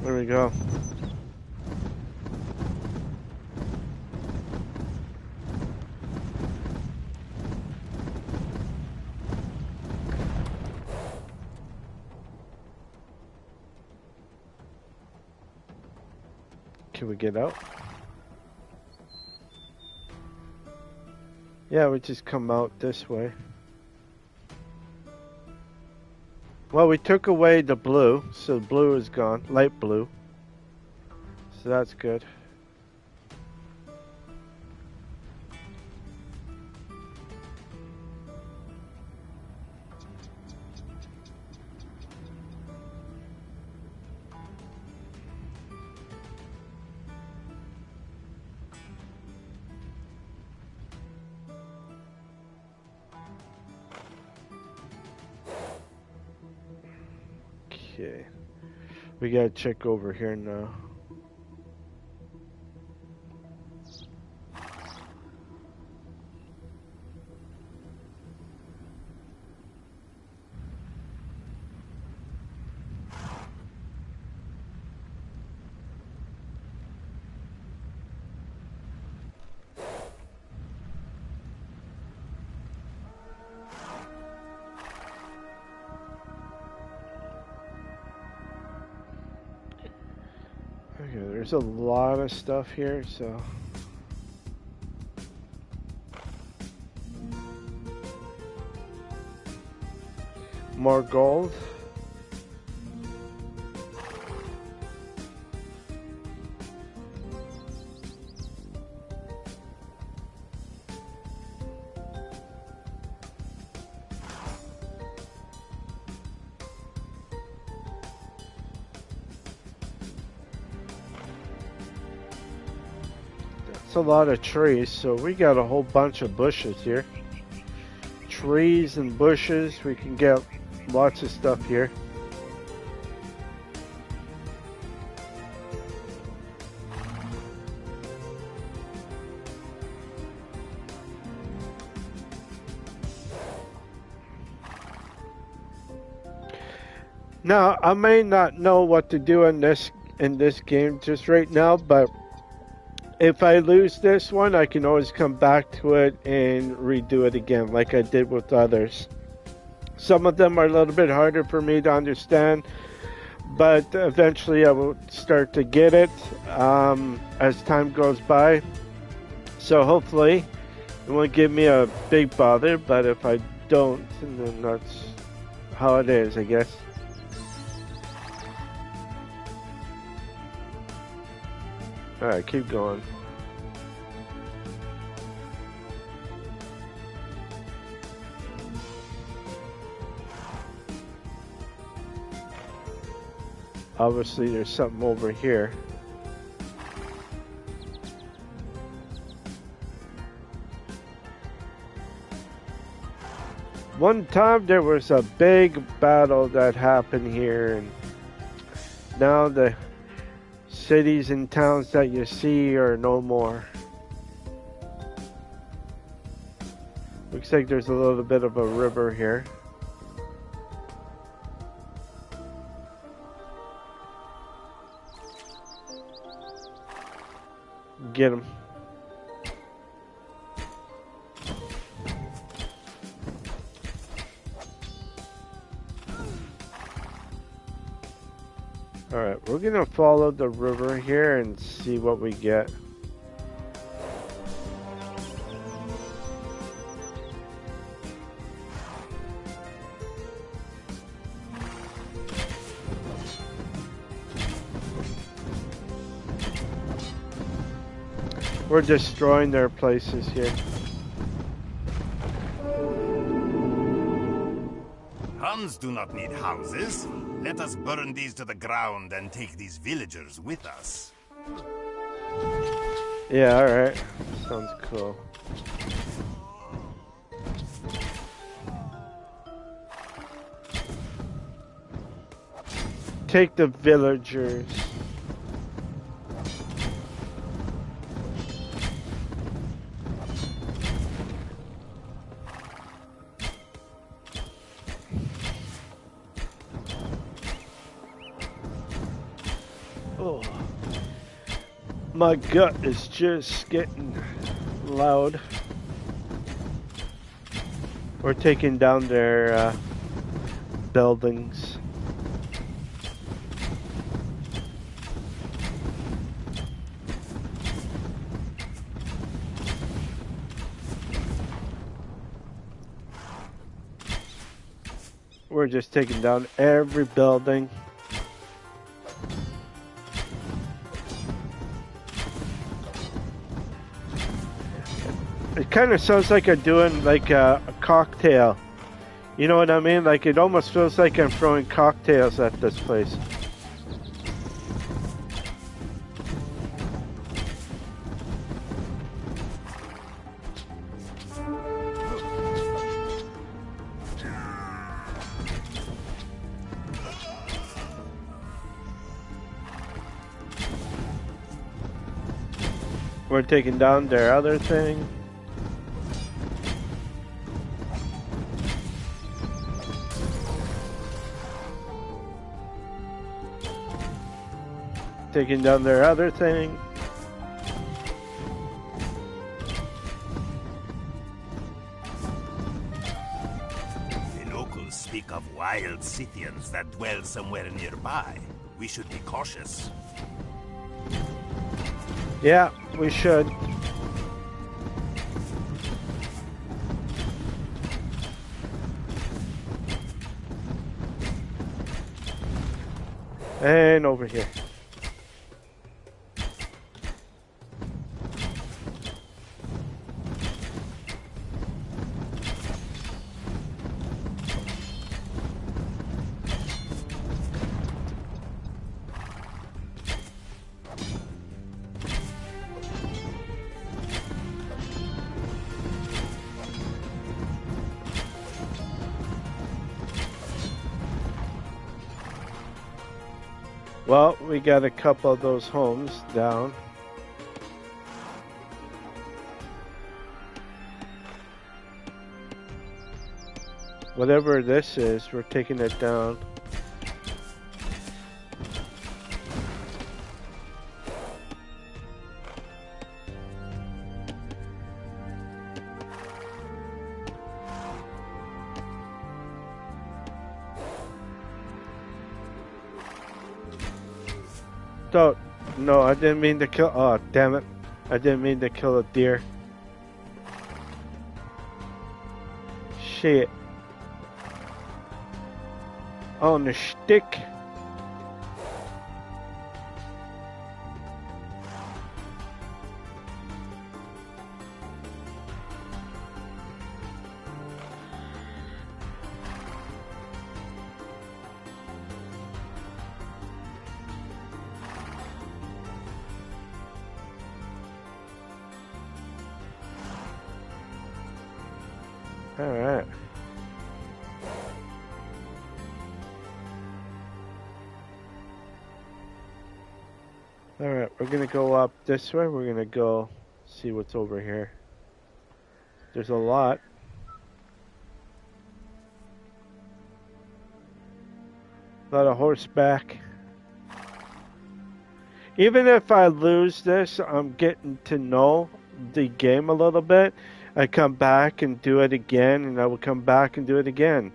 There we go. Can we get out? Yeah, we just come out this way. Well, we took away the blue, so blue is gone. Light blue. So that's good. Okay. We gotta check over here now. Okay, there's a lot of stuff here, so... More gold. That's a lot of trees, so we got a whole bunch of bushes here. Trees and bushes, we can get lots of stuff here. Now, I may not know what to do in this game just right now, but if I lose this one, I can always come back to it and redo it again, like I did with others. Some of them are a little bit harder for me to understand, but eventually I will start to get it as time goes by. So hopefully it won't give me a big bother, but if I don't, then that's how it is, I guess. Alright, keep going. Obviously there's something over here. One time there was a big battle that happened here, and now the cities and towns that you see are no more. Looks like there's a little bit of a river here. Get him. Alright, we're gonna follow the river here and see what we get. We're destroying their places here. Huns do not need houses. Let us burn these to the ground and take these villagers with us. Yeah, alright. Sounds cool. Take the villagers. Oh, my gut is just getting loud. We're taking down their buildings. We're just taking down every building. It kind of sounds like I'm doing like a cocktail. You know what I mean? Like it almost feels like I'm throwing cocktails at this place. We're taking down their other thing. Taking down their other thing. The locals speak of wild Scythians that dwell somewhere nearby. We should be cautious. Yeah, we should. And over here. Well, we got a couple of those homes down. Whatever this is, we're taking it down. Don't. No, I didn't mean to kill. Oh, damn it. I didn't mean to kill a deer. Shit. On the stick. Alright. Alright, we're gonna go up this way. We're gonna go see what's over here. There's a lot. A lot of horseback. Even if I lose this, I'm getting to know the game a little bit. I come back and do it again, and I will come back and do it again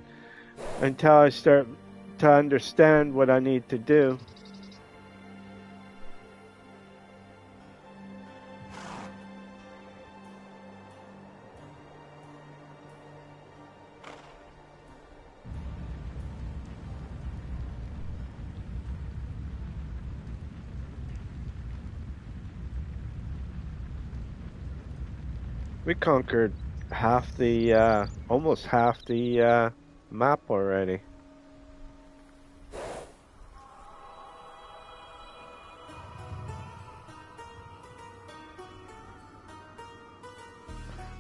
until I start to understand what I need to do. We conquered half the, almost half the map already.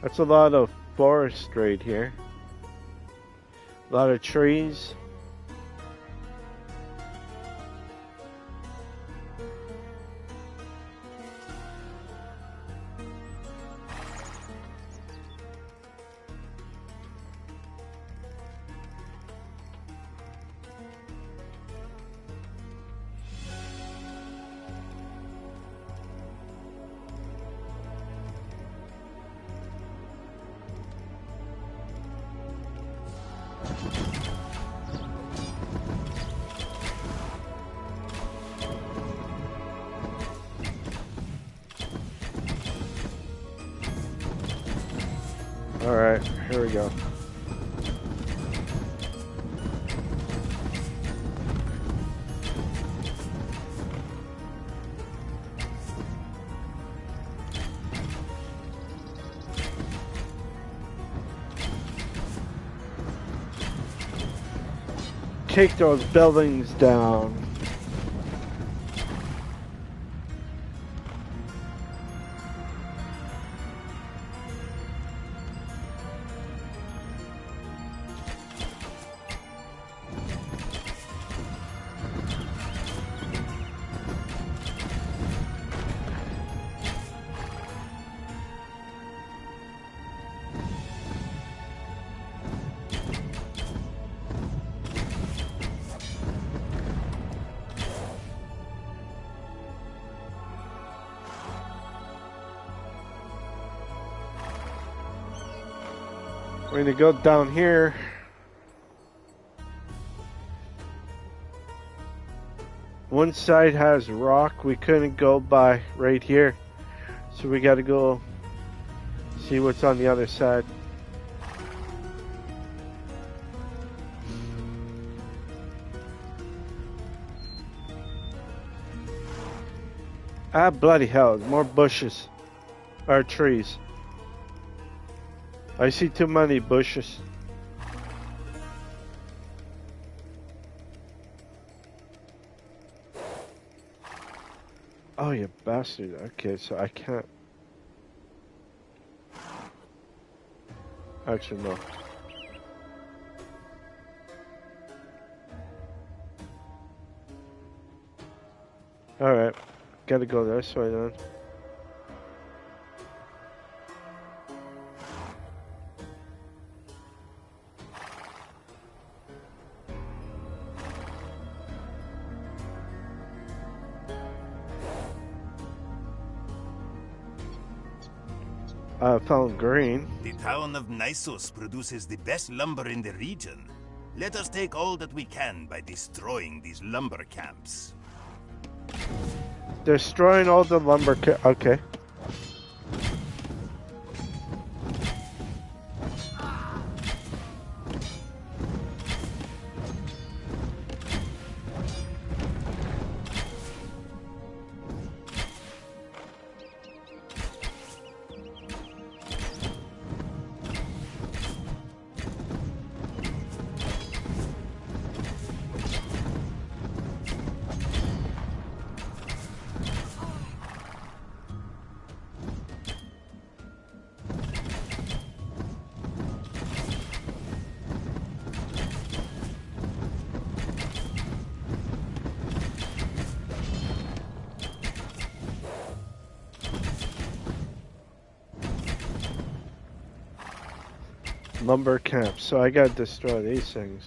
That's a lot of forest right here. A lot of trees. Alright, here we go. Take those buildings down. We're gonna go down here. One side has rock. We couldn't go by right here. So we gotta go see what's on the other side. Ah, bloody hell. More bushes. Or trees. I see too many bushes. Oh, you bastard. Okay, so I can't. Actually, no. Alright. Gotta go this way then. I found green. The town of Nisos produces the best lumber in the region. Let us take all that we can by destroying these lumber camps. Destroying all the lumber. Okay. Lumber camp. So I gotta destroy these things.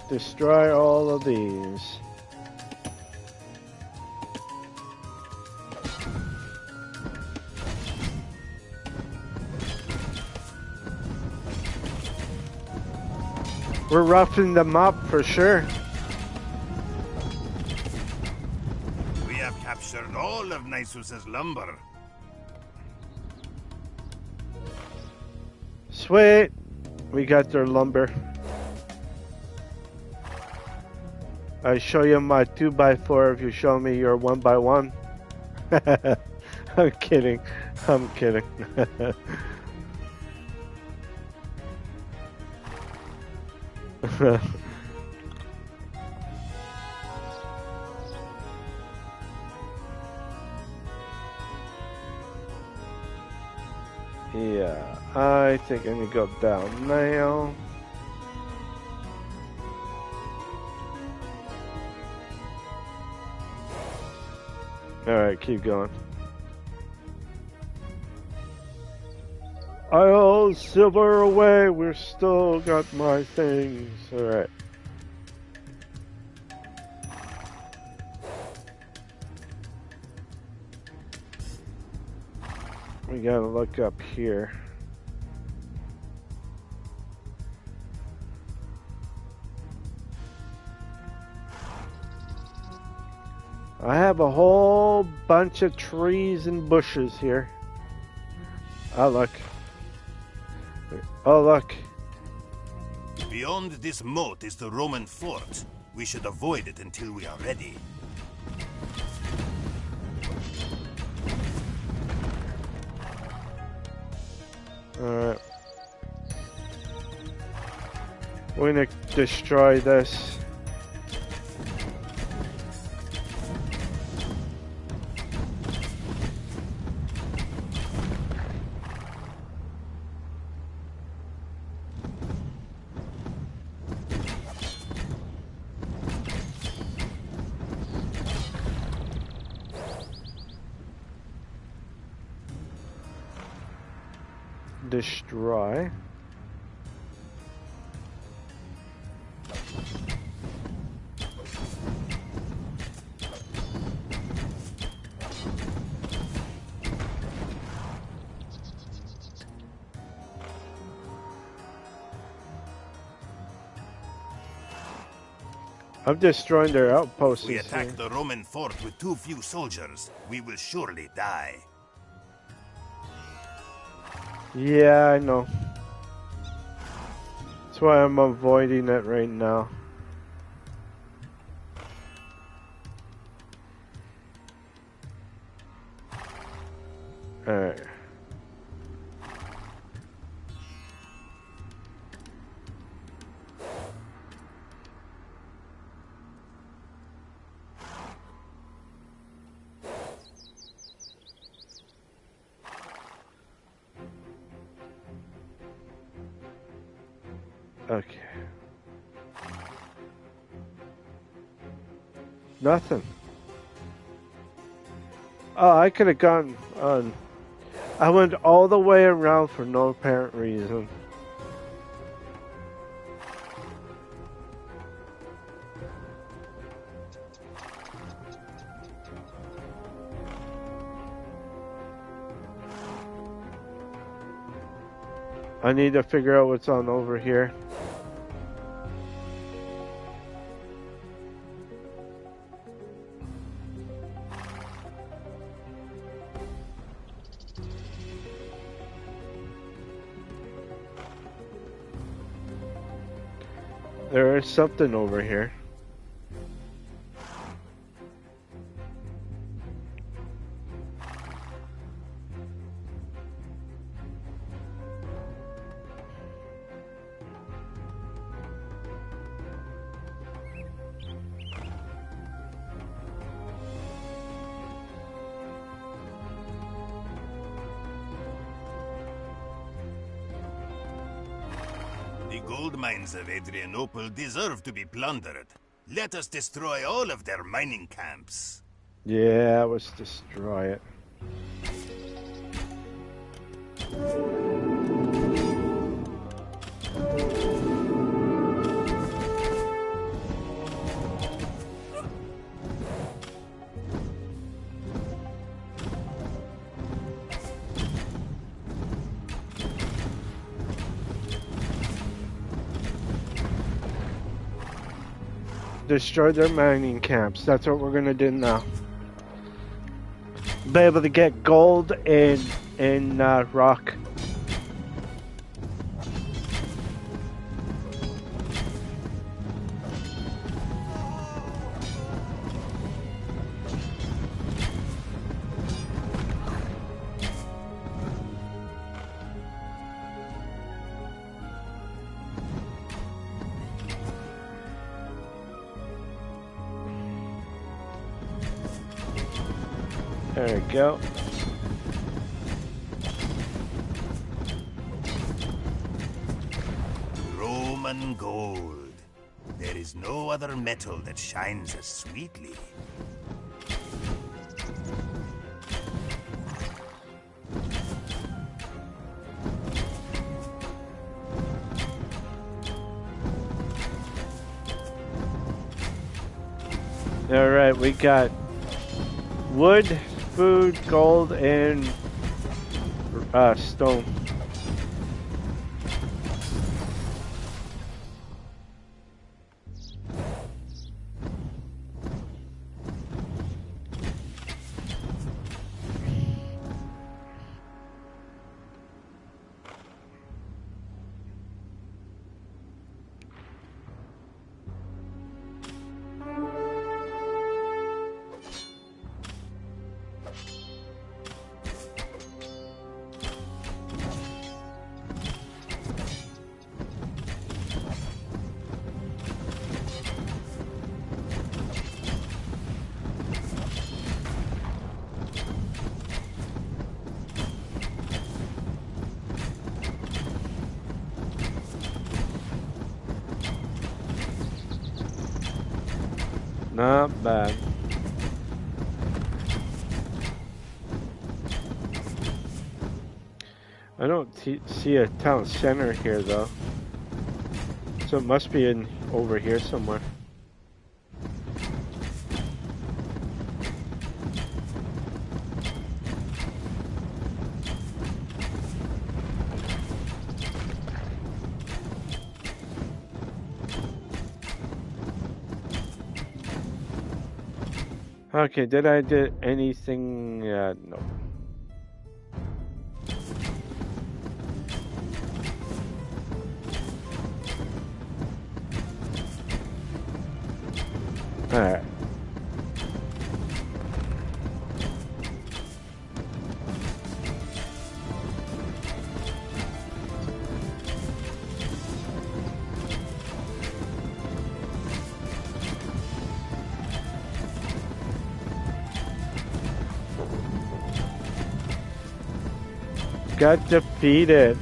Destroy all of these. We're roughing them up for sure. We have captured all of Nisus's lumber. Sweet. We got their lumber. I show you my 2x4 if you show me your 1x1. I'm kidding. I'm kidding. Yeah, I think I need to go down now. Alright, keep going. I'll silver away, we're still got my things. Alright. We gotta look up here. I have a whole bunch of trees and bushes here. Oh, look. Oh, look. Beyond this moat is the Roman fort. We should avoid it until we are ready. Alright. We're gonna destroy this. Destroy. I'm destroying their outposts. We attack the Roman fort with too few soldiers. We will surely die. Yeah, I know. That's why I'm avoiding it right now. Alright. Okay. Nothing. Oh, I could have gone on. I went all the way around for no apparent reason. I need to figure out what's on over here. There is something over here. The gold mines of Adrianople deserve to be plundered. Let us destroy all of their mining camps. Yeah, let's destroy it. Destroy their mining camps. That's what we're gonna do now. Be able to get gold in rock. There we go. Roman gold. There is no other metal that shines as sweetly. All right, we got wood, food, gold, and stone. Not bad. I don't see a town center here though. So it must be in over here somewhere. Okay, did I do anything? No. Alright. Got defeated.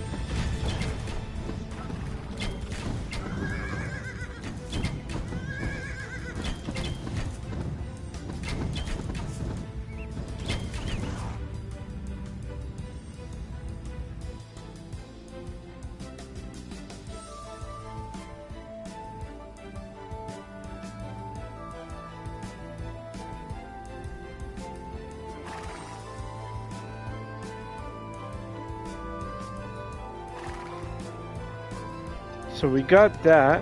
So we got that.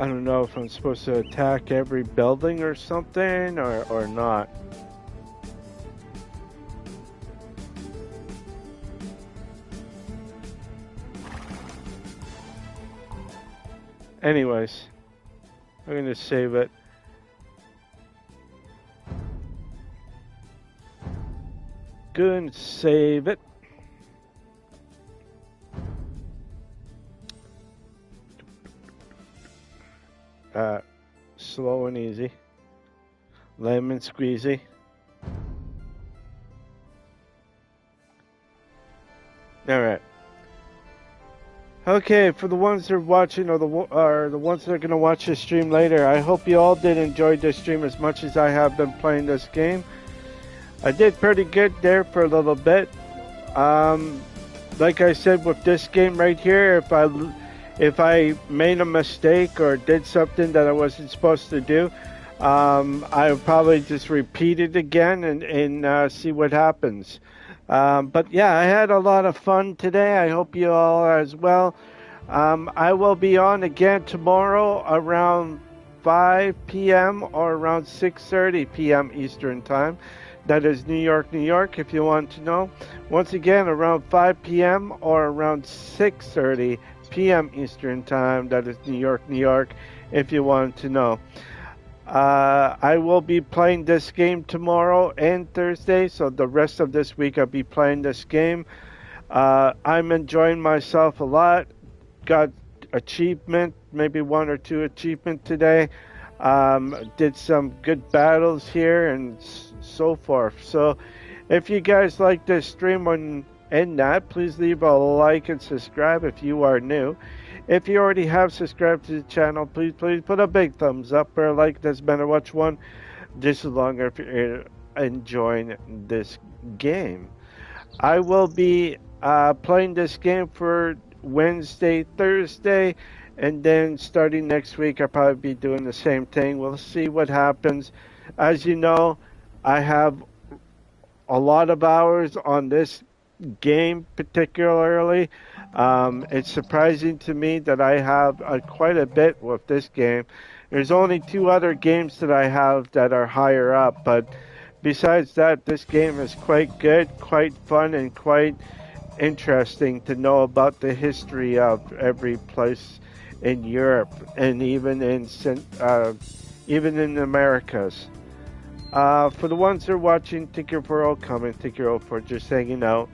I don't know if I'm supposed to attack every building or something or not. Anyways, I'm gonna save it. Go and save it. Slow and easy. Lemon squeezy. Alright. Okay, for the ones that are watching or the ones that are going to watch this stream later, I hope you all did enjoy this stream as much as I have been playing this game. I did pretty good there for a little bit. Like I said, with this game right here, if I made a mistake or did something that I wasn't supposed to do, I would probably just repeat it again and see what happens. But yeah, I had a lot of fun today. I hope you all are as well. I will be on again tomorrow around 5 p.m. or around 6:30 p.m. Eastern Time. That is New York, New York, if you want to know. Once again, around 5 p.m. or around 6:30 p.m. Eastern Time. That is New York, New York, if you want to know. I will be playing this game tomorrow and Thursday, so the rest of this week I'll be playing this game. I'm enjoying myself a lot. Got achievement, maybe 1 or 2 achievement today. Did some good battles here and so forth. So if you guys like this stream and that, please leave a like and subscribe if you are new. If you already have subscribed to the channel, please put a big thumbs up or a like. Doesn't matter which one, just as long as you're enjoying this game. I will be playing this game for Wednesday, Thursday, and then starting next week I'll probably be doing the same thing. We'll see what happens. As you know, I have a lot of hours on this game particularly. It's surprising to me that I have quite a bit with this game. There's only 2 other games that I have that are higher up, but besides that, this game is quite good, quite fun, and quite interesting to know about the history of every place in Europe and even in the Americas. For the ones that are watching, thank you for all coming, thank you all for just hanging out.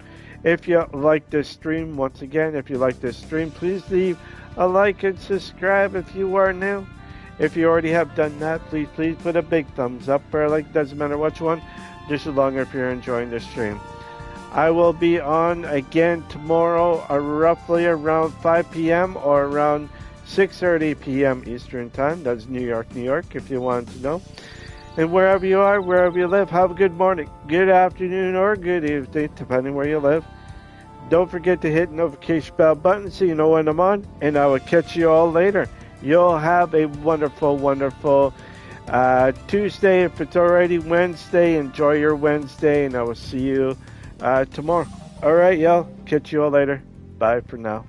If you like this stream, once again, if you like this stream, please leave a like and subscribe if you are new. If you already have done that, please put a big thumbs up or a like, doesn't matter which one, just as long as you're enjoying the stream. I will be on again tomorrow, roughly around 5 p.m. or around 6:30 p.m. Eastern Time. That's New York, New York, if you want to know. And wherever you are, wherever you live, have a good morning, good afternoon, or good evening, depending where you live. Don't forget to hit the notification bell button so you know when I'm on, and I will catch you all later. You'll have a wonderful, wonderful Tuesday. If it's already Wednesday, enjoy your Wednesday, and I will see you tomorrow. All right, y'all. Catch you all later. Bye for now.